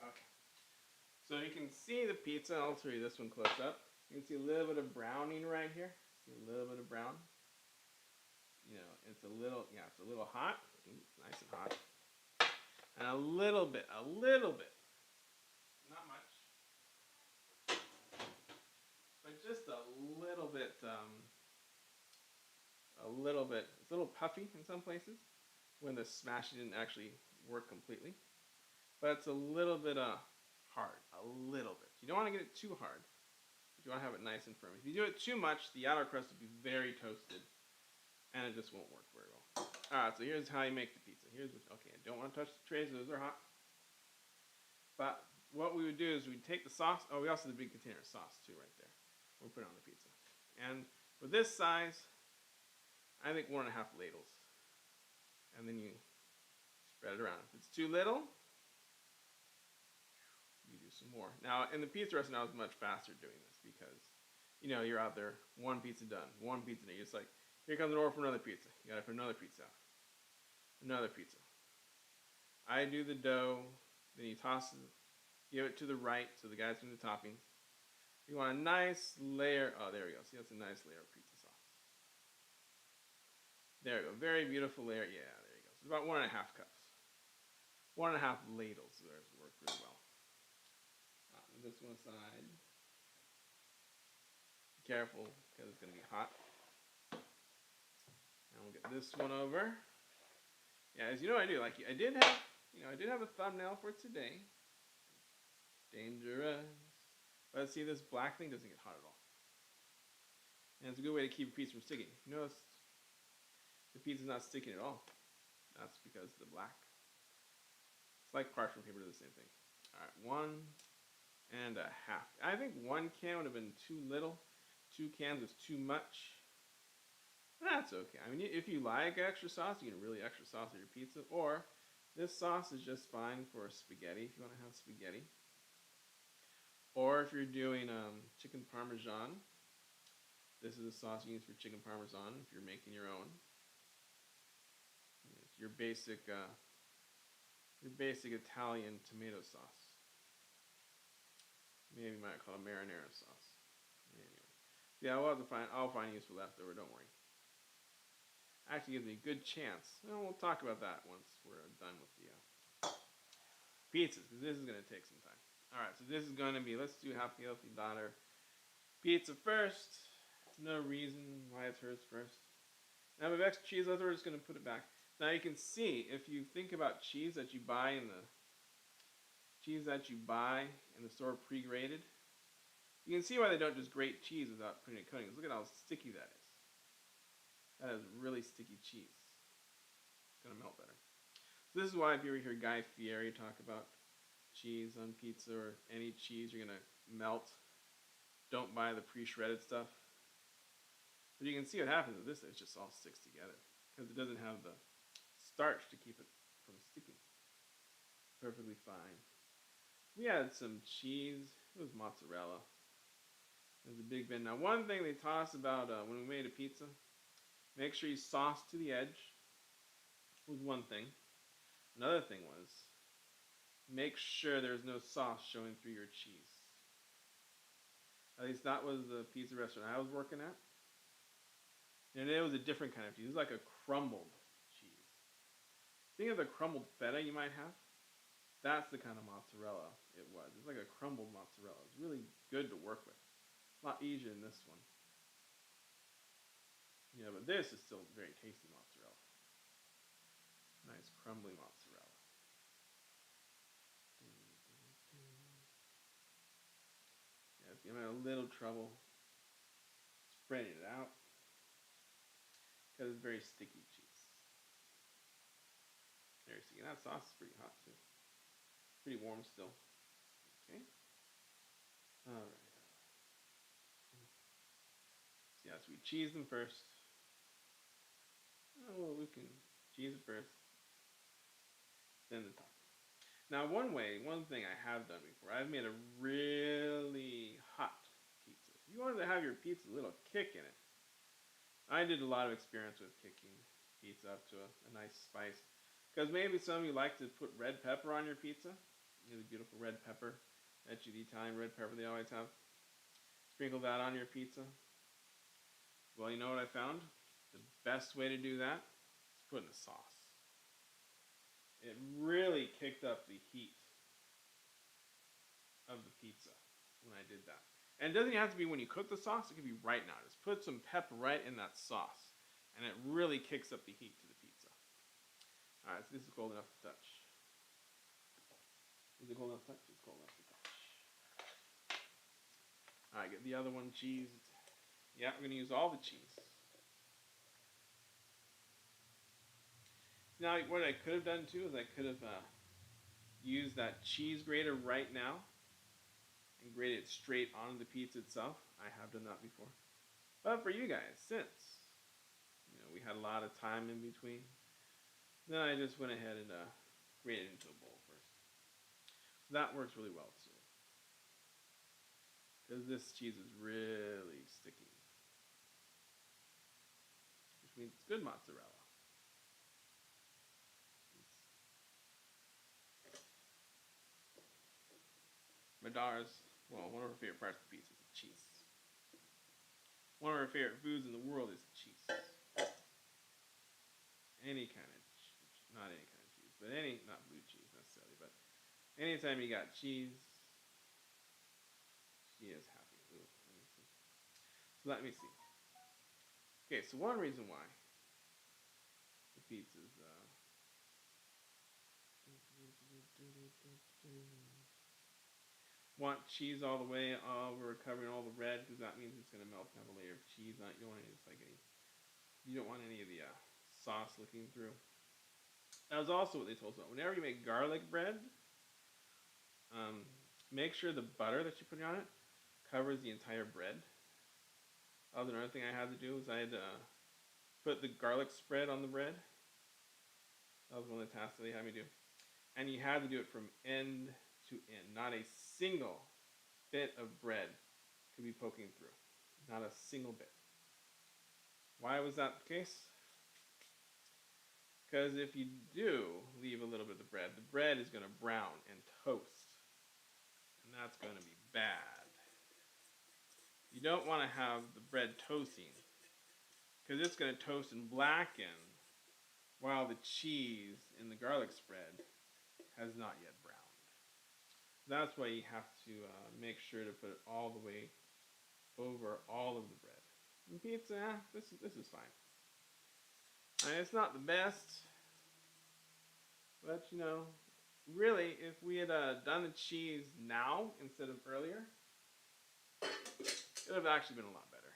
Okay. So you can see the pizza. I'll show you this one close up. You can see a little bit of browning right here. See a little bit of brown. It's a little hot. It's nice and hot. And a little bit, not much, but just a little bit, it's a little puffy in some places when the smashing didn't actually work completely. But it's a little bit hard, a little bit. You don't want to get it too hard, but you want to have it nice and firm. If you do it too much, the outer crust will be very toasted, and it just won't work very well. Alright, so here's how you make the pizza. Okay, I don't want to touch the trays, those are hot. But what we would do is we'd take the sauce. Oh, we also have the big container of sauce too right there. We'll put it on the pizza. And with this size, I think 1.5 ladles. And then you spread it around. If it's too little, you do some more. Now, in the pizza restaurant, I was much faster doing this because You know, you're out there, one pizza done, one pizza done. You're just like, here comes an order for another pizza. You gotta put another pizza out. Another pizza. I do the dough, then you toss it, give it to the right so the guy's doing the toppings. You want a nice layer. Oh, there we go. See, that's a nice layer of pizza sauce. There we go. Very beautiful layer. Yeah, there you go. So it's about 1.5 cups. 1.5 ladles. There's work really well. This one aside. Be careful because it's going to be hot. And we'll get this one over. Yeah, as you know, I do. Like I did have a thumbnail for today. Dangerous. But see, this black thing doesn't get hot at all. And it's a good way to keep a piece from sticking. You notice the pizza's not sticking at all. That's because of the black. It's like parchment paper, do the same thing. Alright, 1.5. I think 1 can would have been too little. 2 cans was too much. That's okay. I mean, if you like extra sauce, you can really extra sauce your pizza. Or this sauce is just fine for spaghetti if you want to have spaghetti. Or if you're doing chicken parmesan, this is the sauce you use for chicken parmesan if you're making your own. It's your basic Italian tomato sauce. Maybe you might call it marinara sauce. Anyway, yeah, I'll find useful leftover. Don't worry. Actually, gives me a good chance. Well, we'll talk about that once we're done with the pizzas, because this is going to take some time. Alright, so this is going to be, let's do Happy Healthy Daughter pizza first. No reason why it's hers first. Now, if I have extra cheese left, we're just going to put it back. Now, you can see, if you think about cheese that you buy in the store pre-grated, you can see why they don't just grate cheese without putting it in coatings. Look at how sticky that is. That is really sticky cheese. It's going to melt better. So this is why if you ever hear Guy Fieri talk about cheese on pizza or any cheese you're going to melt, don't buy the pre-shredded stuff. But you can see what happens with this. It just all sticks together because it doesn't have the starch to keep it from sticking. Perfectly fine. We had some cheese. It was mozzarella. It was a big bin. Now, one thing they taught us about when we made a pizza, make sure you sauce to the edge was one thing. Another thing was, make sure there's no sauce showing through your cheese. At least that was the pizza restaurant I was working at. And it was a different kind of cheese. It was like a crumbled cheese. Think of the crumbled feta you might have. That's the kind of mozzarella it was. It's like a crumbled mozzarella. It's really good to work with. A lot easier than this one. Yeah, but this is still very tasty mozzarella. Nice crumbly mozzarella. Yes, I'm having a little trouble spreading it out because it's very sticky cheese. Very sticky. And that sauce is pretty hot too. Pretty warm still. Okay. Alright. So yes, we cheese them first. Oh, well, we can cheese it first. Then the top. Now, one thing I have done before, I've made a really hot pizza. If you wanted to have your pizza a little kick in it, I did a lot of experience with kicking pizza up to a nice spice. Because maybe some of you like to put red pepper on your pizza. You know, the beautiful red pepper, the Italian red pepper they always have. Sprinkle that on your pizza. Well, you know what I found? The best way to do that is put in the sauce. It really kicked up the heat of the pizza when I did that. And it doesn't have to be when you cook the sauce. It can be right now. Just put some pepper right in that sauce. And it really kicks up the heat to the pizza. Alright, so this is cold enough to touch. Is it cold enough to touch? It's cold enough to touch. Alright, get the other one cheesed. Yeah, we're going to use all the cheese. Now, what I could have done too is I could have used that cheese grater right now and grated it straight onto the pizza itself. I have done that before. But for you guys, since we had a lot of time in between, then I just went ahead and grated it into a bowl first. So that works really well too. because this cheese is really sticky, which means it's good mozzarella. My daughter's, well, one of her favorite parts of the pizza is the cheese. One of her favorite foods in the world is cheese. Any kind of, not any kind of cheese, but any, not blue cheese necessarily, but anytime you got cheese, she is happy. Ooh, let me see. So let me see. Okay, so one reason why the pizza's want cheese all the way over covering all the red because that means it's going to melt and have a layer of cheese on it. You don't want any, it's like any, you don't want any of the sauce looking through. That was also what they told us. Whenever you make garlic bread, make sure the butter that you put on it covers the entire bread. That was another thing I had to do was I had to put the garlic spread on the bread. That was one of the tasks that they had me do. And you had to do it from end to end. Not a single bit of bread could be poking through. Not a single bit. Why was that the case? Because if you do leave a little bit of the bread is going to brown and toast. And that's going to be bad. You don't want to have the bread toasting because it's going to toast and blacken while the cheese in the garlic spread has not yet browned. That's why you have to make sure to put it all the way over all of the bread. And pizza, this is fine. I mean, it's not the best, but you know, really, if we had done the cheese now instead of earlier, it would have actually been a lot better.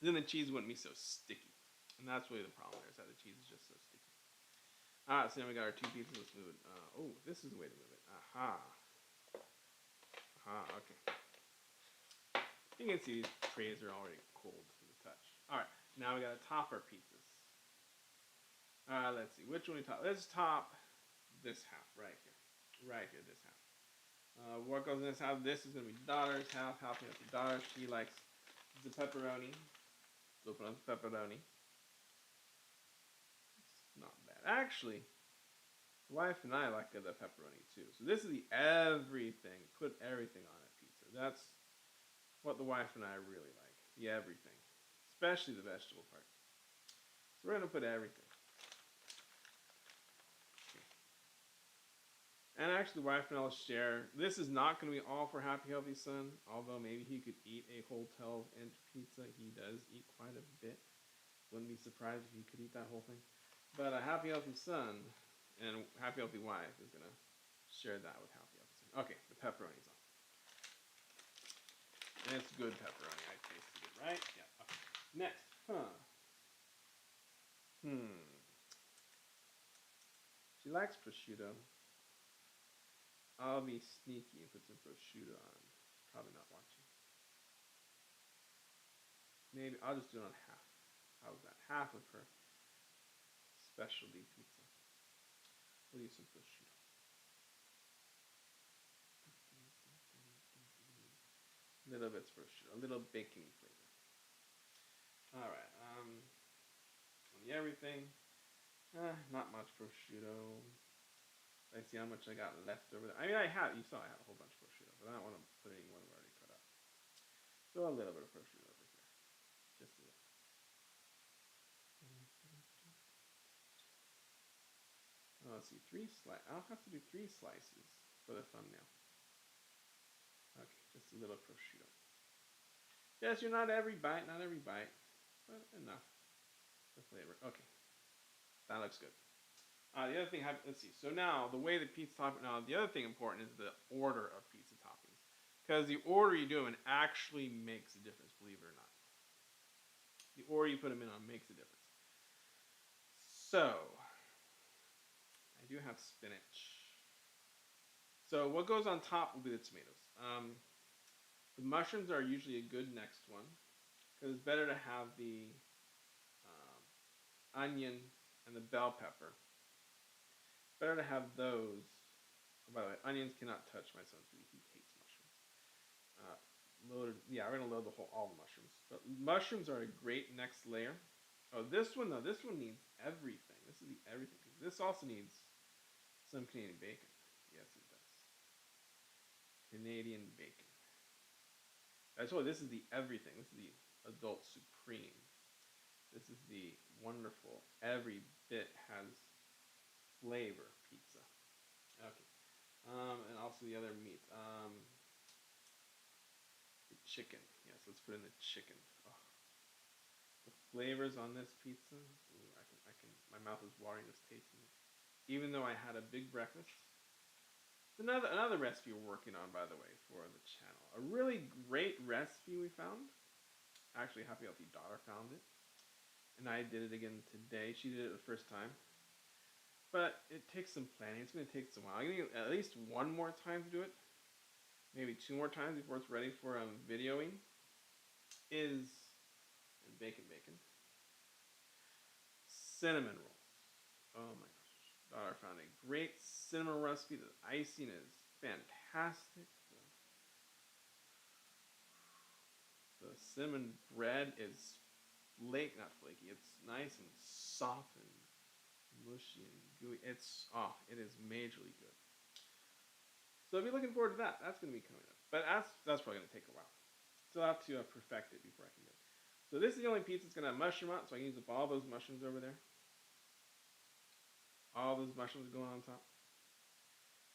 Then the cheese wouldn't be so sticky. And that's really the problem there, is that the cheese is just so sticky. Alright, so now we got our two pizzas. Let's move it. Oh, this is the way to move it. Aha. Aha, okay. You can see these trays are already cold to the touch. Alright, now we gotta top our pizzas. Let's see, which one we top? Let's top this half right here. Right here, this half. What goes in this half? This is gonna be daughter's half, helping out the daughter. She likes the pepperoni. Let's open up the pepperoni. It's not bad. Actually, the wife and I like the pepperoni too. So this is the everything. Put everything on a pizza. That's what the wife and I really like. The everything. Especially the vegetable part. So we're going to put everything. And actually the wife and I will share. This is not going to be all for Happy Healthy Son. Although maybe he could eat a whole 12-inch pizza. He does eat quite a bit. Wouldn't be surprised if he could eat that whole thing. But a Happy Healthy Son and Happy Healthy Wife is going to share that with Happy Healthy Son. Okay, the pepperoni's on. And it's good pepperoni. I tasted it, right? Yeah. Okay. Next. She likes prosciutto. I'll be sneaky and put some prosciutto on. Probably not watching. Maybe I'll just do it on half. How's that? Half of her specialty pizza. We'll use some prosciutto. Little bits prosciutto, a little baking flavor. All right. On the everything, not much prosciutto. I see how much I got left over there. I mean, you saw I had a whole bunch of prosciutto, but I don't want to put any more than already cut up. So a little bit of prosciutto over here, just a little. Let's see, I'll have to do 3 slices for the thumbnail. Okay, just a little prosciutto. Yes, you're not every bite, but enough for flavor. Okay, that looks good. The other thing, let's see. So now, the way the pizza topping. Now, the other thing important is the order of pizza toppings, because the order you do them in actually makes a difference. Believe it or not, the order you put them in on makes a difference. So, I do have spinach. So what goes on top will be the tomatoes. The mushrooms are usually a good next one, because it's better to have the onion and the bell pepper. Better to have those. Oh, by the way, onions cannot touch my son's food. He hates mushrooms. loaded. Yeah, we're gonna load all the mushrooms. But mushrooms are a great next layer. Oh, this one though. This one needs everything. This is the everything. This also needs some Canadian bacon. Yes, it does. Canadian bacon. I told you this is the everything. This is the adult supreme. This is the wonderful. Every bit has flavor pizza. Okay. And also the other meat. The chicken. Yes, let's put in the chicken. Oh, the flavors on this pizza. Ooh, my mouth is watering just tasting it. Even though I had a big breakfast. It's another recipe we're working on, by the way, for the channel. A really great recipe we found. Actually, Happy Healthy Daughter found it. And I did it again today. She did it the first time. But it takes some planning. It's going to take some while. I'm going to at least one more time to do it. Maybe 2 more times before it's ready for videoing. Is bacon. Cinnamon rolls. Oh my gosh. Daughter found a great cinnamon recipe. The icing is fantastic. The cinnamon bread is not flaky. It's nice and soft and mushy and gooey. It is majorly good. So I'll be looking forward to that. That's going to be coming up. But that's probably going to take a while. So I'll have to perfect it before I can do it. So this is the only pizza that's going to have mushroom on it, so I can use up all those mushrooms over there. All those mushrooms going on top.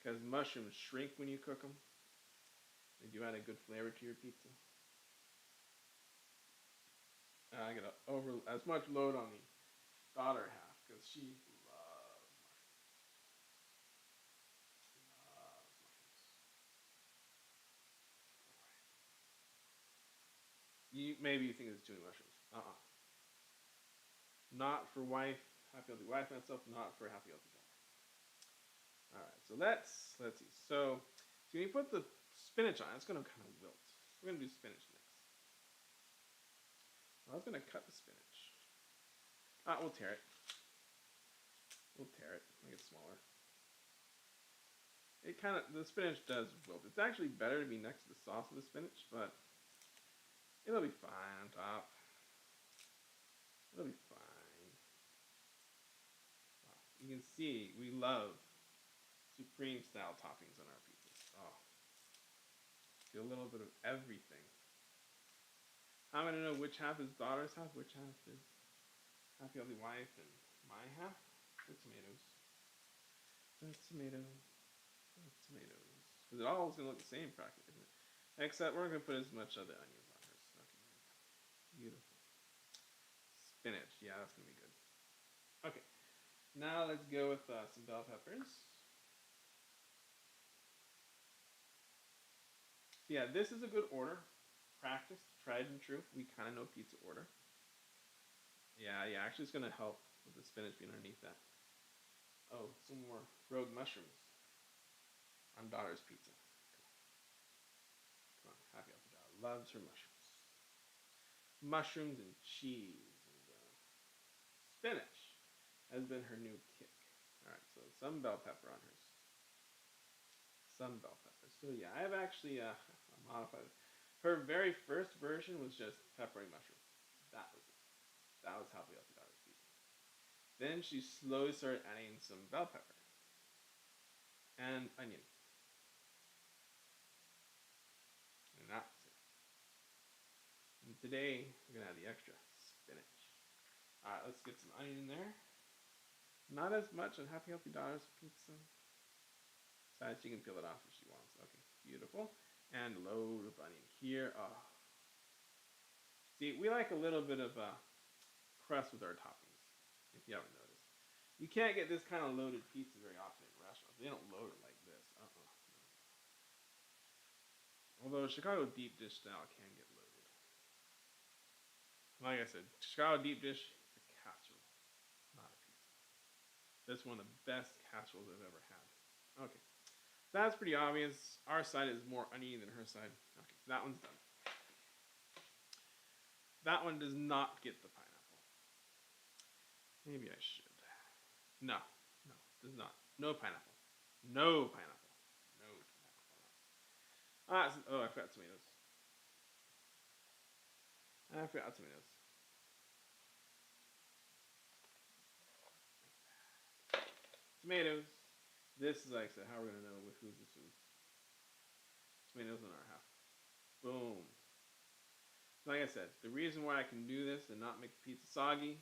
Because mushrooms shrink when you cook them. They do add a good flavor to your pizza. I got as much load on the daughter half because she loves mushrooms. Maybe you think it's too many mushrooms. Not for happy healthy wife myself. Not for happy healthy daughter. All right, so let's see. So when you put the spinach on, it's going to kind of wilt. We're going to do spinach next. I was going to cut the spinach. We'll tear it. Make it smaller. The spinach does wilt. It's actually better to be next to the sauce of the spinach, but it'll be fine on top. It'll be fine. Wow. You can see we love supreme style toppings on our pizzas. Get a little bit of everything. I'm going to know which half is daughter's half, which half is happy healthy wife, and my half. The tomatoes. Because it all is going to look the same practically, isn't it? Except we're going to put as much of the onions on hers. Okay. Beautiful. Spinach. Yeah, that's going to be good. Okay. Now let's go with some bell peppers. Yeah, this is a good order. Practice, tried and true. We kind of know pizza order. Yeah. Actually, it's going to help with the spinach being underneath that. Oh, some more rogue mushrooms on daughter's pizza. Come on, happy healthy daughter loves her mushrooms. Mushrooms and cheese and spinach has been her new kick. All right, so some bell pepper on hers. Some bell pepper. So yeah, I have actually modified it. Her very first version was just pepperoni mushroom. That was it. That was happy healthy daughter's pizza. Then she slowly started adding some bell pepper and onion. And that was it. And today, we're going to add the extra spinach. Alright, let's get some onion in there. Not as much on Happy Healthy Daughter's pizza. Besides, she can peel it off if she wants. Okay, beautiful. And load of onion here. Oh. See, we like a little bit of crust with our toppings, if you haven't noticed. You can't get this kind of loaded pizza very often in restaurants. They don't load it like this. Although Chicago deep dish style can get loaded. Like I said, Chicago deep dish is a casserole, not a pizza. That's one of the best casseroles I've ever had. Okay, so that's pretty obvious. Our side is more oniony than her side. Okay, so that one's done. That one does not get the pineapple. Maybe I should. No, does not. No pineapple. No pineapple. I forgot tomatoes. I forgot tomatoes. Tomatoes. This is like I said, how we're gonna know whose this is. Tomatoes on our half. Boom. Like I said, the reason why I can do this and not make the pizza soggy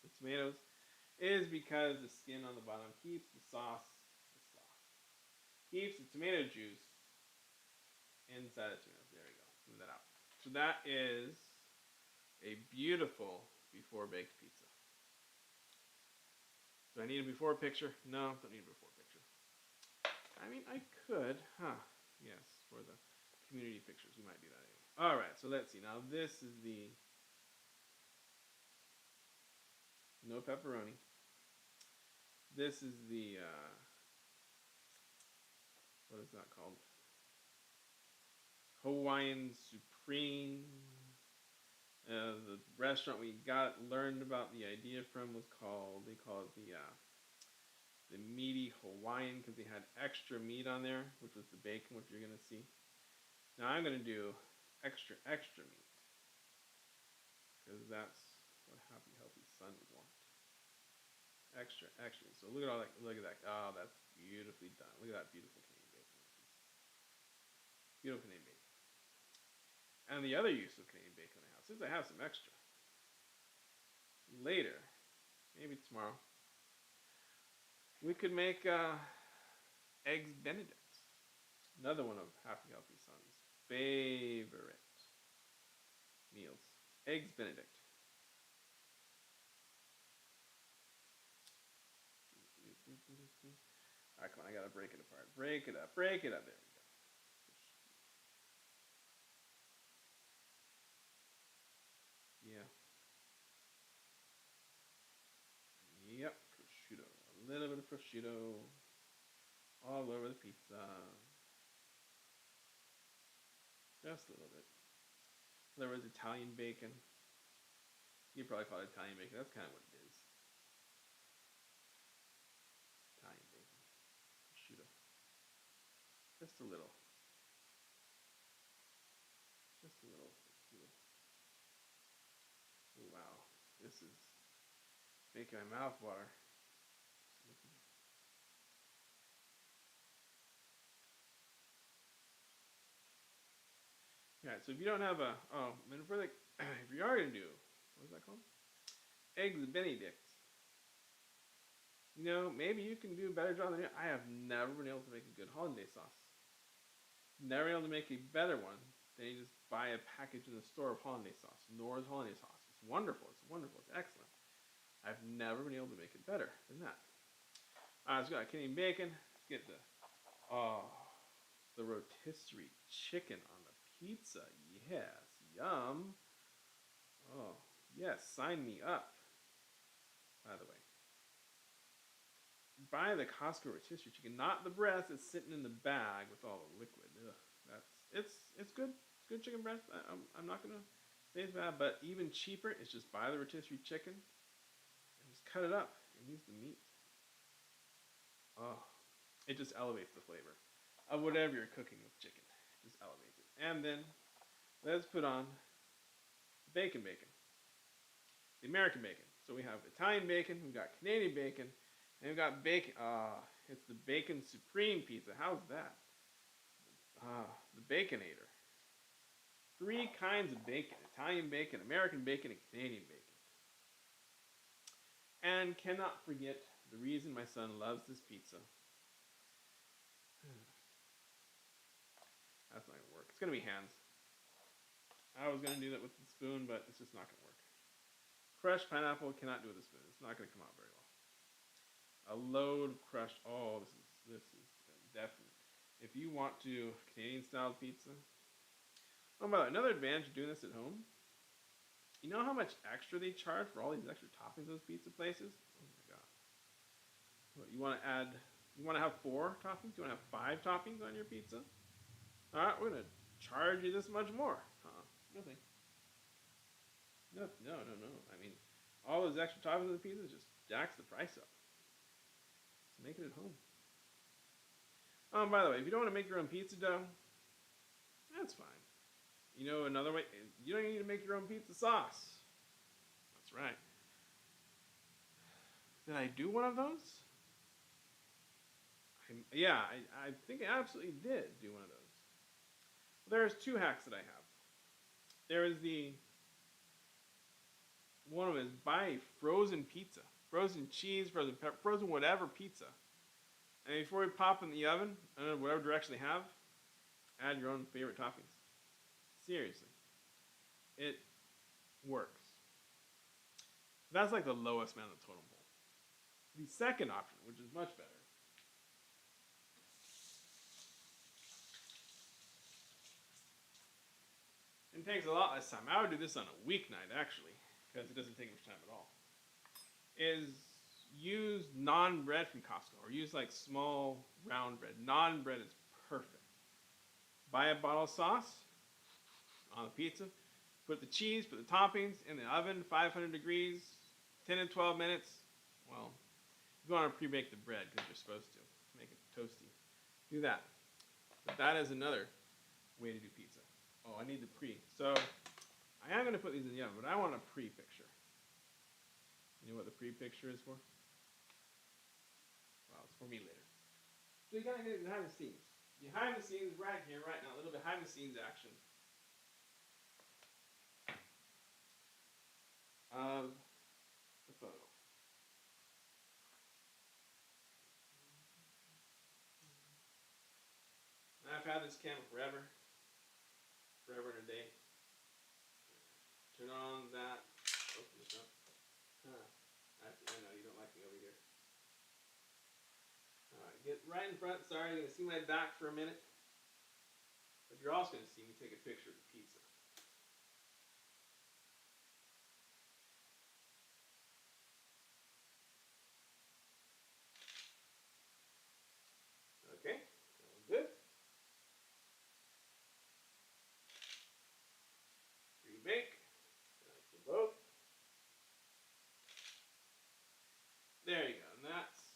with tomatoes is because the skin on the bottom keeps the sauce, keeps the tomato juice inside the tomatoes. There we go. Move that out. So that is a beautiful before baked pizza. Do I need a before picture? No, don't need a before picture. I mean, I could, huh? Yes, for the community pictures, we might do that anyway. All right, so let's see. Now this is the no pepperoni. This is the what is that called? Hawaiian Supreme. The restaurant we learned about the idea from was called, they call it the meaty Hawaiian because they had extra meat on there, which was the bacon, which you're gonna see. Now I'm gonna do extra meat because that's what happy healthy son would want. Extra. So look at all that. Look at that. Oh, that's beautifully done. Look at that beautiful Canadian bacon. Beautiful Canadian bacon. And the other use of Canadian bacon I have, since I have some extra, later, maybe tomorrow, we could make eggs Benedict. Another one of Happy Healthy Son's favorite meals. Eggs Benedict. Alright, come on, I gotta break it apart. Break it up. There we go. Yeah. Yep, prosciutto. A little bit of prosciutto all over the pizza. Just a little bit. There was Italian bacon. You probably call it Italian bacon. That's kind of what it is. Italian bacon. Prosciutto. Just a little. Just a little. Ooh, wow. This is making my mouth water. Yeah, so if you don't have if you are gonna do, what is that called? Eggs Benedict. You know, maybe you can do a better job than me. I have never been able to make a good hollandaise sauce. Never been able to make a better one than you just buy a package in the store of hollandaise sauce. Nora's hollandaise sauce. It's wonderful. It's wonderful. It's excellent. I've never been able to make it better than that. So we got Canadian bacon. Let's get the rotisserie chicken on the pizza. Yes, yum. Oh, yes, sign me up. By the way, buy the Costco rotisserie chicken, not the breast that's sitting in the bag with all the liquid. Ugh, it's good. It's good chicken breast. I'm not gonna say it's bad, but even cheaper is just buy the rotisserie chicken and just cut it up and use the meat. Oh, it just elevates the flavor of whatever you're cooking with chicken. It just elevates it. And then let's put on bacon. The American bacon. So we have Italian bacon, we've got Canadian bacon, and we've got bacon. It's the Bacon Supreme pizza. How's that? The Baconator. 3 kinds of bacon. Italian bacon, American bacon, and Canadian bacon. And cannot forget the reason my son loves this pizza. That's not gonna work. It's gonna be hands. I was gonna do that with the spoon, but it's just not gonna work. Crushed pineapple cannot do with a spoon. It's not gonna come out very well. A load of crushed. Oh, this is definite. If you want to Canadian style pizza. Oh, by the way, another advantage of doing this at home. You know how much extra they charge for all these extra toppings at those pizza places? Oh my god. What, you want to add? You want to have 4 toppings? You want to have 5 toppings on your pizza? All right, we're gonna charge you this much more. Nothing. No. I mean, all those extra toppings on the pizza just jacks the price up. So make it at home. By the way, if you don't want to make your own pizza dough, that's fine. You know another way? You don't need to make your own pizza sauce. That's right. Did I do one of those? Yeah, I think I absolutely did do one of those. There's two hacks that I have. There is the one of them is buy frozen pizza, frozen cheese, frozen pepper, frozen whatever pizza. And before we pop in the oven, whatever direction they have, add your own favorite toppings. Seriously, it works. That's like the lowest man on the totem pole. The second option, which is much better, and takes a lot less time. I would do this on a weeknight actually, because it doesn't take much time at all. Is use non bread from Costco or use like small round bread. Non bread is perfect. Buy a bottle of sauce on the pizza, put the cheese, put the toppings in the oven, 500 degrees, 10 to 12 minutes. Well, you want to pre-bake the bread because you're supposed to make it toasty. Do that. But that is another way to do pizza. Oh, I need the pre. So I am going to put these in the oven, but I want a pre-picture. You know what the pre-picture is for? Well, it's for me later. So you gotta get behind the scenes. Behind the scenes right here, right now. A little behind the scenes action of the photo. I've had this camera forever. Forever and a day. Turn on that. Open this up. Huh. I know you don't like me over here. Alright, get right in front. Sorry, you're going to see my back for a minute. But you're also going to see me take a picture of the pizza. Okay, all good. Pre-bake. That's for both. There you go, and that's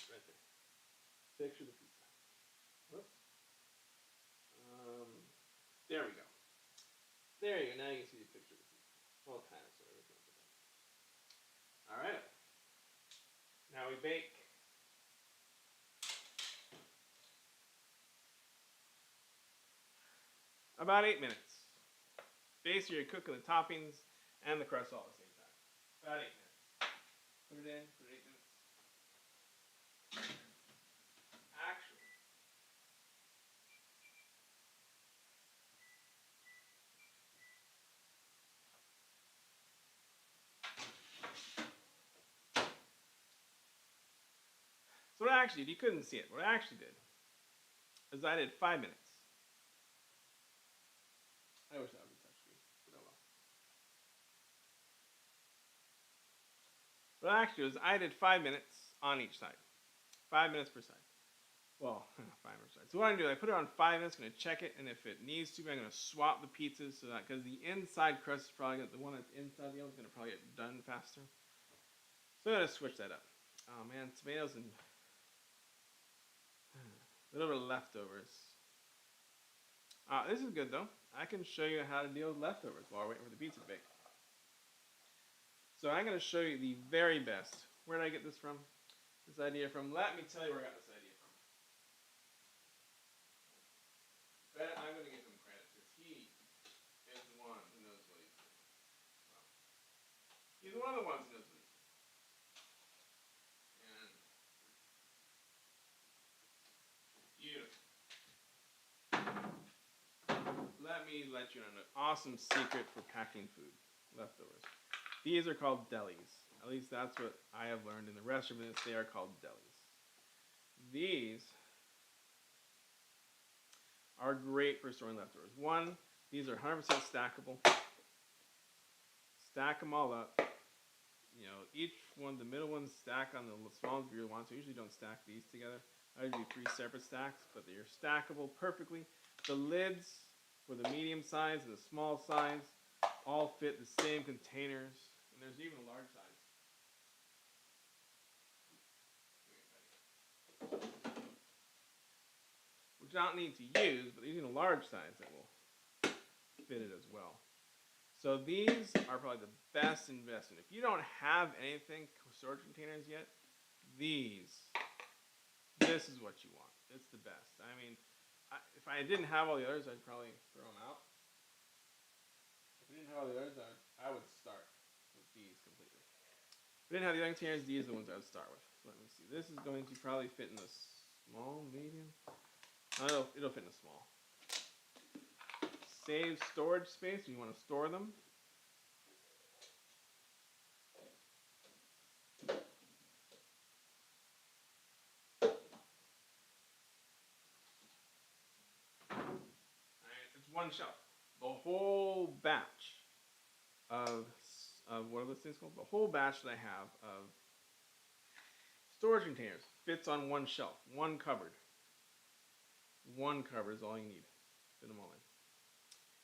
right there. Picture of the pizza. Whoops. There we go. There you go. Now you can see the picture of the pizza. Well, kind of, sort of. All right. Now we bake. About 8 minutes. Basically, you're cooking the toppings and the crust all at the same time. About 8 minutes. Put it in. Put it 8 minutes. Actually, so what I actually did, you couldn't see it. What I actually did is I did 5 minutes. I wish that was a touchscreen, but oh well. What I actually did was I did 5 minutes on each side. 5 minutes per side. Well, 5 minutes per side. So what I'm going to do, I put it on 5 minutes, going to check it, and if it needs to, I'm going to swap the pizzas so that, because the inside crust is probably, the one that's inside the oven is going to probably get done faster. So I'm going to switch that up. Oh man, tomatoes and a little bit of leftovers. This is good though. I can show you how to deal with leftovers while we're waiting for the pizza to bake. So I'm going to show you the very best. Where did I get this from? This idea from, let me tell you where I got this idea from. But I'm going to give him credit because he is the one who knows what he's doing. Well, he's one of the ones who knows what he's doing. And beautiful. Let me let you know an awesome secret for packing food. Leftovers. These are called delis. At least that's what I have learned in the restaurants. They are called delis. These are great for storing leftovers. One, these are 100% stackable. Stack them all up. You know, each one, the middle ones stack on the small ones if you really want to. I usually don't stack these together. I usually do 3 separate stacks, but they're stackable perfectly. The lids for the medium size and the small size all fit the same containers. And there's even a large size. Which I don't need to use, but there's even a large size that will fit it as well. So these are probably the best investment. If you don't have anything storage containers yet, this is what you want. It's the best. I mean, if I didn't have all the others, I'd probably throw them out. If I didn't have all the others, I would start with these completely. If I didn't have the other containers, these are the ones I would start with. So let me see. This is going to probably fit in the small, medium. No, it'll fit in the small. Save storage space when you want to store them. Alright, it's one shelf. The whole batch of what are those things called? The whole batch that I have of storage containers fits on one shelf, one cupboard. One cupboard is all you need. Fit them all in.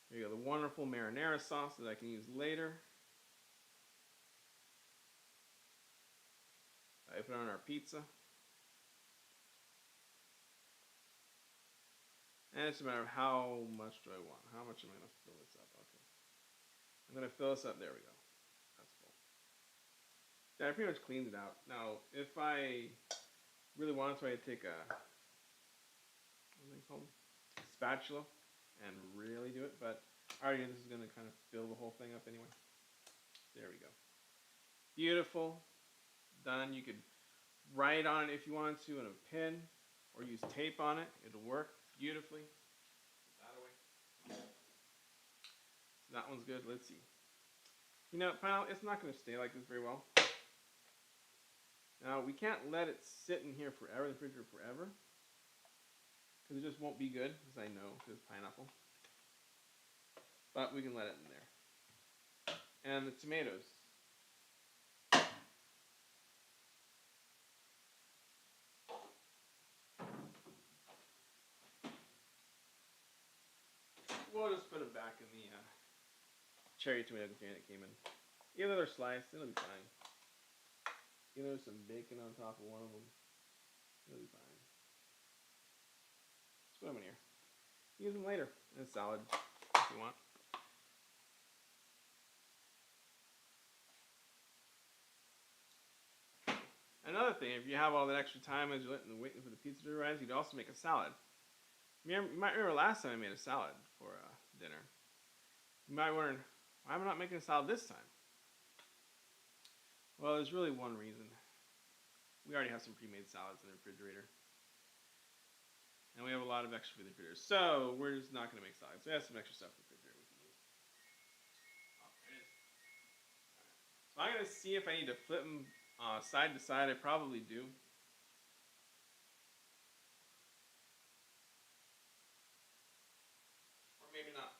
Here you go, the wonderful marinara sauce that I can use later. I put it on our pizza. And it's a matter of how much do I want? How much am I going to fill this up? Okay. I'm going to fill this up. There we go. That's full. Yeah, I pretty much cleaned it out. Now, if I really wanted to, I'd take a, what are they called? Spatula and really do it. But already this is going to kind of fill the whole thing up anyway. There we go. Beautiful. Done. You could write on it if you wanted to in a pen or use tape on it. It'll work beautifully. Put that away. So that one's good. Let's see. You know, it's not going to stay like this very well. Now, we can't let it sit in here forever, the refrigerator forever, because it just won't be good, as I know, because it's pineapple. But we can let it in there. And the tomatoes. We'll just put them back in the cherry tomato container that came in. Even though they're sliced, it'll be fine. Even though there's some bacon on top of one of them, it'll be fine. Let's put them in here. Use them later in a salad if you want. Another thing, if you have all that extra time as you're waiting for the pizza to arrive, you could also make a salad. You might remember last time I made a salad for dinner. You might wonder, why am I not making a salad this time? Well, there's really one reason. We already have some pre-made salads in the refrigerator. And we have a lot of extra food in the refrigerator. So, we're just not going to make salads. We have some extra stuff in the refrigerator we can use. Oh, there it is. Right. So I'm going to see if I need to flip them side to side. I probably do. Or maybe not.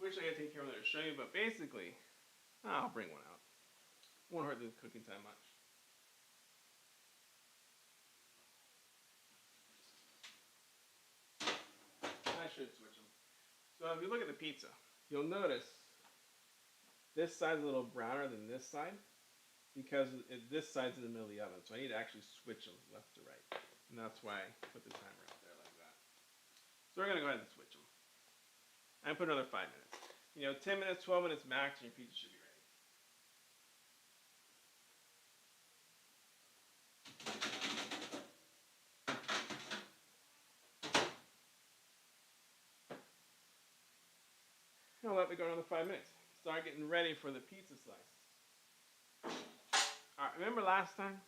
Wish I could take care of it to show you, but basically, I'll bring one out. Won't hurt the cooking time much. I should switch them. So if you look at the pizza, you'll notice this side's a little browner than this side because this side's in the middle of the oven. So I need to actually switch them left to right. And that's why I put the timer out there like that. So we're going to go ahead and switch them. And put another 5 minutes. You know, 10 minutes, 12 minutes max, and your pizza should be ready. I'll let me go another 5 minutes. Start getting ready for the pizza slice. Alright, remember last time?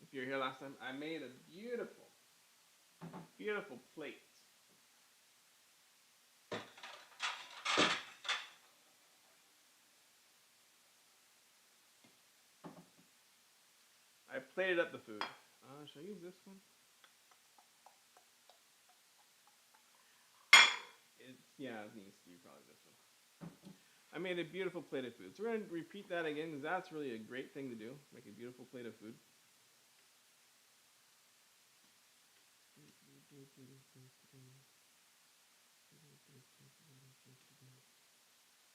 If you were here last time, I made a beautiful, beautiful plate. I plated up the food. Should I use this one? Yeah, it needs to be probably this one. I made a beautiful plate of food. So we're going to repeat that again because that's really a great thing to do. Make a beautiful plate of food.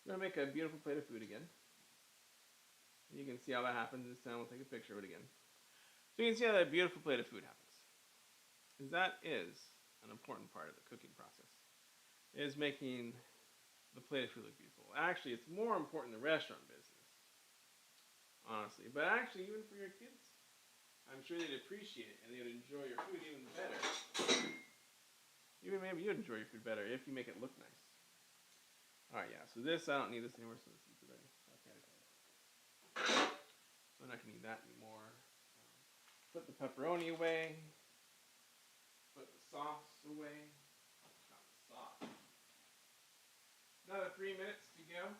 We're going to make a beautiful plate of food again. You can see how that happens. This time we'll take a picture of it again. So you can see how that beautiful plate of food happens. is that is an important part of the cooking process. Is making the plate of food look beautiful. Actually, it's more important in the restaurant business, honestly. But actually, even for your kids, I'm sure they'd appreciate it and they would enjoy your food even better. Even maybe you'd enjoy your food better if you make it look nice. All right, yeah. So this, I don't need this anymore. So this is already. Okay. So I'm not gonna need that anymore. Put the pepperoni away. Put the sauce away. Not the sauce. Another 3 minutes to go.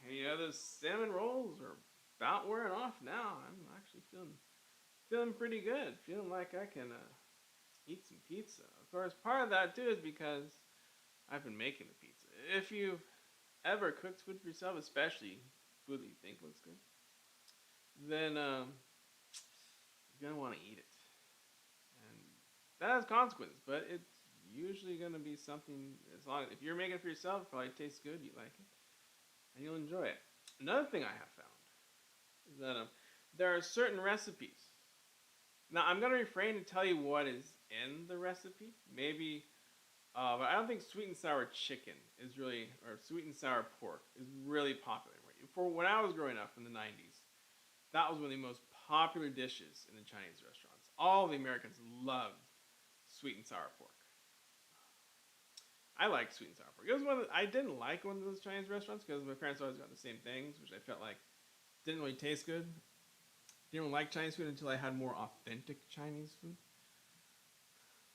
And you know, those cinnamon rolls are about wearing off now. I'm actually feeling pretty good. Feeling like I can eat some pizza. Of course, part of that too is because I've been making the pizza. If you've ever cooked food for yourself, especially food that you think looks good, then you're gonna want to eat it, and that has consequences. But it's usually gonna be something. As long as if you're making it for yourself, it probably tastes good. You like it, and you'll enjoy it. Another thing I have found is that there are certain recipes. Now I'm gonna refrain to tell you what is in the recipe. Maybe, but I don't think sweet and sour chicken is really, or sweet and sour pork is really popular. For when I was growing up in the '90s, that was one of the most popular dishes in the Chinese restaurants. All the Americans loved sweet and sour pork. I liked sweet and sour pork. It was one of I didn't like one of those Chinese restaurants because my parents always got the same things, which I felt like didn't really taste good. Didn't really like Chinese food until I had more authentic Chinese food,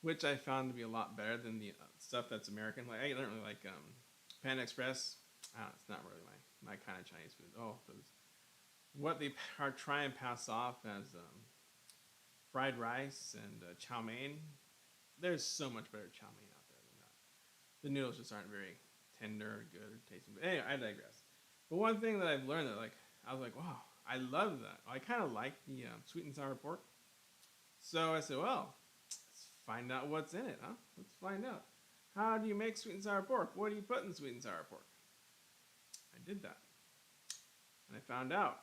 which I found to be a lot better than the stuff that's American. Like I don't really like Panda Express. It's not really my kind of Chinese food. Oh, what they are trying to pass off as fried rice and chow mein. There's so much better chow mein out there than that. The noodles just aren't very tender or good or tasting. But anyway, I digress. But one thing that I've learned that I was like, wow, I love that. I kind of like the sweet and sour pork. So I said, well, let's find out what's in it, huh? Let's find out. How do you make sweet and sour pork? What do you put in sweet and sour pork? I did that. And I found out.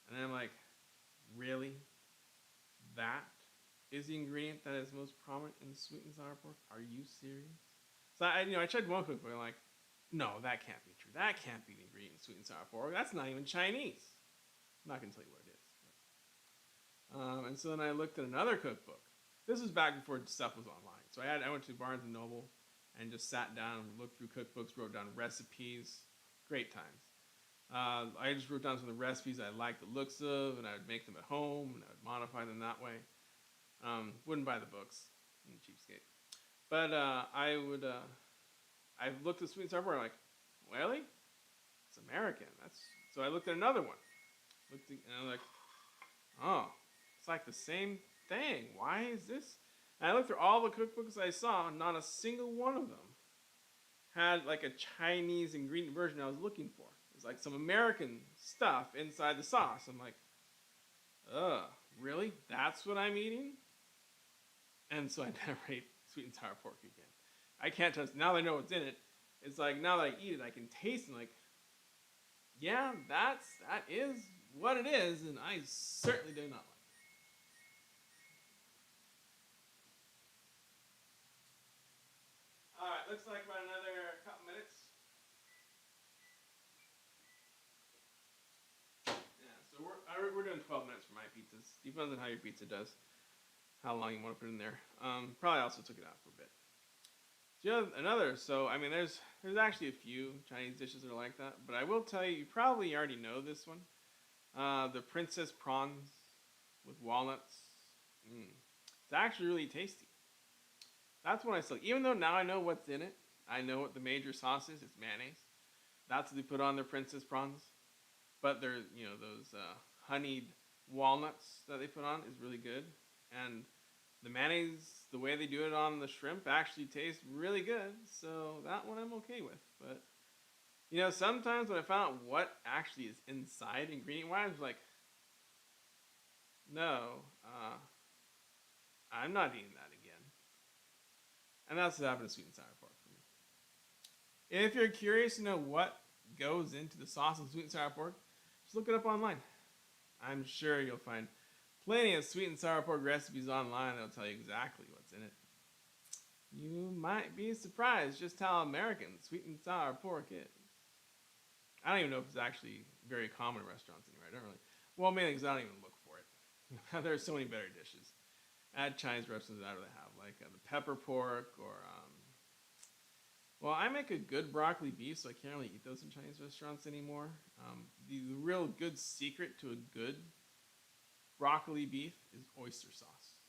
And I'm like, really? That is the ingredient that is most prominent in sweet and sour pork? Are you serious? So I tried one cookbook. I'm like, no, that can't be true. That can't be the ingredient in sweet and sour pork. That's not even Chinese. I'm not gonna tell you what it is. And so then I looked at another cookbook. This was back before stuff was online. So I went to Barnes and Noble and just sat down and looked through cookbooks, wrote down recipes. Great times. I just wrote down some of the recipes I liked the looks of, and I would make them at home, and I would modify them that way. Wouldn't buy the books, I'm a cheapskate. But I looked at sweet and sour pork, and I'm like, really? It's American. So I looked at another one. And I'm like, oh, it's like the same thing. Why is this? And I looked through all the cookbooks I saw, not a single one of them had like a Chinese ingredient version I was looking for. It was like some American stuff inside the sauce. I'm like, ugh, really? That's what I'm eating? And so I never ate sweet and sour pork again. I can't trust. Now that I know what's in it, it's like now that I eat it, I can taste it. Like, yeah, that is what it is, and I certainly do not like it. All right, looks like about another couple minutes. Yeah, so we're doing 12 minutes for my pizzas. Depends on how your pizza does, how long you want to put it in there. Probably also took it out for a bit. So I mean, there's actually a few Chinese dishes that are like that, but I will tell you, you probably already know this one. The princess prawns with walnuts. It's actually really tasty. That's what I still. Even though now I know what's in it, I know what the major sauce is. It's mayonnaise. That's what they put on their princess prawns. But they're those honeyed walnuts that they put on is really good, and the mayonnaise, the way they do it on the shrimp, actually tastes really good. So that one I'm okay with. But sometimes when I found out what actually is inside ingredient-wise, I was like, no, I'm not eating that again. And that's what happened to sweet and sour pork for me. If you're curious to know what goes into the sauce of sweet and sour pork, just look it up online. I'm sure you'll find plenty of sweet and sour pork recipes online that'll tell you exactly what's in it. You might be surprised just how American sweet and sour pork is. I don't even know if it's actually very common in restaurants anywhere. I don't really. Well, mainly because I don't even look for it. There are so many better dishes at Chinese restaurants that I really have, like the pepper pork or. Well, I make a good broccoli beef, so I can't really eat those in Chinese restaurants anymore. The real good secret to a good broccoli beef is oyster sauce.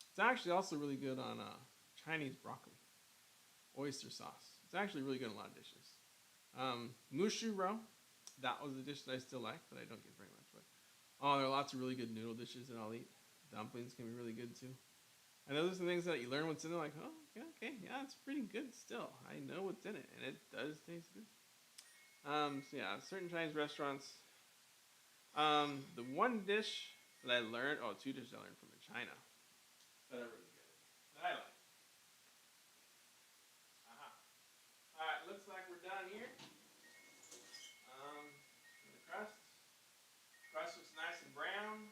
It's actually also really good on Chinese broccoli. Oyster sauce. It's actually really good in a lot of dishes. Mushu roe. That was a dish that I still like, but I don't get very much. But there are lots of really good noodle dishes that I'll eat. Dumplings can be really good too. And those are the things that you learn what's in there. Like, oh, yeah, okay, yeah, it's pretty good still. I know what's in it, and it does taste good. So yeah, certain Chinese restaurants. The one dish that I learned, two dishes I learned from in China that are really good that I like. All right, looks like we're done here. The crust. Crust looks nice and brown.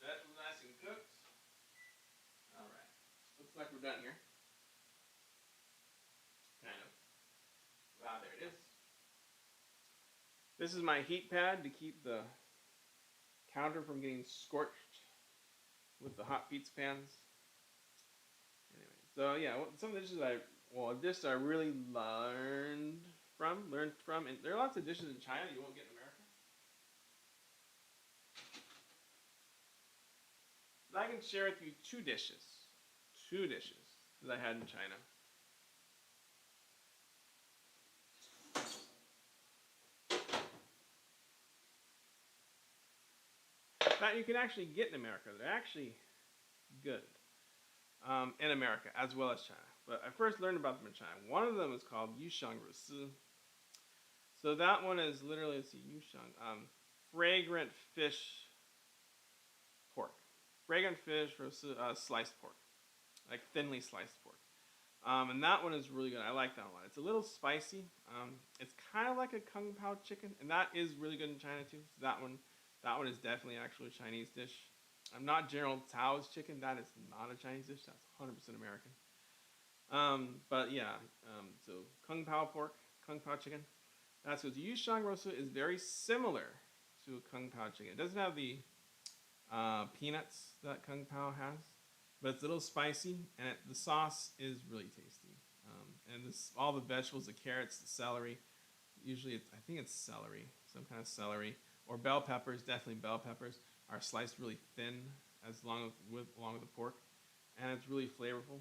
Vegetables nice and cooked. All right, looks like we're done here. Kind of. Wow, there it is. This is my heat pad to keep the counter from getting scorched with the hot pizza pans. Anyway, so yeah, some of the dishes a dish that I really learned from, and there are lots of dishes in China you won't get in America. But I can share with you two dishes that I had in China. That you can actually get in America. They're actually good in America as well as China. But I first learned about them in China. One of them is called Yushang Rusi. So that one is literally, let's see, Yushang, fragrant fish pork. Fragrant fish Rusi, sliced pork, like thinly sliced pork. And that one is really good. I like that one a lot. It's a little spicy. It's kind of like a Kung Pao chicken, and that is really good in China too. So that one is definitely actually a Chinese dish. I'm not General Tso's chicken. That is not a Chinese dish. That's 100% American. But yeah, so Kung Pao pork, Kung Pao chicken. That's what Yushang Rosu is very similar to Kung Pao chicken. It doesn't have the peanuts that Kung Pao has, but it's a little spicy, and the sauce is really tasty. And all the vegetables, the carrots, the celery. Usually, I think it's celery, some kind of celery, or bell peppers. Definitely bell peppers are sliced really thin, along with the pork, and it's really flavorful.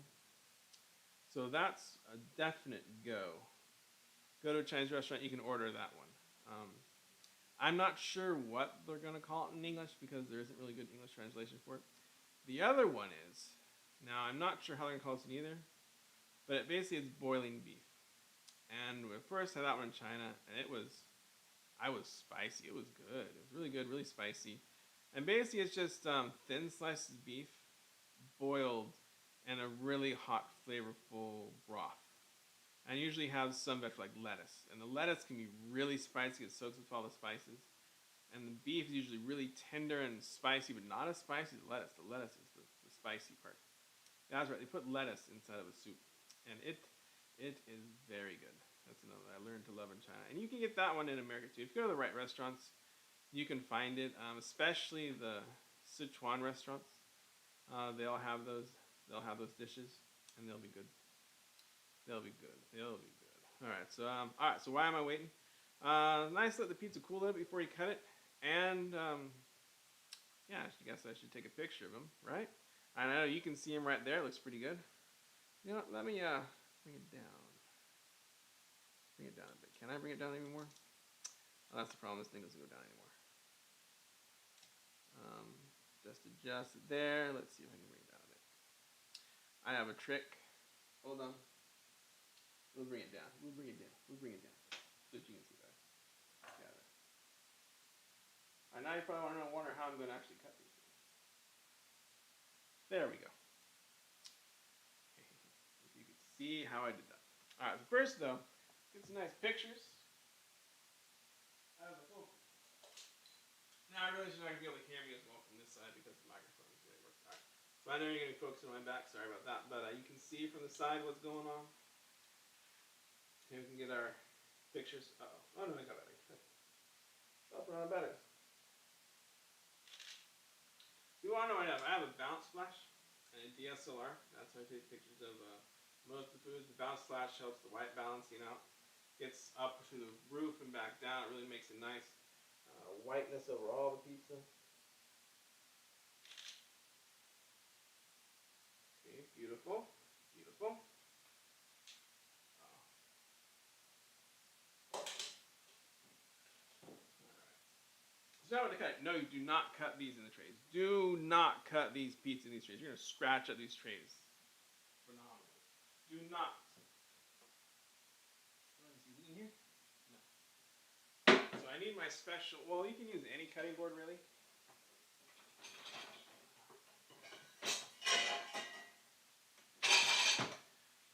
So that's a definite go. Go to a Chinese restaurant, you can order that one. I'm not sure what they're going to call it in English because there isn't really good English translation for it. The other one is, now I'm not sure how they're going to call this one either, but basically it's boiling beef. And we first had that one in China, and I was spicy. It was good. It was really good, really spicy. And basically it's just thin slices of beef boiled in a really hot, flavorful broth. And usually has some vegetable like lettuce. And the lettuce can be really spicy. It soaks with all the spices. And the beef is usually really tender and spicy, but not as spicy as lettuce. The lettuce is the spicy part. That's right. They put lettuce inside of a soup. And it is very good. That's another that I learned to love in China. And you can get that one in America too. If you go to the right restaurants, you can find it. Especially the Sichuan restaurants. They'll have those dishes, and they'll be good. They'll be good. All right. So why am I waiting? Nice to let the pizza cool a little bit before you cut it, and yeah, I guess I should take a picture of them, right? I know you can see them right there. It looks pretty good. You know, let me bring it down. Bring it down a bit. Can I bring it down anymore? Oh, that's the problem. This thing doesn't go down anymore. Just adjust it there. Let's see if I can bring it down a bit. I have a trick. Hold on. We'll bring it down. So that you can see better. Yeah. Alright, now you probably want to wonder how I'm going to actually cut these things. There we go. If you could see how I did that. Alright, so first though, Get some nice pictures. Out of the focus. Now I realize you're not going to be able to hear me as well from this side because the microphone is the way it works. Alright. So I know you're going to be focusing on my back. Sorry about that. But you can see from the side what's going on. Here we can get our pictures. Uh-oh. Oh, no, I got better. Stop around better. You want to know I have a bounce flash and a DSLR. That's how I take pictures of most of the foods. The bounce flash helps the white balancing out. Gets up to the roof and back down. It really makes a nice whiteness over all the pizza. Okay, beautiful, beautiful. So now what to cut? No, you do not cut these in the trays. Do not cut these pizza in these trays. You're going to scratch up these trays. Phenomenal. Do not. Is it in here? No. So I need my special, well, you can use any cutting board really.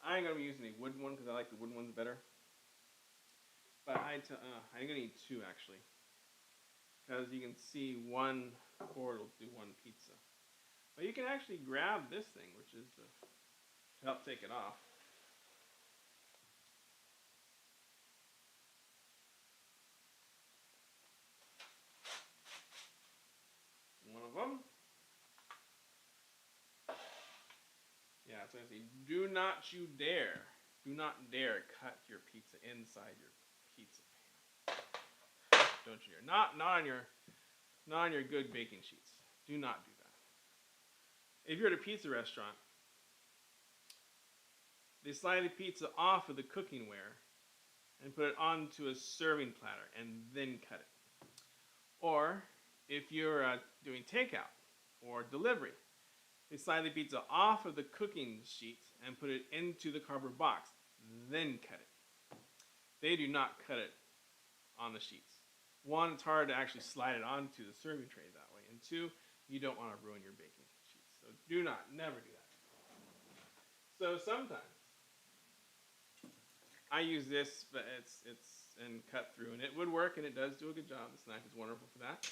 I ain't going to be using a wood one because I like the wooden ones better. But I'm going to need two actually. Because you can see one board will do one pizza. But you can actually grab this thing, which is to help take it off. One of them. Yeah, so I say, do not you dare cut your pizza inside your pizza pan. Don't you dare. Not on your good baking sheets. Do not do that. If you're at a pizza restaurant, they slide the pizza off of the cooking ware and put it onto a serving platter and then cut it. Or if you're doing takeout or delivery, they slide the pizza off of the cooking sheet and put it into the cardboard box, then cut it. They do not cut it on the sheets. One, it's hard to actually slide it onto the serving tray that way. And two, you don't want to ruin your baking sheets. So do not, never do that. So sometimes I use this, but it's and cut through, and it would work, and it does do a good job. This knife is wonderful for that.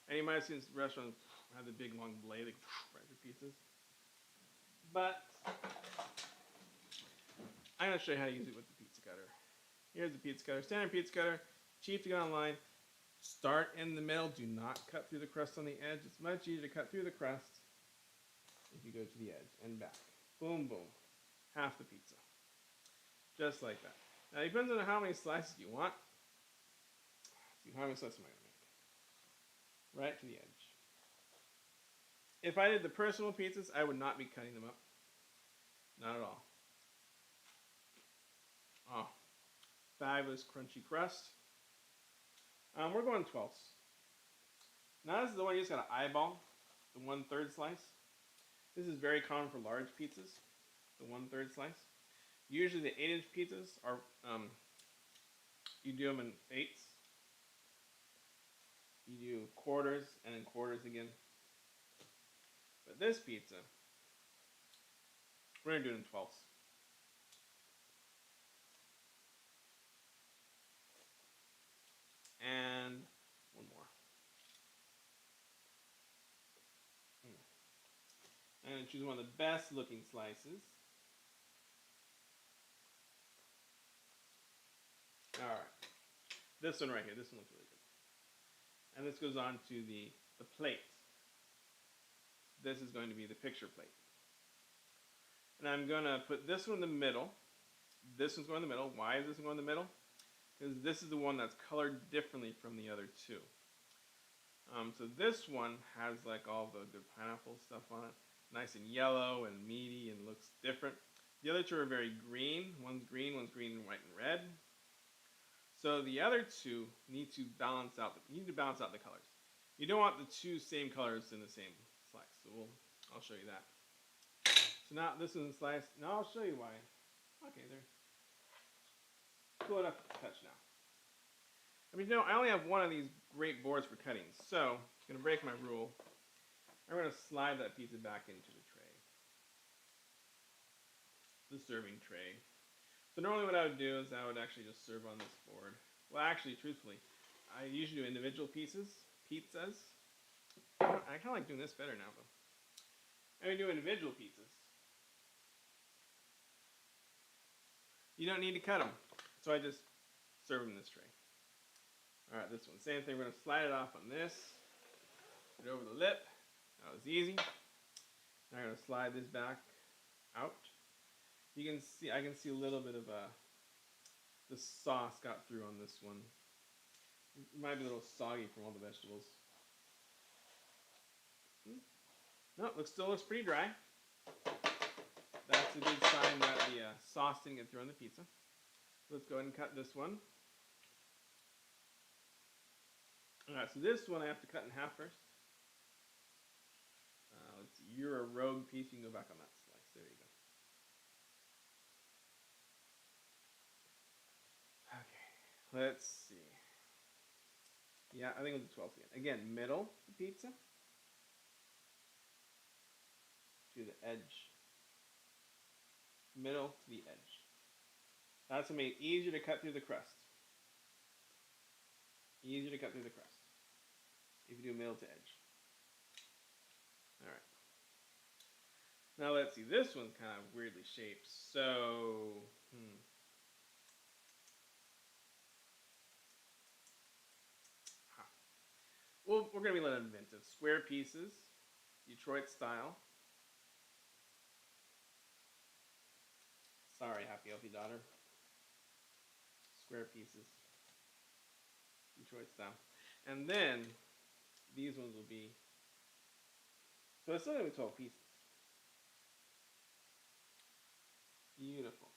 And you might have seen restaurants have the big long blade, like right through pieces. But I'm going to show you how to use it with the pizza cutter. Here's the pizza cutter, standard pizza cutter, cheap to get online. Start in the middle. Do not cut through the crust on the edge. It's much easier to cut through the crust if you go to the edge and back. Boom, boom. Half the pizza. Just like that. Now, it depends on how many slices you want. Let's see, how many slices am I going to make? Right to the edge. If I did the personal pizzas, I would not be cutting them up. Not at all. Oh, fabulous crunchy crust. We're going 12ths. Now this is the one you just got to eyeball, the 1/3 slice. This is very common for large pizzas, the 1/3 slice. Usually the 8-inch pizzas are, you do them in 8ths. You do quarters and then quarters again. But this pizza, we're going to do it in 12ths. And one more. I'm going to choose one of the best looking slices. Alright. This one right here. This one looks really good. And this goes on to the plate. This is going to be the picture plate. And I'm going to put this one in the middle. This one's going in the middle. Why is this one going in the middle? Because this is the one that's colored differently from the other two. So this one has like all the good pineapple stuff on it. Nice and yellow and meaty and looks different. The other two are very green. One's green, white, and red. So the other two need to balance out the colors. You don't want the two same colors in the same slice. So I'll show you that. So now this one's sliced. Now I'll show you why. Okay, there. Pull it up a touch now. I mean, I only have one of these great boards for cutting, so I'm going to break my rule. I'm going to slide that pizza back into the tray. The serving tray. So normally what I would do is I would actually just serve on this board. Well, actually, truthfully, I usually do individual pizzas. I kind of like doing this better now, though. I would do individual pizzas. You don't need to cut them. So I just serve them in this tray. All right, this one. Same thing. We're going to slide it off on this. Put it over the lip. That was easy. Now I'm going to slide this back out. You can see, I can see a little bit of the sauce got through on this one. It might be a little soggy from all the vegetables. No, it still looks pretty dry. That's a good sign that the sauce didn't get through on the pizza. Let's go ahead and cut this one. Alright, so this one I have to cut in half first. Let's see, you're a rogue piece, you can go back on that slice. There you go. Okay, let's see. Yeah, I think it was a 12 again. Again, middle the pizza to the edge. Middle to the edge. That's going to make it easier to cut through the crust. Easier to cut through the crust if you do middle to edge. Alright. Now let's see. This one's kind of weirdly shaped. So, well, we're going to be a little inventive. Square pieces, Detroit style. Sorry, happy, healthy daughter. Square pieces, Detroit style. And then, these ones will be, so it's still going to be 12 pieces. Beautiful.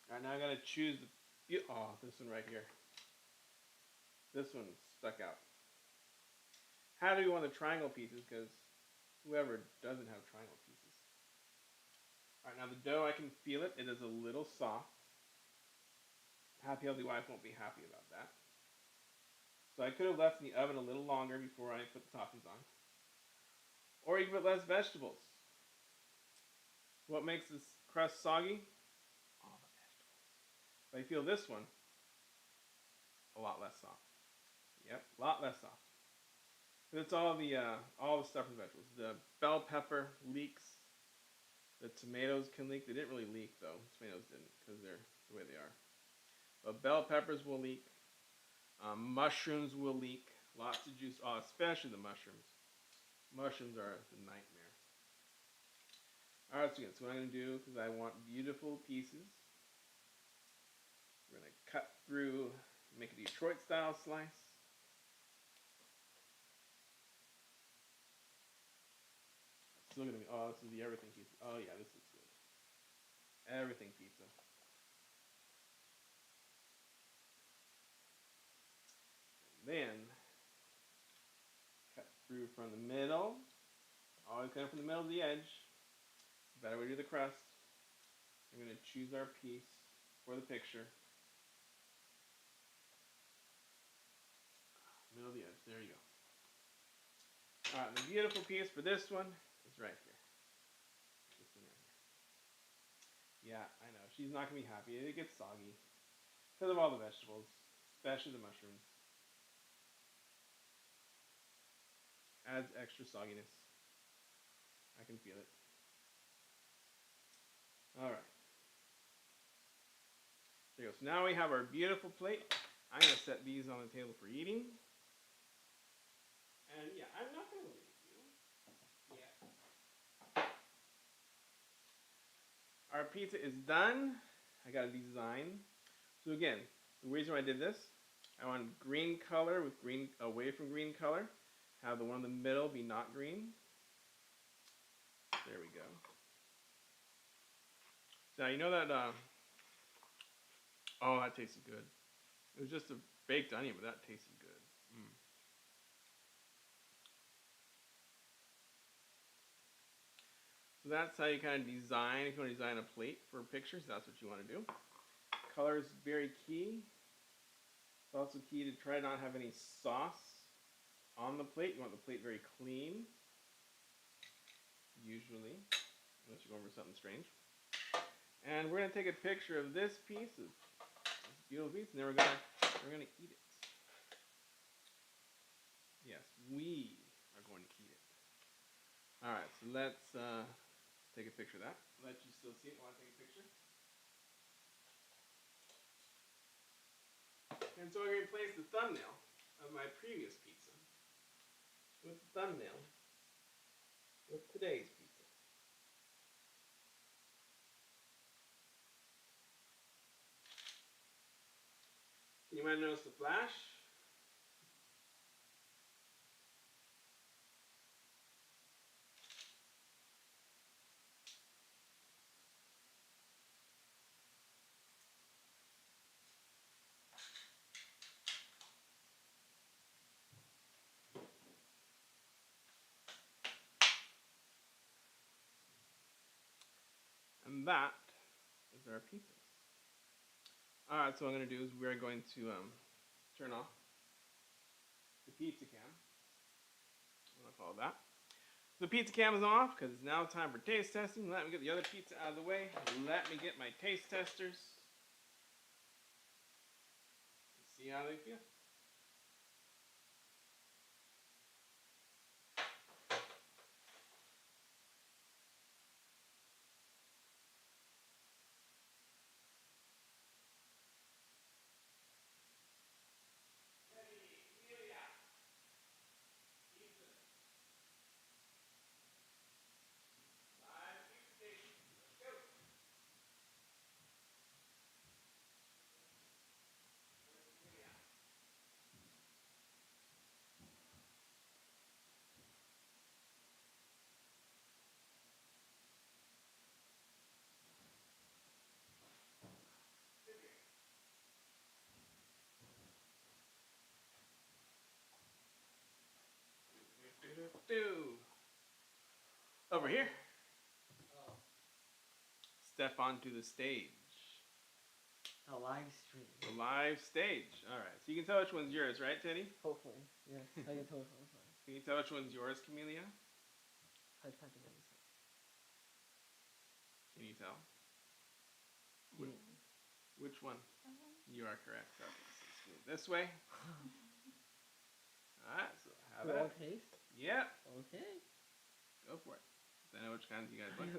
Alright, now I gotta choose the, oh, this one right here. This one stuck out. How do we want the triangle pieces? Because whoever doesn't have triangle pieces. Alright, now the dough, I can feel it. It is a little soft. Happy, healthy wife won't be happy about that. So I could have left in the oven a little longer before I put the toppings on. Or you can put less vegetables. What makes this crust soggy? All the vegetables. But I feel this one a lot less soft. Yep, a lot less soft. But it's all the stuff from the vegetables. The bell pepper leaks. The tomatoes can leak. They didn't really leak though. Tomatoes didn't because they're the way they are. But bell peppers will leak. Mushrooms will leak. Lots of juice, especially the mushrooms. Mushrooms are the nightmare. Alright, so what I'm going to do, because I want beautiful pieces, we're going to cut through, make a Detroit style slice. Still going to be, this is the everything pizza. Oh yeah, this looks good. Everything pizza. And then, cut through from the middle. Always cut from the middle to the edge. Better way to do the crust. I'm going to choose our piece for the picture. Middle of the edge. There you go. Alright, the beautiful piece for this one is right here. This one right here. Yeah, I know. She's not going to be happy. It gets soggy because of all the vegetables, especially the mushrooms. Adds extra sogginess. I can feel it. Alright. There you go. So now we have our beautiful plate. I'm going to set these on the table for eating. And yeah, I'm not going to leave you. Yeah. Our pizza is done. I got a design. So again, the reason why I did this, I wanted green color with green away from green color. Have the one in the middle be not green. There we go. So now you know that, oh, that tasted good. It was just a baked onion, but that tasted good. So that's how you kind of design, if you want to design a plate for pictures, that's what you want to do. Color is very key. It's also key to try not have any sauce on the plate. You want the plate very clean. usually, unless you're going for something strange. And we're gonna take a picture of this piece of this beautiful piece, and then we're gonna eat it. Yes, we are going to eat it. All right, so let's take a picture of that. Let you still see it. Want to take a picture? And so we're gonna replace the thumbnail of my previous pizza with the thumbnail with today's pizza. You might notice the flash. And that is our pizza. Alright, so what I'm going to do is we're going to turn off the pizza cam. I'm going to call it that. The pizza cam is off because it's now time for taste testing. Let me get the other pizza out of the way. Let me get my taste testers. See how they feel. Over here. Step onto the stage. The live stream. The live stage. Alright, so you can tell which one's yours, right, Teddy? Hopefully. Yes, I can tell which one's mine. Can you tell which one's yours, Camellia? I type it in. Can you tell? Yeah. Which one? You are correct. Okay, so let's move this way. Alright, so have all it. taste? Yep. Okay. Go for it. I know which kinds you guys like.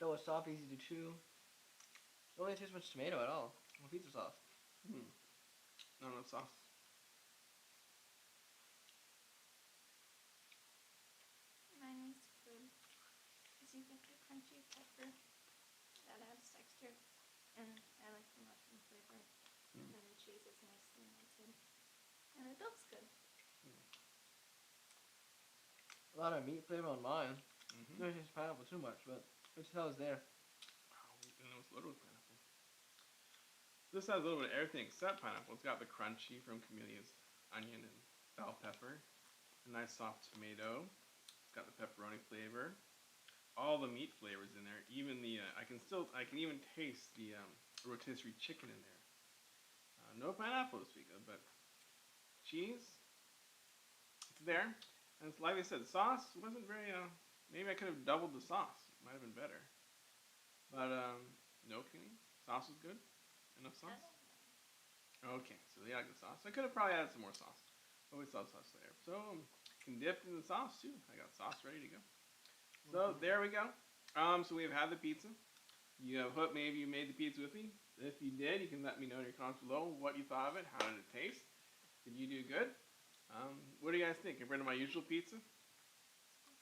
That was soft, easy to chew. Don't really taste much tomato at all. No pizza sauce. No sauce. Mine is good because you get the crunchy pepper that adds texture, and I like the mushroom flavor. And then the cheese is nicely melted, and it looks good. A lot of meat flavor on mine. I don't taste pineapple too much, but it's how it's there. Wow, and it was loaded with pineapple. This has a little bit of everything except pineapple. It's got the crunchy from Camellia's onion and bell pepper. A nice soft tomato. It's got the pepperoni flavor. All the meat flavors in there. Even the I can even taste the rotisserie chicken in there. No pineapple to speak of, but cheese. It's there, and it's like I said, the sauce wasn't very. Maybe I could have doubled the sauce. It might have been better. But no kidding. Sauce was good. Enough sauce. Okay, so they like the sauce. I could have probably added some more sauce, but we saw sauce there. So can dip in the sauce too. I got sauce ready to go. So there we go. So we've had the pizza. You have hope maybe you made the pizza with me. If you did, you can let me know in your comments below what you thought of it. How did it taste? Did you do good? What do you guys think compared to my usual pizza?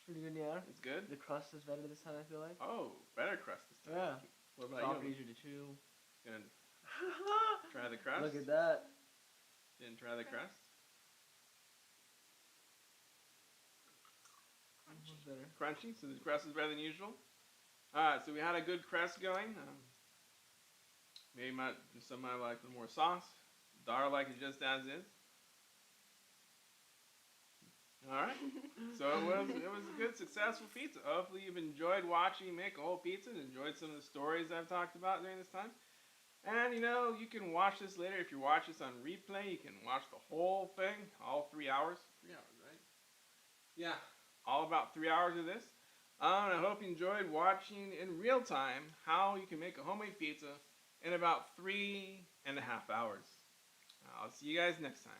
Pretty good, yeah. It's good. The crust is better this time, I feel like. Oh, better crust this time. Yeah. What about Soft, you? easier to chew. Gonna try the crust? Look at that. Didn't try the crust? What's better? Crunchy, so the crust is better than usual. Alright, so we had a good crust going. Maybe some might like a little more sauce. Dara like it just as is. Alright, so it was a good, successful pizza. Hopefully you've enjoyed watching me make a whole pizza and enjoyed some of the stories I've talked about during this time. And you know, you can watch this later. If you watch this on replay, you can watch the whole thing, all 3 hours. 3 hours, right? Yeah, all about 3 hours of this. And I hope you enjoyed watching in real time how you can make a homemade pizza in about 3.5 hours. I'll see you guys next time.